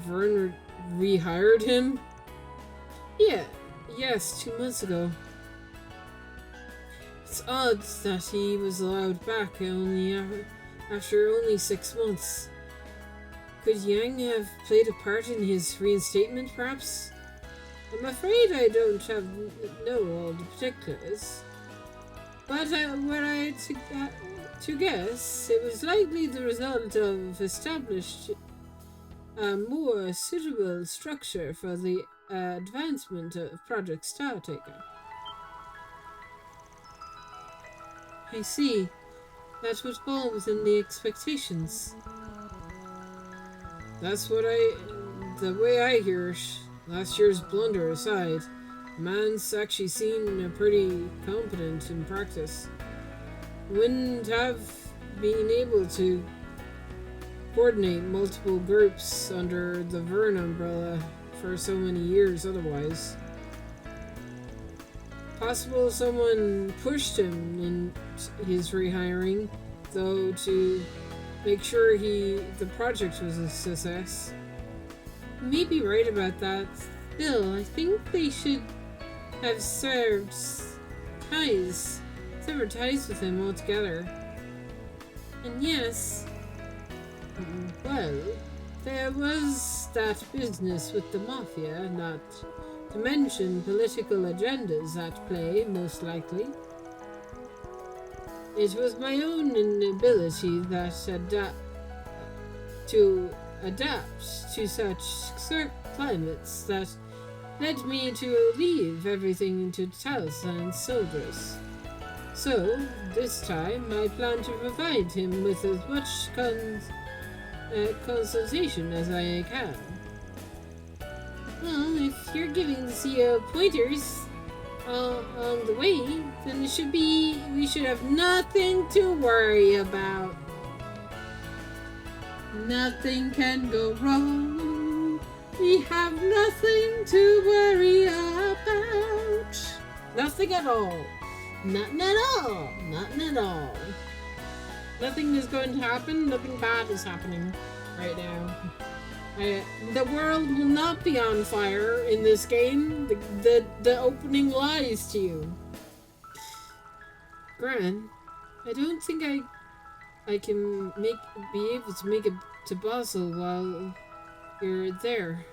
Vern rehired him? Yes, 2 months ago. It's odd that he was allowed back after only 6 months. Could Yang have played a part in his reinstatement, perhaps? I'm afraid I don't know all the particulars. But were I to guess, it was likely the result of established a more suitable structure for the advancement of Project Startaker. I see. That would fall within the expectations. That's the way I hear it. Last year's blunder aside, the man's actually seemed pretty competent in practice. wouldn't have been able to coordinate multiple groups under the Vern umbrella for so many years otherwise. Possible someone pushed him in his rehiring, though, to make sure the project was a success. You may be right about that. Still, I think they should have severed ties with him altogether. And yes, well, there was that business with the Mafia, not to mention political agendas at play, most likely. It was my own inability that adapt to such climates that led me to leave everything to Taliesin's soldiers. So, this time, I plan to provide him with as much consultation as I can. Well, if you're giving the CEO pointers on the way, then we should have nothing to worry about. Nothing can go wrong. We have nothing to worry about. Nothing at all. Nothing at all. Nothing at all. Nothing is going to happen. Nothing bad is happening right now. The world will not be on fire in this game. The opening lies to you. Gran, I don't think I can be able to make it to Basel while you're there.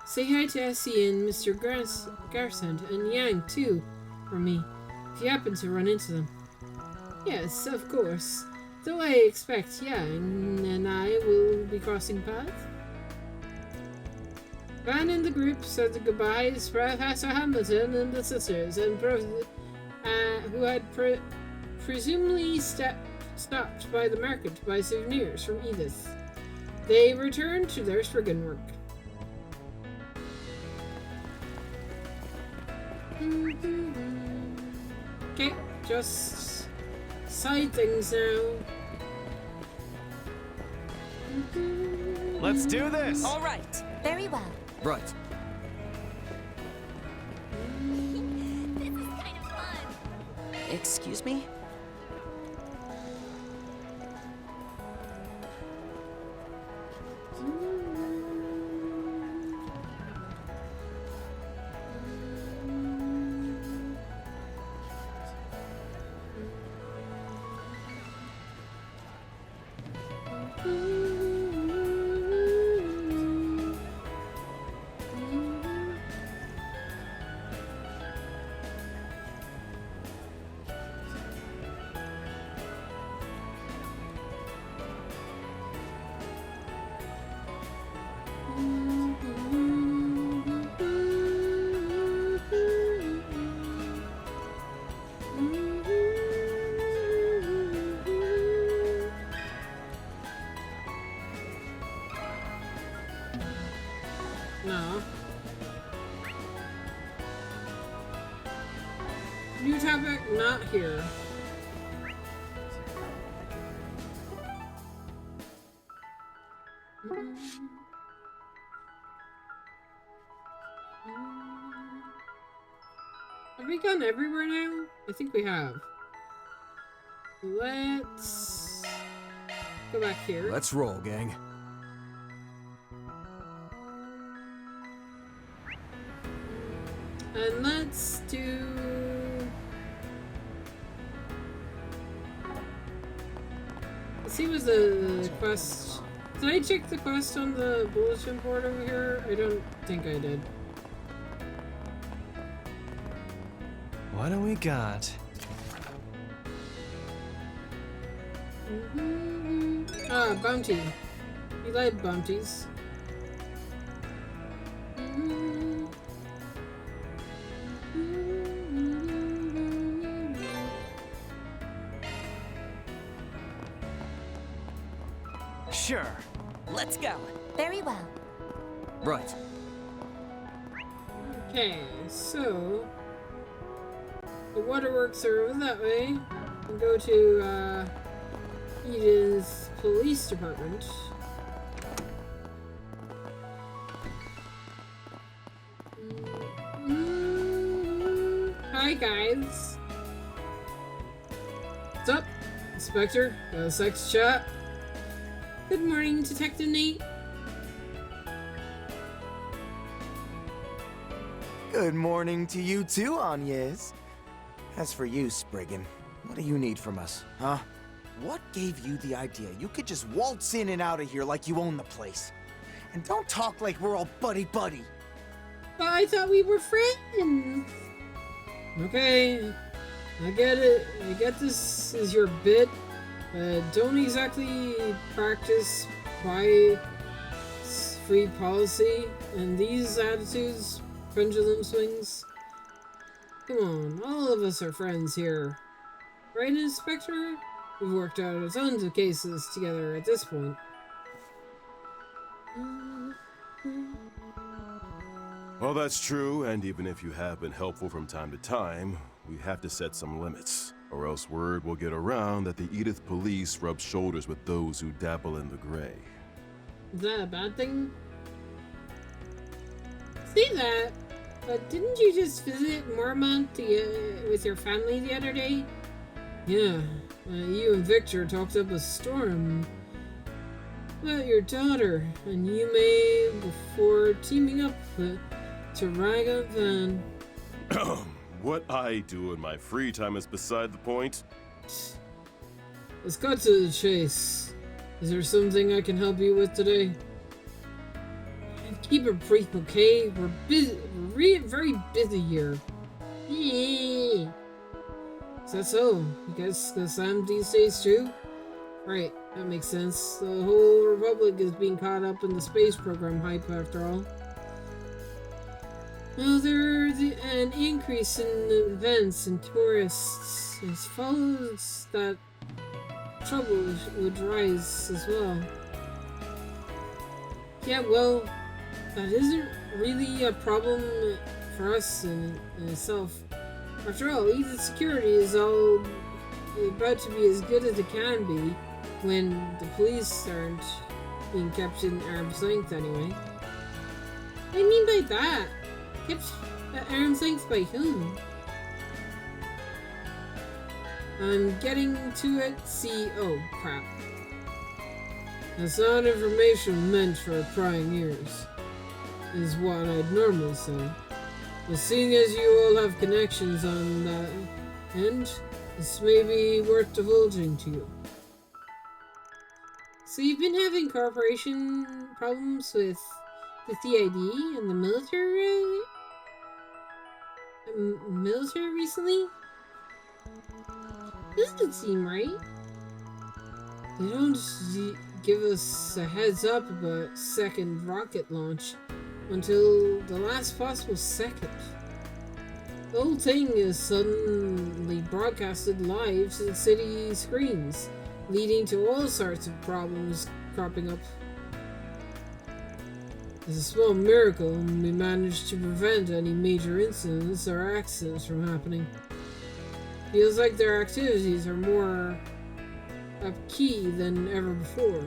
Say hi to Essie and Mr. Garsand and Yang too, for me, if you happen to run into them. Yes, of course. Though I expect Yang and I will be crossing paths. Van and the group said the goodbyes to Professor Hamilton and the sisters, and who had presumably stopped by the market to buy souvenirs from Edith. They returned to their Spriggan work. Okay, just side things now. Let's do this! All right. Very well. Right. This is kind of fun. Excuse me? No. New topic, not here. Have we gone everywhere now? I think we have. Let's go back here. Let's roll, gang. And let's do... Let's see what's the quest. Did I check the quest on the bulletin board over here? I don't think I did. What do we got? Ah, bounty. You like bounties. Sure. Let's go. Very well. Right. Okay, so the waterworks are over that way. and go to Edith's police department. Hi guys. What's up, Inspector? Got a sex chat? Good morning, Detective Nate. Good morning to you too, Agnes. As for you, Spriggan, what do you need from us, huh? What gave you the idea you could just waltz in and out of here like you own the place? And don't talk like we're all buddy-buddy. But I thought we were friends. Okay, I get it. I get this is your bit. Don't exactly practice by free policy and these attitudes, pendulum swings. Come on, all of us are friends here. Right, Inspector? We've worked out tons of cases together at this point. Well, that's true, and even if you have been helpful from time to time, we have to set some limits, or else word will get around that the Edith police rub shoulders with those who dabble in the gray. Is that a bad thing? Say that, but didn't you just visit Mormont with your family the other day? Yeah, you and Victor talked up a storm about your daughter, and you may before teaming up to rag on Van. What I do in my free time is beside the point. Let's cut to the chase. Is there something I can help you with today? Keep it brief, okay? We're busy. We're very busy here. Yeah. Is that so? You guys got Sam these days too? Right, that makes sense. The whole Republic is being caught up in the space program hype after all. Well, there's an increase in events and tourists. It follows that trouble would rise as well. Yeah, well, that isn't really a problem for us in itself. After all, Edith security is all about to be as good as it can be when the police aren't being kept in arm's length anyway. What do you mean by that? Kept at arm's length by whom? I'm getting to it. See, oh crap. That's not information meant for prying ears, is what I'd normally say. But seeing as you all have connections on that end, this may be worth divulging to you. So you've been having cooperation problems with the CID and the military? Military recently? Doesn't seem right. They don't give us a heads up about second rocket launch until the last possible second. The whole thing is suddenly broadcasted live to the city screens, leading to all sorts of problems cropping up. It's a small miracle we managed to prevent any major incidents or accidents from happening. Feels like their activities are more up-key than ever before.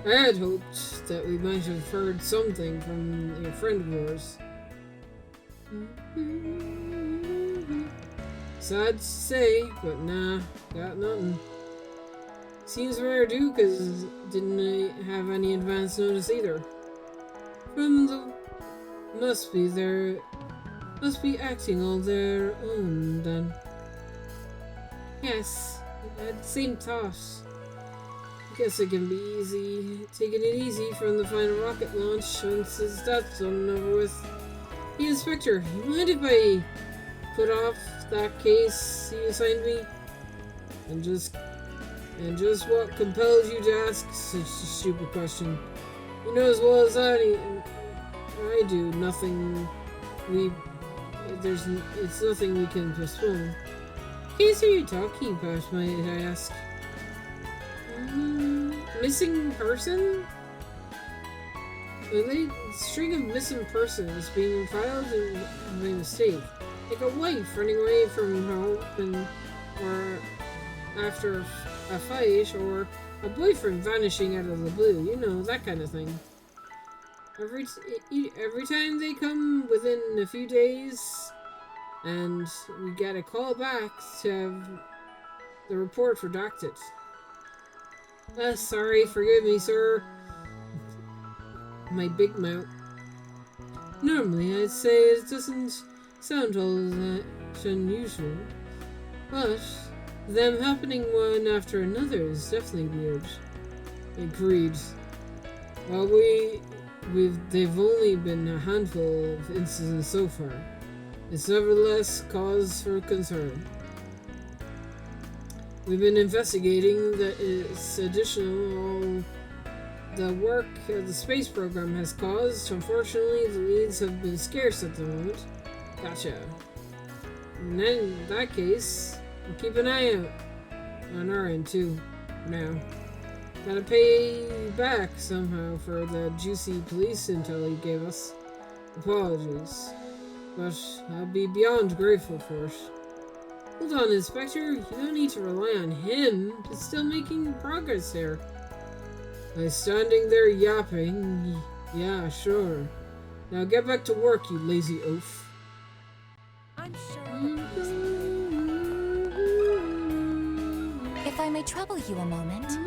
I had hoped that we might have heard something from a friend of yours. Sad to say, but nah, got nothing. Seems rare too, cause didn't have any advance notice either. From the must be acting all their own then. Yes, I had the same thought. Guess it can be easy, taking it easy from the final rocket launch once that's done and over with. Hey, Inspector, you mind if I put off that case you assigned me? And just what compels you to ask such a stupid question? You know as well as I do, it's nothing we can postpone. What case are you talking about, might I ask? Missing person? A string of missing persons being filed by mistake. Like a wife running away from home or after a fight, or a boyfriend vanishing out of the blue. You know, that kind of thing. Every time they come within a few days, and we get a call back to have the report redacted. Sorry, forgive me, sir. My big mouth. Normally, I'd say it doesn't sound all that unusual, but them happening one after another is definitely weird. Agreed. Well, they've only been a handful of incidents so far. It's nevertheless cause for concern. We've been investigating this additional the work the space program has caused. Unfortunately, the leads have been scarce at the moment. Gotcha. And then, in that case, we'll keep an eye out on our end too. For now. Gotta pay you back somehow for the juicy police intel you gave us. Apologies. But I'll be beyond grateful for it. Hold on, Inspector. You don't need to rely on him. He's still making progress here. By standing there yapping, yeah, sure. Now get back to work, you lazy oaf. I'm sure. If I may trouble you a moment.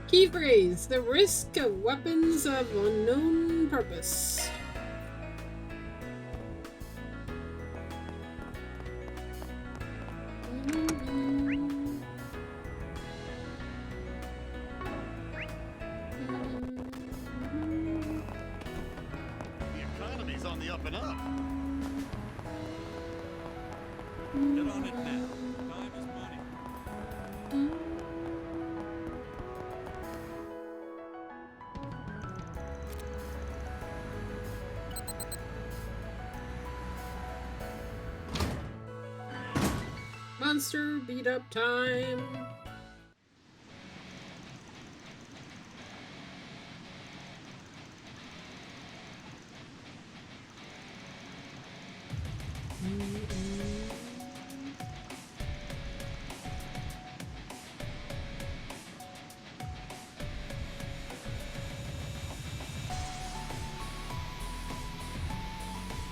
Key phrase: the risk of weapons of unknown purpose. The economy's on the up and up. Get on it now. Time is money. Monster beat up time.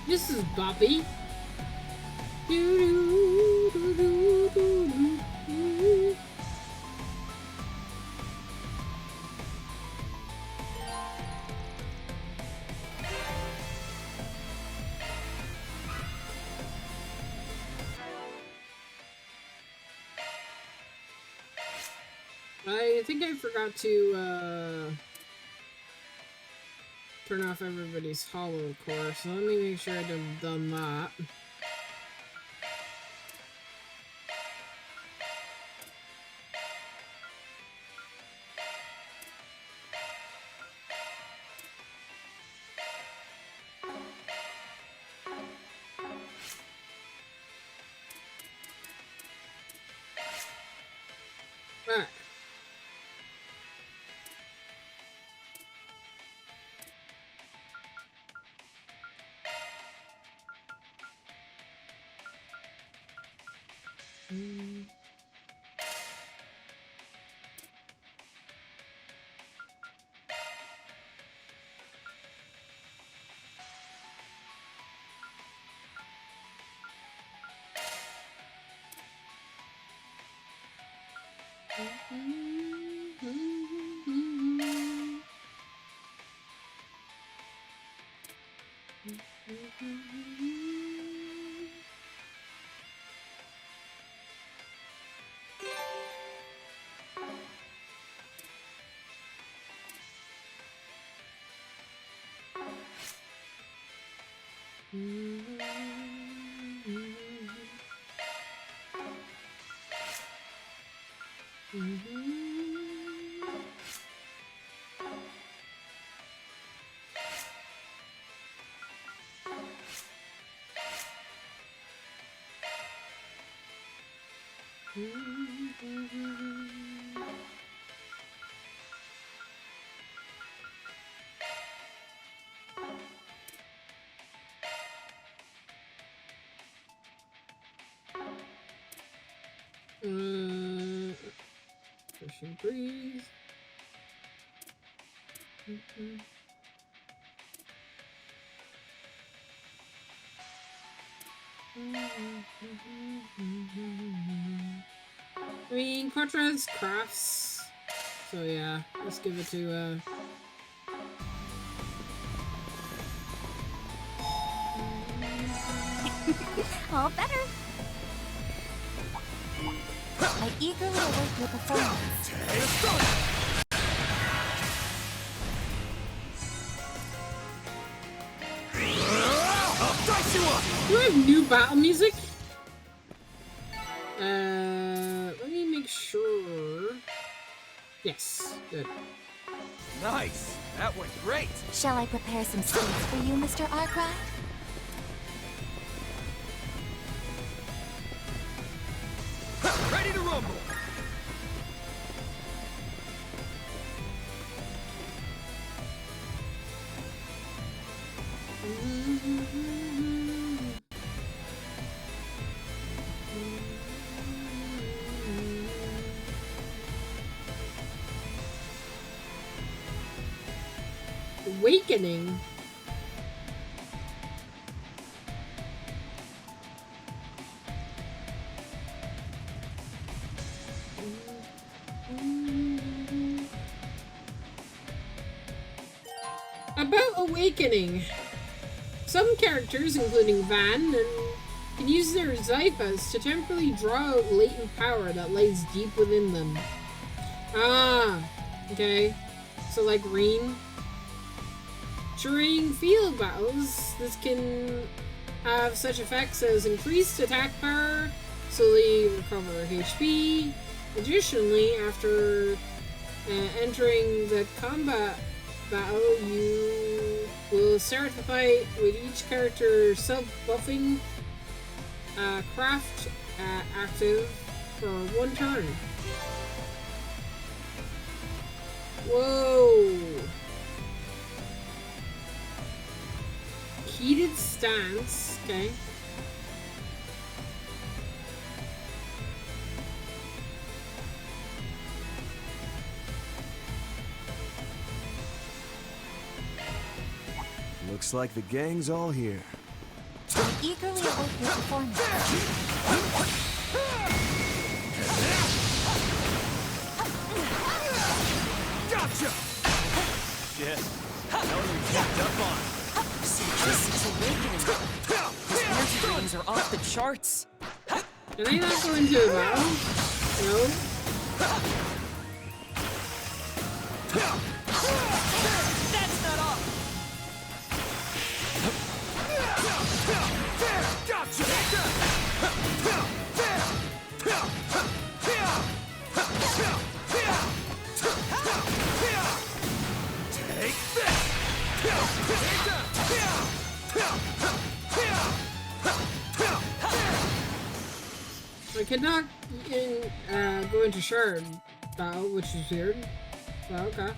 This is Boppy. I think I forgot to turn off everybody's hollow core, so let me make sure I've done that. Alright. Push and breathe. I mean, Quattro has crafts, so yeah, let's give it to, All better. I eagerly await your performance. Do I have new battle music? Let me make sure. Yes, good. Nice! That went great! Shall I prepare some space for you, Mr. Arkwright? Ready to rumble! Awakening. About awakening. Some characters, including Van, can use their Zyphas to temporarily draw out latent power that lies deep within them. Ah, okay. So like Reen. During field battles, this can have such effects as increased attack power, slowly recover HP. Additionally, after entering the combat battle, you will start the fight with each character self-buffing craft active for 1 turn. Whoa! Heated stance, okay. Looks like the gang's all here. I eagerly await your performance. Gotcha! Shit. No, we kept up on. This is awakening. His energy readings are off the charts. Can I not go into a battle? No? That's not all. Take this! I could not go into shard battle, which is weird. Well, okay.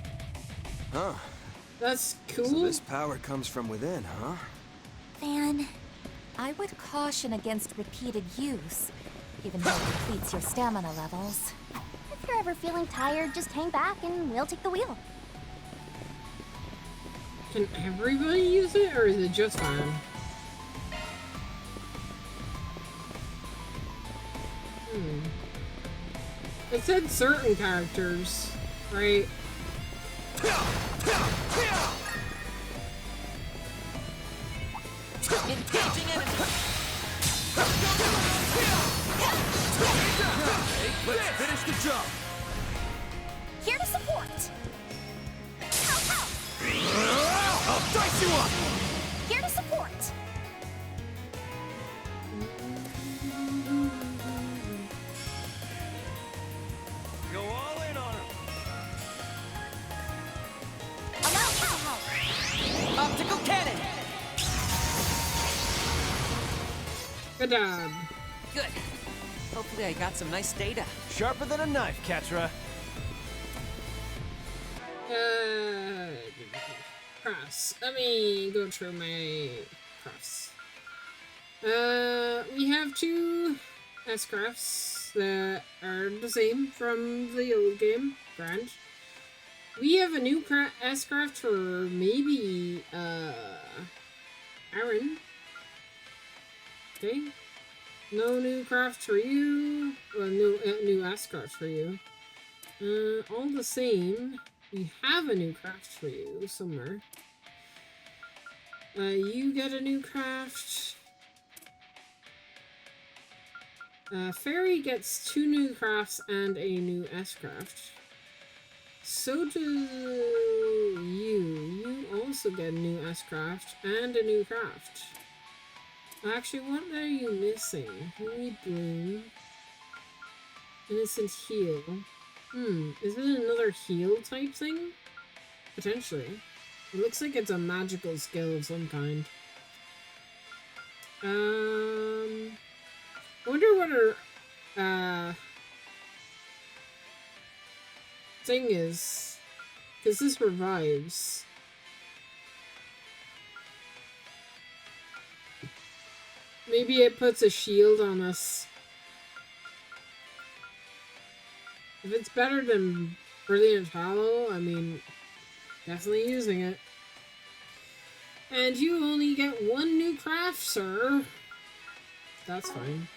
Huh. That's cool. So this power comes from within, huh? Van, I would caution against repeated use. even though it depletes your stamina levels. If you're ever feeling tired, just hang back and we'll take the wheel. Can everybody use it, or is it just Farron? It said certain characters, right? Engaging enemy. Let's finish the job. Here to support. I'll dice you up. Here to support. Go all in on him. Allow me to help. Optical cannon. Good job. Good. Hopefully I got some nice data. Sharper than a knife, Catra. Crafts. Let me go through my crafts. We have two S-crafts that are the same from the old game. Grand. We have a new S-craft for maybe, Aaron. Okay. No new craft for you. Well, no new S-craft for you. All the same, we have a new craft for you somewhere. You get a new craft. Fairy gets 2 new crafts and a new S-craft. So do you. You also get a new S-craft and a new craft. Actually, what are you missing? Holy Bloom. Innocent Heal. Is it another heal type thing? Potentially. It looks like it's a magical skill of some kind. I wonder what her, thing is. Because this revives. Maybe it puts a shield on us. If it's better than Brilliant Hollow, I mean, definitely using it. And you only get 1 new craft, sir. That's fine.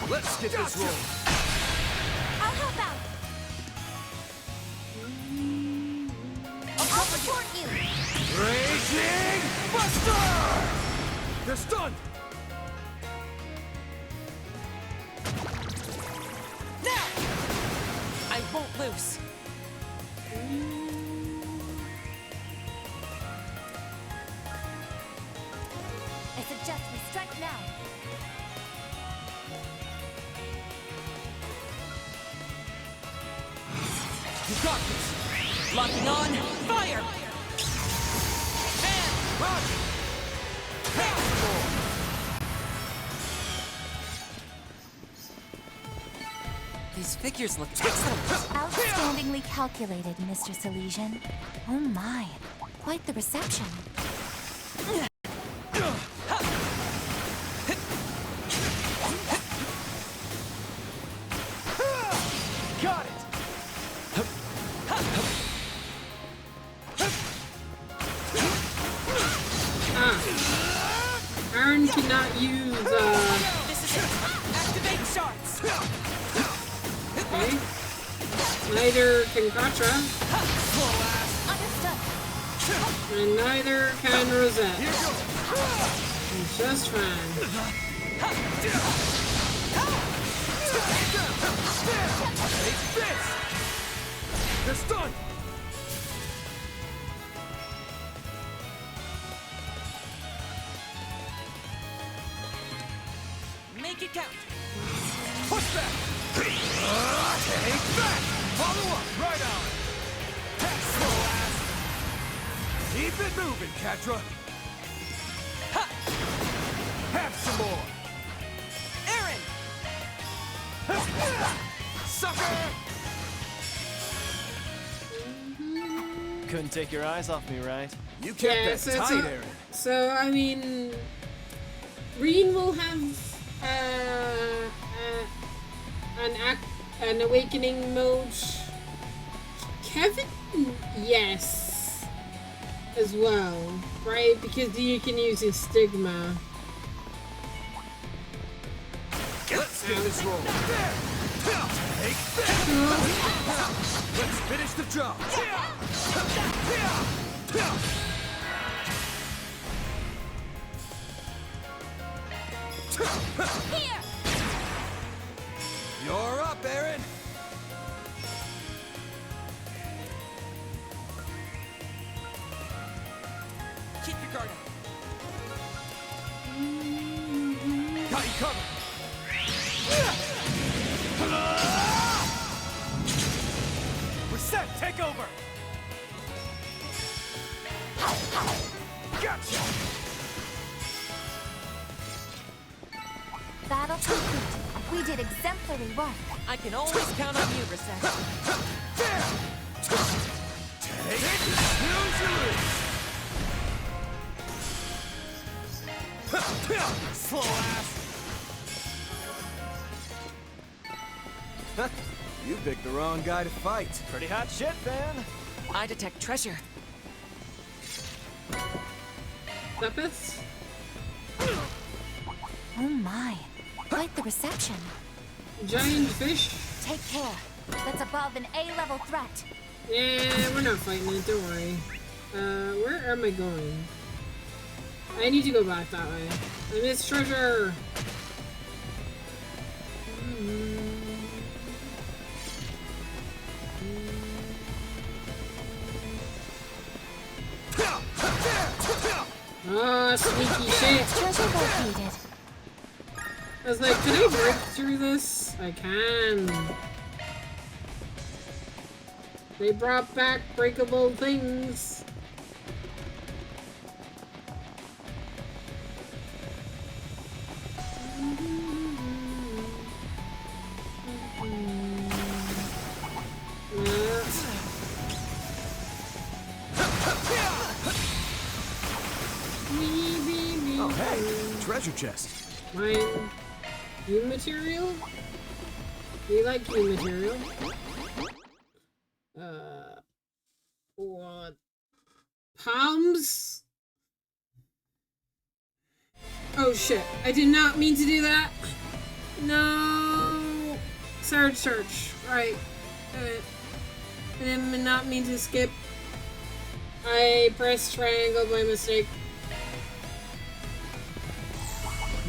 Let's get this rolling. I'll help out. I'll support you. Raging Buster! They're stunned! Now! I won't lose. I suggest we strike now. You got this! Locking on, fire! And Roger! these figures look excellent. Outstandingly calculated, Mr. Silesian. Oh my, quite the reception. Got it! Aaron cannot use, This is it. Activate shards. Okay. Neither can Katra. Understood. And neither can Rosette. It's just fine. Take this! They're stunned! Make it count. Push back! Take back! Follow up! Right on! Slow ass! Keep it moving, Catra! Ha! Have some more! Aaron! Sucker! Couldn't take your eyes off me, right? You kept Yeah, that so tight, Aaron. So, I mean, Reen will have an awakening mode. Kevin, yes, as well, right? Because you can use his stigma. Let's get this roll. Take that. Let's finish the job. Here! You're up, Aaron. Keep your guard up. Got you covered. We're set. Take over. Gotcha. Battle complete. We did exemplary work. I can always count on you, Reset. Take it. Snooze you lose. Slow ass. You picked the wrong guy to fight. Pretty hot shit, fan. I detect treasure. Lepus? Oh my. Quite the reception. Giant fish? Take care. That's above an A-level threat. Yeah, we're not fighting it, don't worry. Where am I going? I need to go back that way. I miss treasure! Oh, sneaky shit! Treasure located. I was like, can I break through this? I can. They brought back breakable things. Oh, hey, treasure chest. Mine. You material? We like you material. What? Palms? Oh shit, I did not mean to do that. No. Search. Right. I did not mean to skip. I pressed triangle by mistake.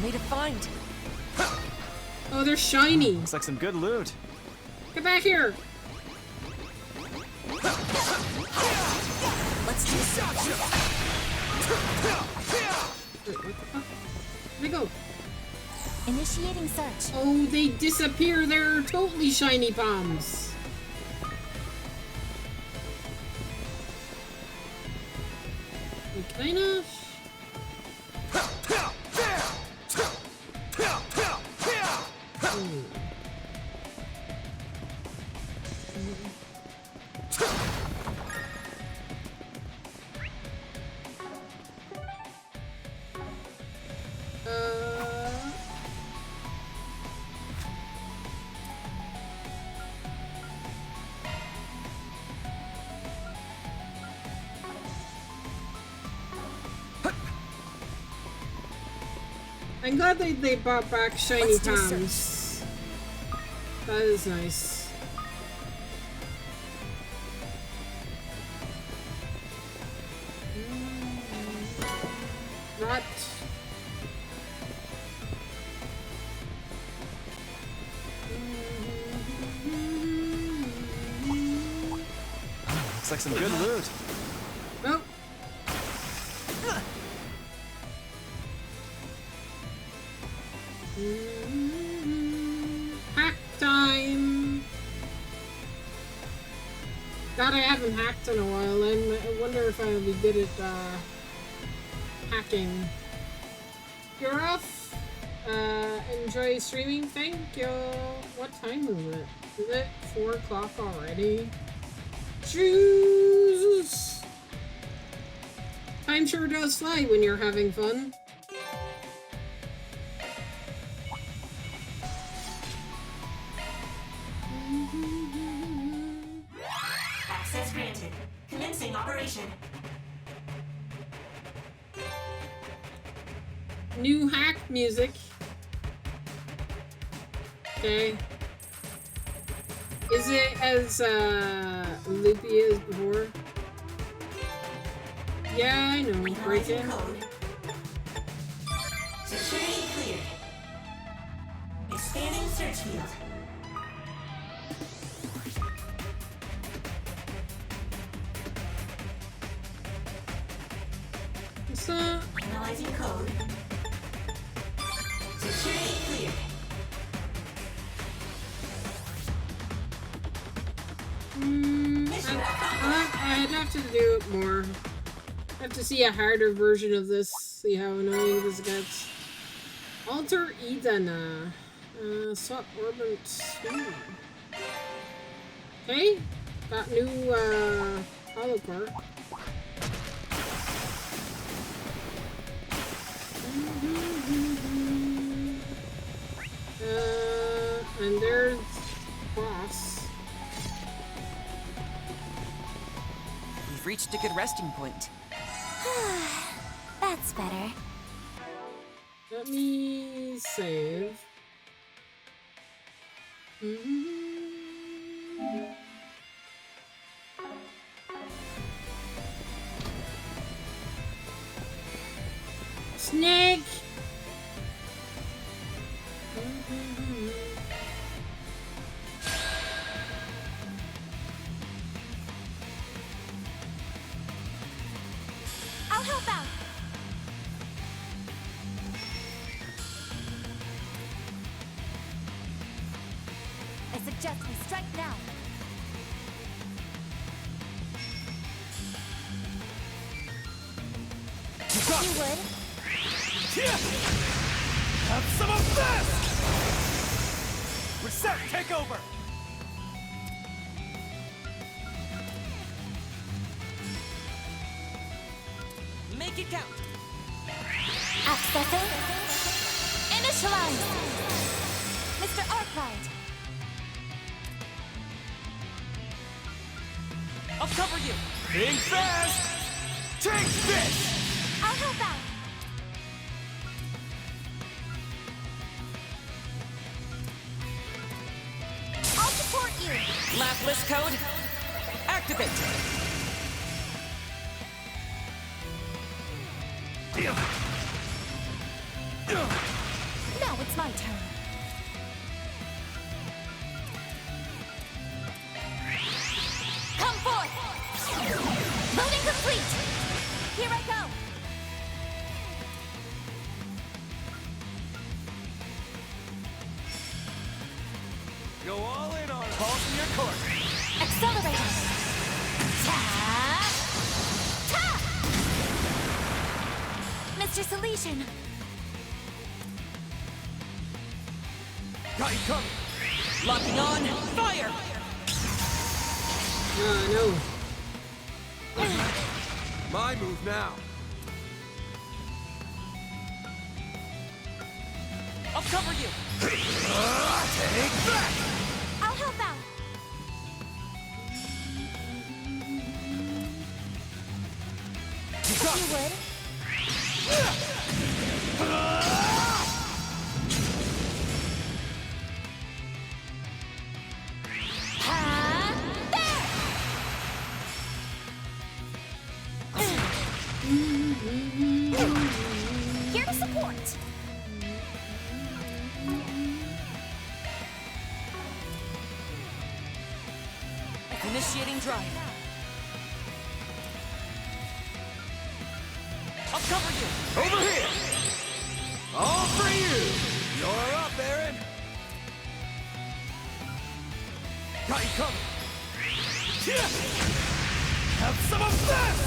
Made a find. Oh, they're shiny. Looks like some good loot. Get back here. Let's do some. Wait, what the fuck? Where'd they go? Initiating search. Oh, they disappear. They're totally shiny bombs. Kind of. I'm glad they brought back shiny palms. That is nice. Rot. Looks like some good loot. Oh. Hack time! God, I haven't hacked in a while. I wonder if I'll be good at hacking. You're off. Enjoy streaming. Thank you. What time is it? Is it 4 o'clock already? Jesus! Time sure does fly when you're having fun. detected. Commencing operation. New hack music. Okay. Is it as loopy as before? Yeah, I know. Break in. Security cleared. Expanding search field. What's that? Analyzing code. Security cleared. I'd have to do it more. I have to see a harder version of this, see how annoying this gets. Alter Eden, swap orbit. Okay, got new, hollow car. And there's boss. We've reached a good resting point. That's better. Let me save. Snake! I'll help out. I suggest we strike now. You would? Have some of this! Reset, take over! Make it count! Accessing. Initialize. Mr. Arclight. I'll cover you! Being fast! Take this! I'll help out. I'll support you. Laplace code, activate! Now it's my turn. Come forth! Loading complete! Here I go! Go all in on it. Pulse in your course. Accelerator! Ta! Mr. Salesian! Got you coming. Locking on, fire! No. My move now. I'll cover you! Take that! I'll help out! You would? Here to support! Initiating drive. I'll cover you! Over here! All for you! You're up, Aaron! Got you coming! Have some of this!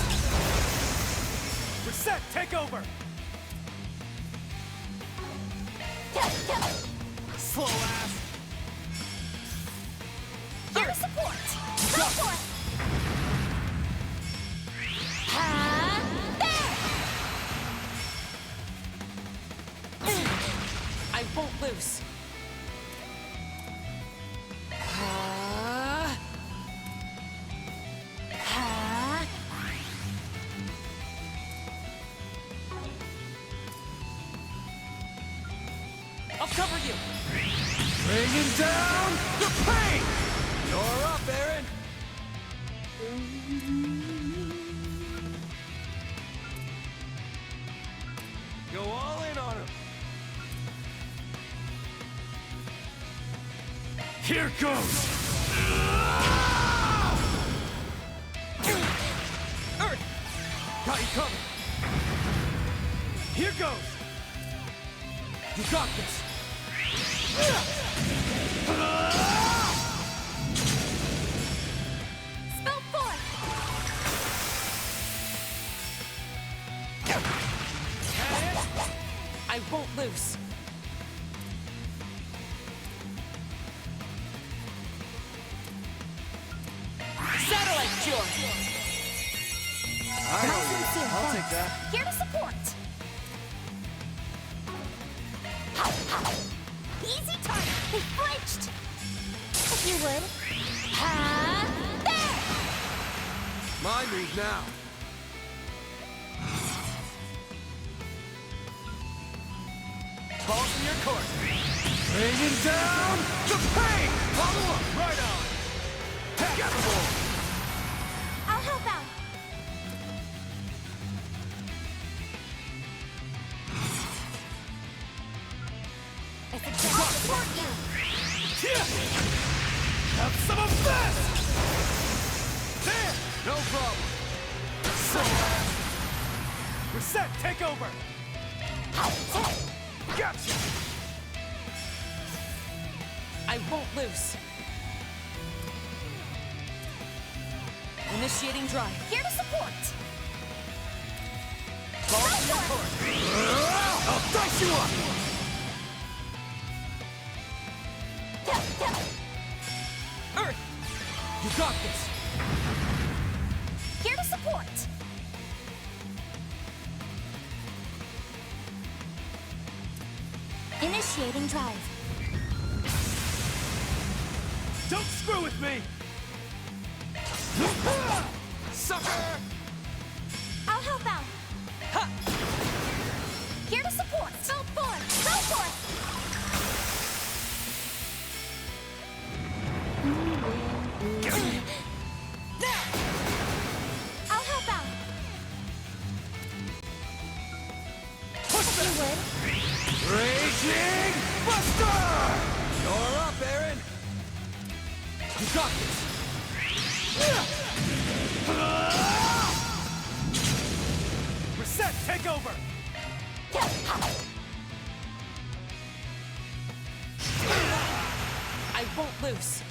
Reset, take over! Slow ass! Here to support! Go forth! I won't lose. Bringing down the pain! You're up, Aaron! Go all in on him. Here goes! Earth! Got you covered! Here goes! You got this! Spell forth! I won't lose. Satellite cure. I'll take that. Here to support. Easy target. They flinched. If you would. There! My move now. Balls in your court. Bringing down the pain! Follow up. Right on. Get the ball! I'll help out. It's a I'll support you. Have some of this! There! No problem. So, we're set. Take over. Gotcha! I won't lose. Initiating drive. Here to support. Balls in your court. I'll dice you up! Earth! You got this! Here to support. Initiating drive. Don't screw with me! Sucker! I'll help out. Ha! Here to support. Spell forth. Go forth. I'll help out. Push If you would. Raging Buster! You're up, Aaron! You got this! We're set! Take over! I won't lose.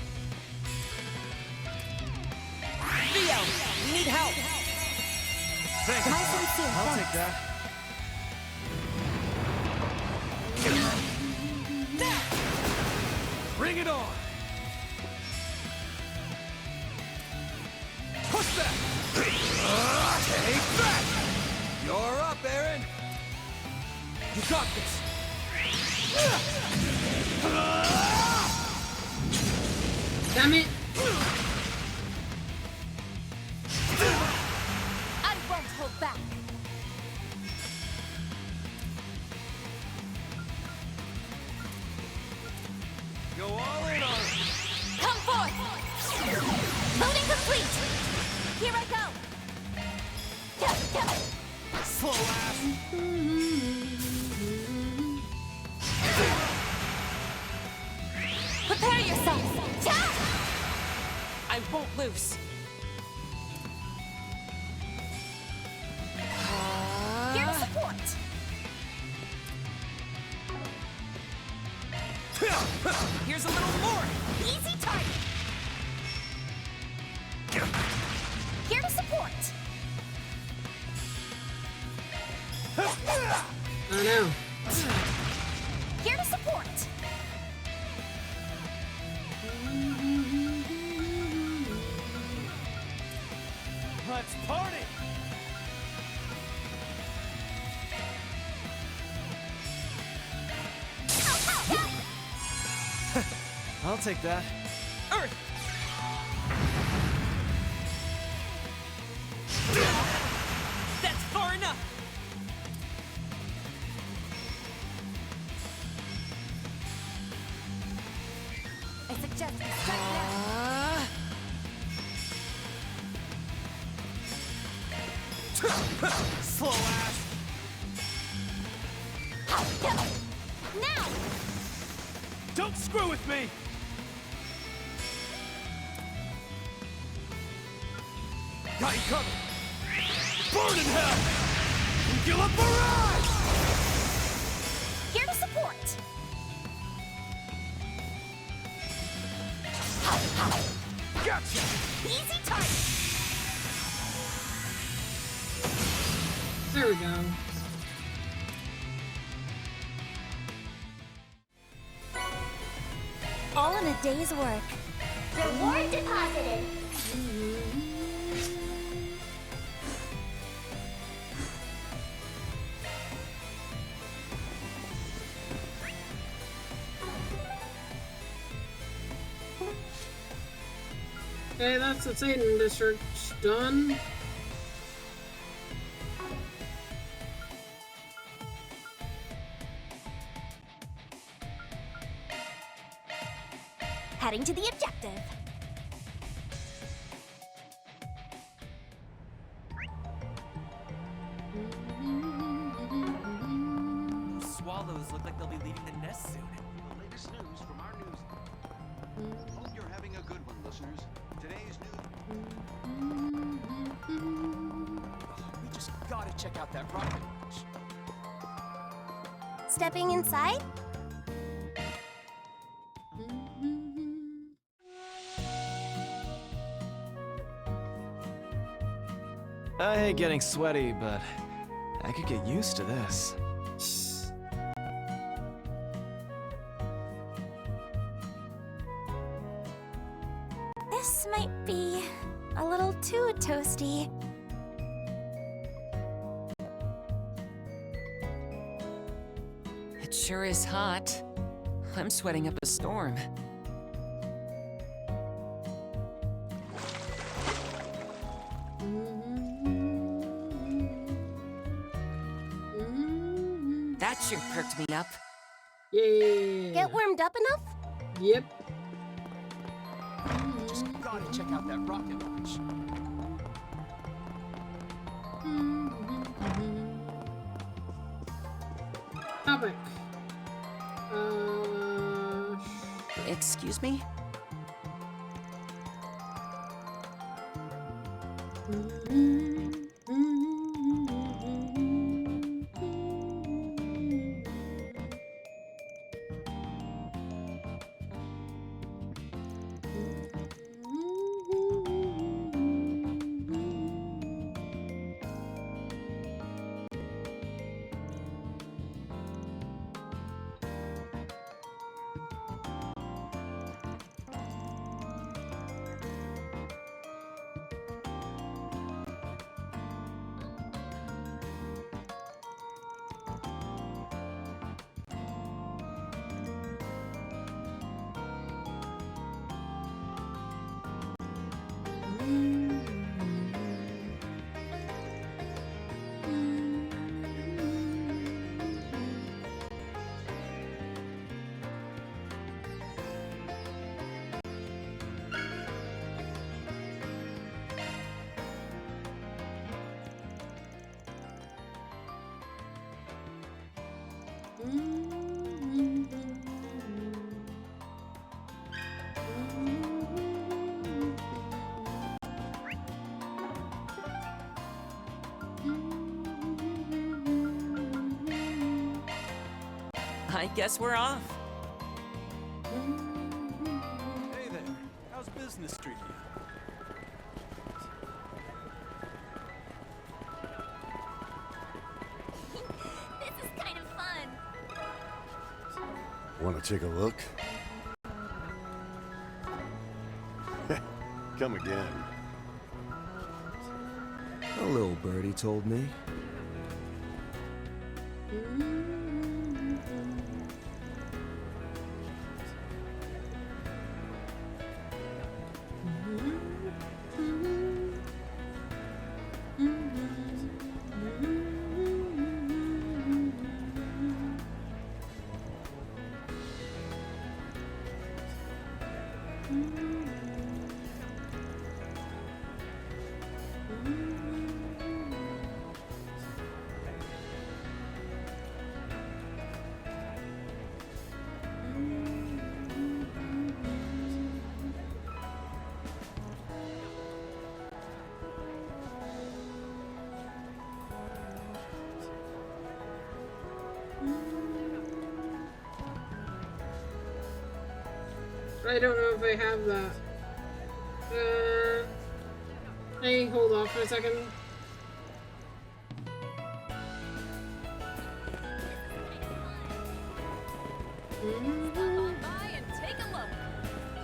Theo, we need help. Thank you. My sincere I'll thanks. take that. Bring it on! Push back! Take that! You're up, Aaron! You got this! Damn it! I won't hold back. Go all in on him. Come forth. Loading complete. Here I go. Slow ass! Prepare yourself. I won't lose. Here to support. Here's a little more. Easy target. Here to support. Oh no. Here to support. Let's party. I'll take that. Earth! That's far enough! Slow ass! Now! Don't screw with me! Got you covered! Burn in hell! Nuclear barrage! Here to support! Gotcha! Easy target! There we go. All in a day's work. Reward deposited! Okay, that's the Satan District done. Heading to the objective. Those swallows look like they'll be leaving the nest soon. The latest news from our news. Hope you're having a good one, listeners. Today's news. We just gotta check out that rocket launch. Stepping inside? I hate getting sweaty, but I could get used to this. This might be a little too toasty. It sure is hot. I'm sweating up a storm. That sure perked me up. Yeah. Get warmed up enough? Yep. Just gotta check out that rocket launch. Topic. Excuse me? I guess we're off. Hey there. How's business treating you? This is kind of fun. Want to take a look? Come again. A little birdie told me. I don't know if I have that. Hey, hold off for a second.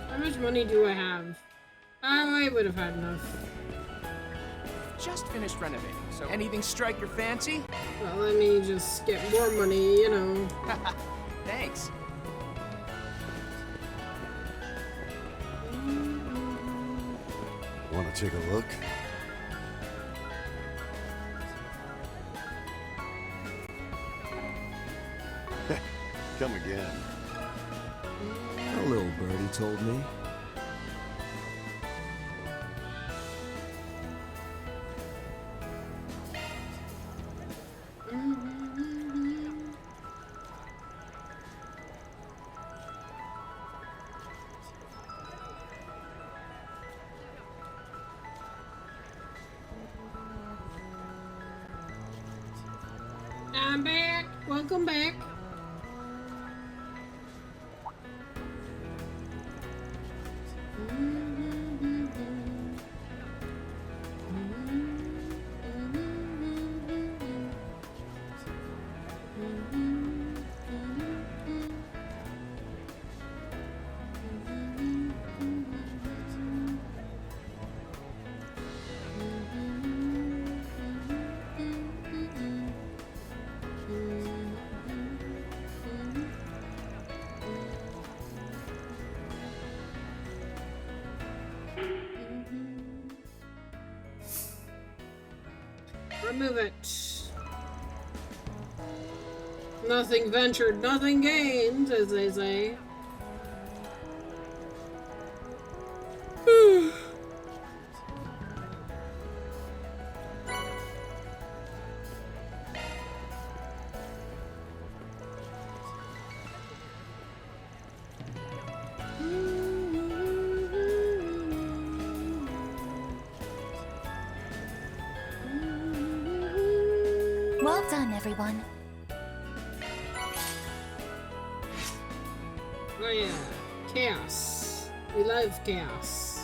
How much money do I have? Oh, I would have had enough. Just finished renovating, so anything strike your fancy? Well, let me just get more money, you know. Thanks. Want to take a look? Come again. A little birdie told me. I'm back. Welcome back. Remove it. Nothing ventured, nothing gained, as they say. Well done, everyone. Oh yeah, chaos. We love chaos.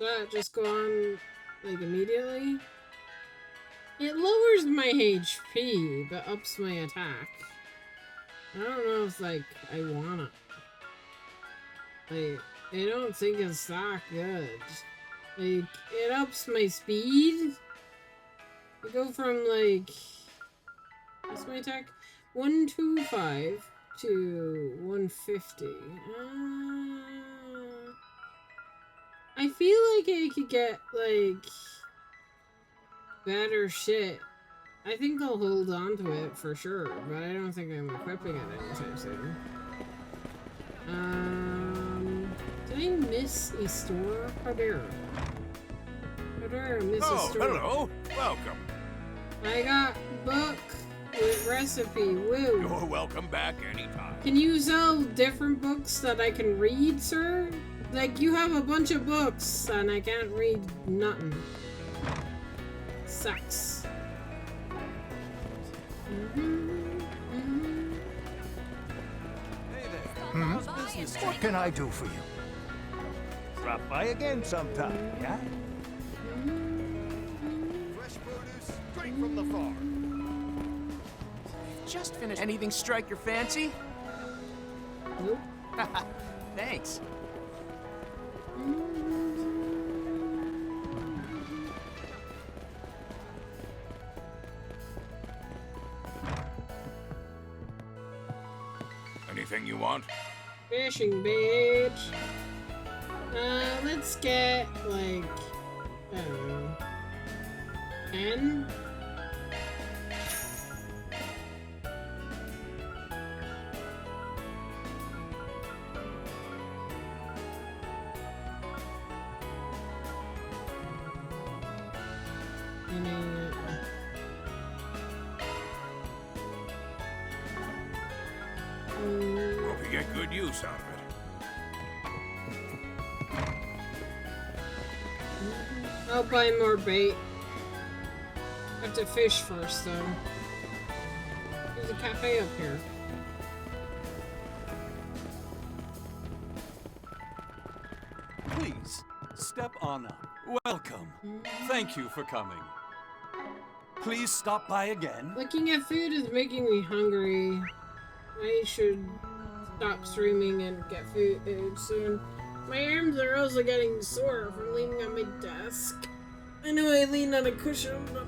That just go on like immediately. It lowers my HP, but ups my attack. I don't know if like I want it. Like, I don't think it's that good. Like, it ups my speed. I go from like, what's my attack? 125 to 150. I feel like I could get like better shit. I think I'll hold on to it for sure, but I don't think I'm equipping it anytime soon. Did I miss a store? How dare I miss a store? Hello. Welcome. I got book with recipe. Woo. You're welcome back anytime. Can you sell different books that I can read, sir? Like, you have a bunch of books and I can't read nothing. Sucks. What can I do for you? Drop by again sometime, yeah? Fresh produce straight from the farm. Just finished. Anything strike your fancy? Nope. Thanks. Anything you want? Fishing bait. Let's get like, I don't know, 10? Hope you get good use out of it. I'll buy more bait. I have to fish first, though. cafe up here. Please, step on up. Welcome. Thank you for coming. Please stop by again. Looking at food is making me hungry. I should stop streaming and get food soon. My arms are also getting sore from leaning on my desk. I know I lean on a cushion, but...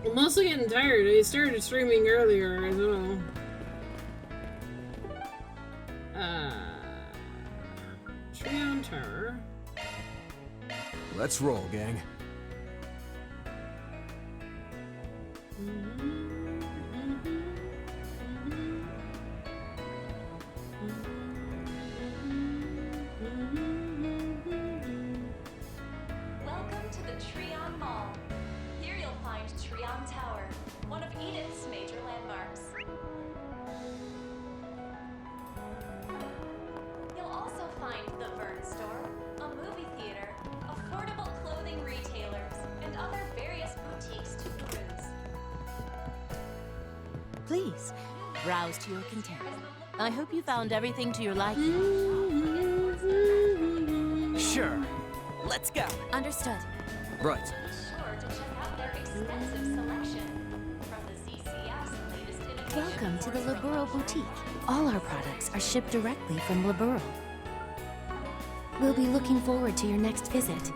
I'm also getting tired. I started streaming earlier as well. Treon Tower. Let's roll, gang. Welcome to the Treon Mall. Here you'll find Treon Tower, one of Edith's major landmarks. You'll also find the Vern Store, a movie theater, affordable clothing retailers, and other various boutiques to peruse. Please, browse to your content. I hope you found everything to your liking. Sure. Let's go. Understood. Right. Be sure to check out their extensive selection from the CCF's latest innovation. Welcome to the Laburo Boutique. All our products are shipped directly from Laburo. We'll be looking forward to your next visit.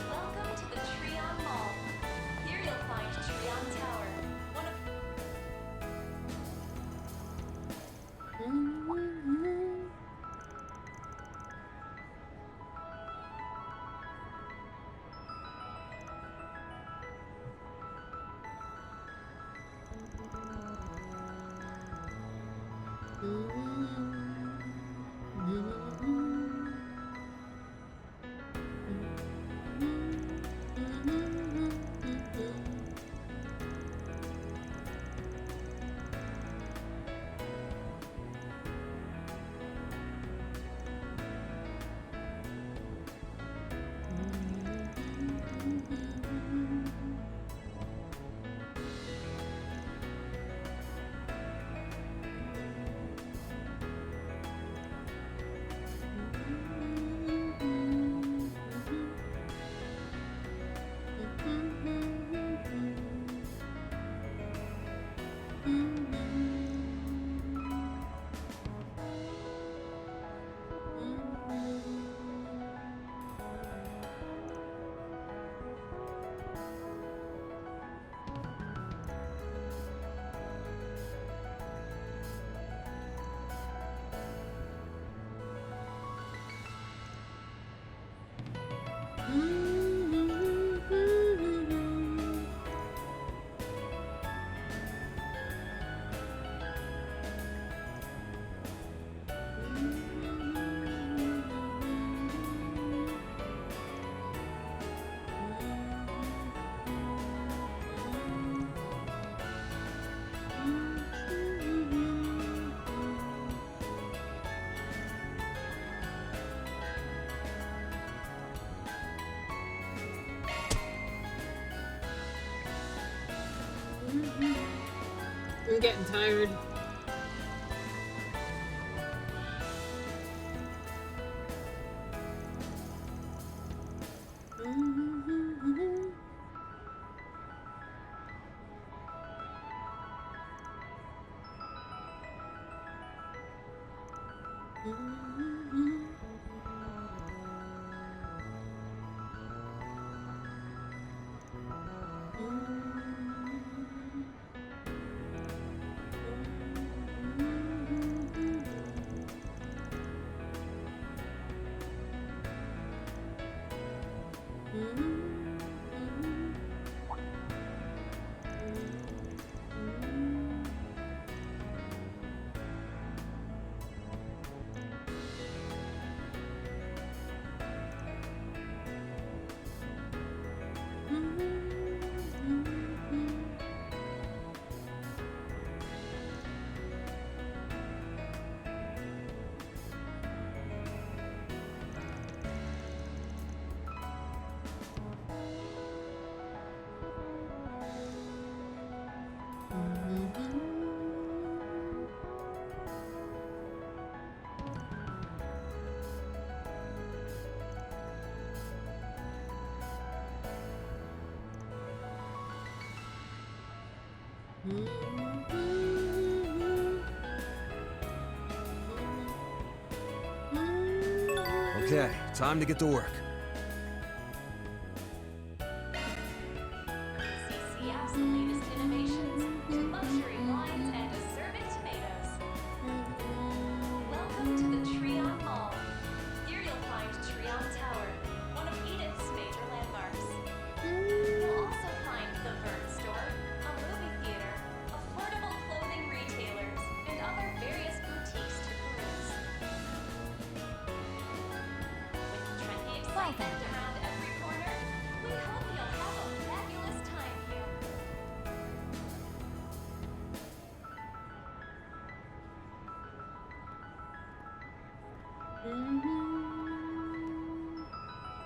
Welcome to the Treon Mall. Here you'll find Treon Tower, one of I'm getting tired. Okay, time to get to work. CC App's latest innovations, luxury wines, and acerbic tomatoes. Welcome to the Treon Mall. Here you'll find Treon Tower, one of Edith's major landmarks. You'll also find the Vern Store, a movie theater, affordable clothing retailers, and other various boutiques to peruse. With trendy excitement around every corner, we hope you'll have a fabulous time here.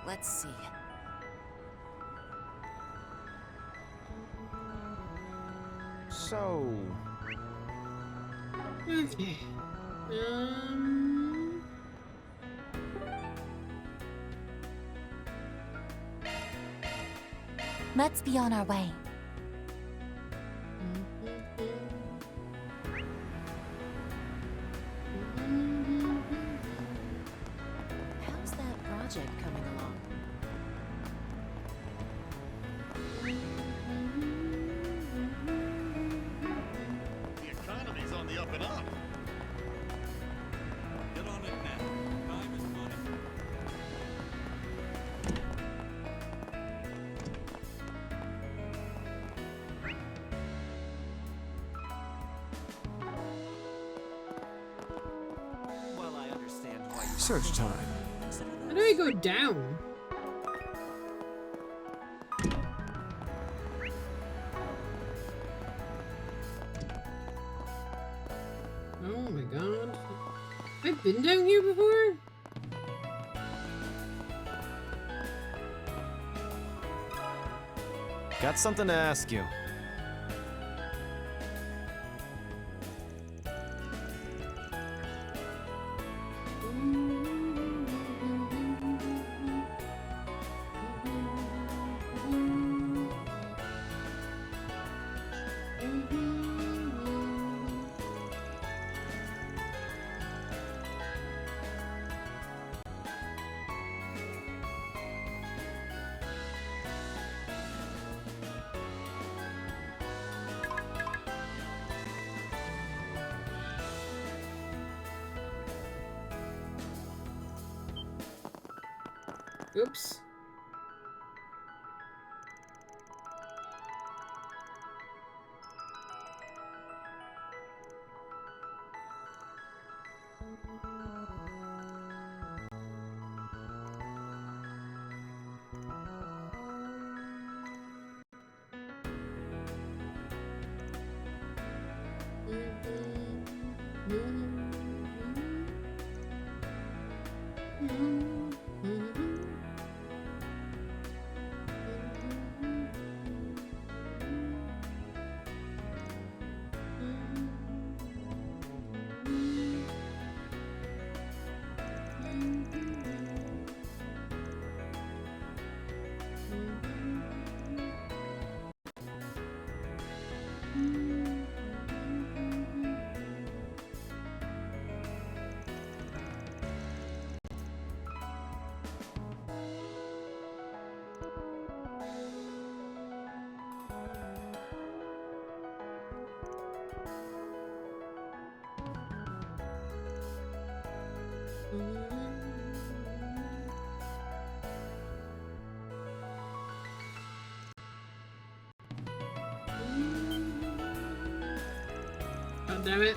Let's see. So, Okay. Let's be on our way. How's that project coming along? The economy's on the up and up. Get on it now. Time is money. Well, I understand why you search time. How do I go down? Oh my god. I've been down here before? Got something to ask you. Oops. God damn it.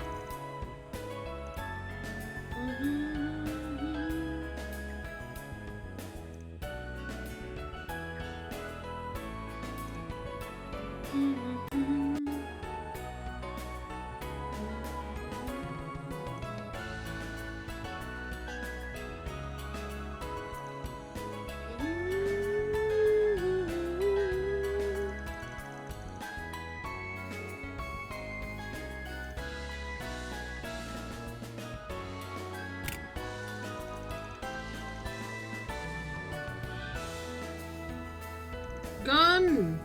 Gun!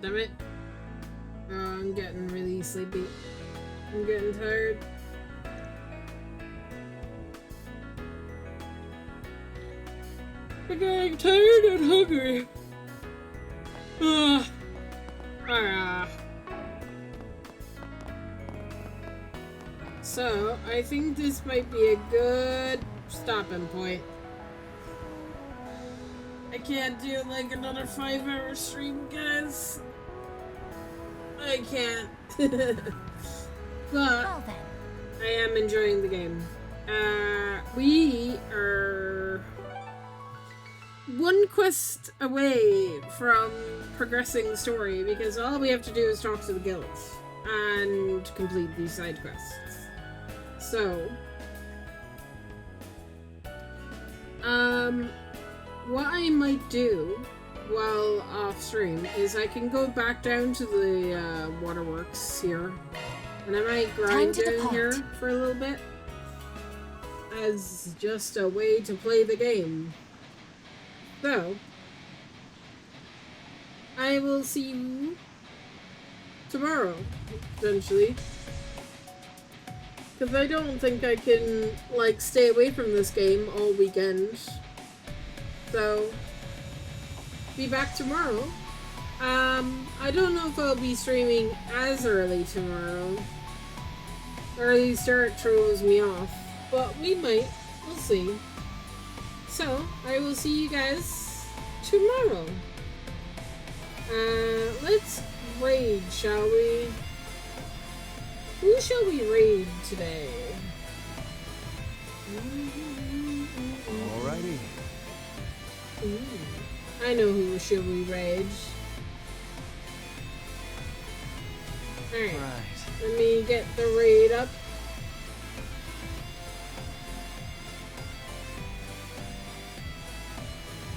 Damn it. Oh, I'm getting really sleepy. I'm getting tired. I'm getting tired and hungry. So, I think this might be a good stopping point. I can't do like another 5-hour stream, guys. I can't. But I am enjoying the game. We are one quest away from progressing the story because all we have to do is talk to the guilds and complete these side quests. So, what I might do while off stream is I can go back down to the waterworks here, and I might grind down here for a little bit as just a way to play the game. So, I will see you tomorrow, potentially. Because I don't think I can, like, stay away from this game all weekend. So, be back tomorrow. I don't know if I'll be streaming as early tomorrow. Early start throws me off. But we might. We'll see. So, I will see you guys tomorrow. Let's raid, shall we? Who shall we raid today? Alrighty. Ooh. I know who should we raid. Alright. Let me get the raid up.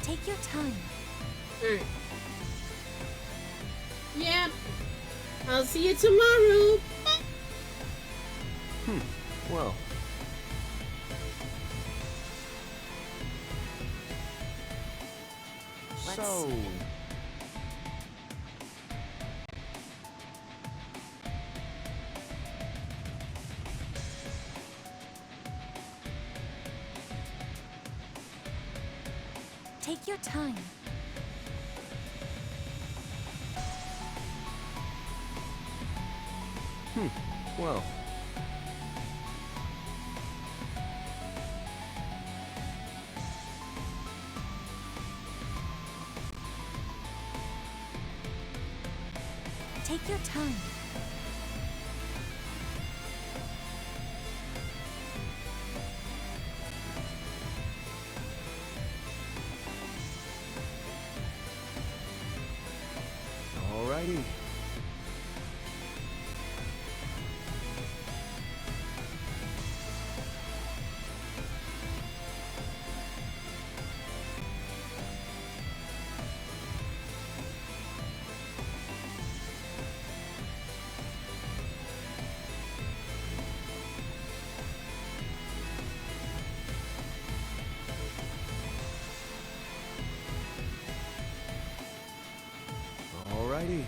Take your time. Alright. Yep. I'll see you tomorrow. Well. So... Take your time. Well. Take your time. Alrighty. Alrighty.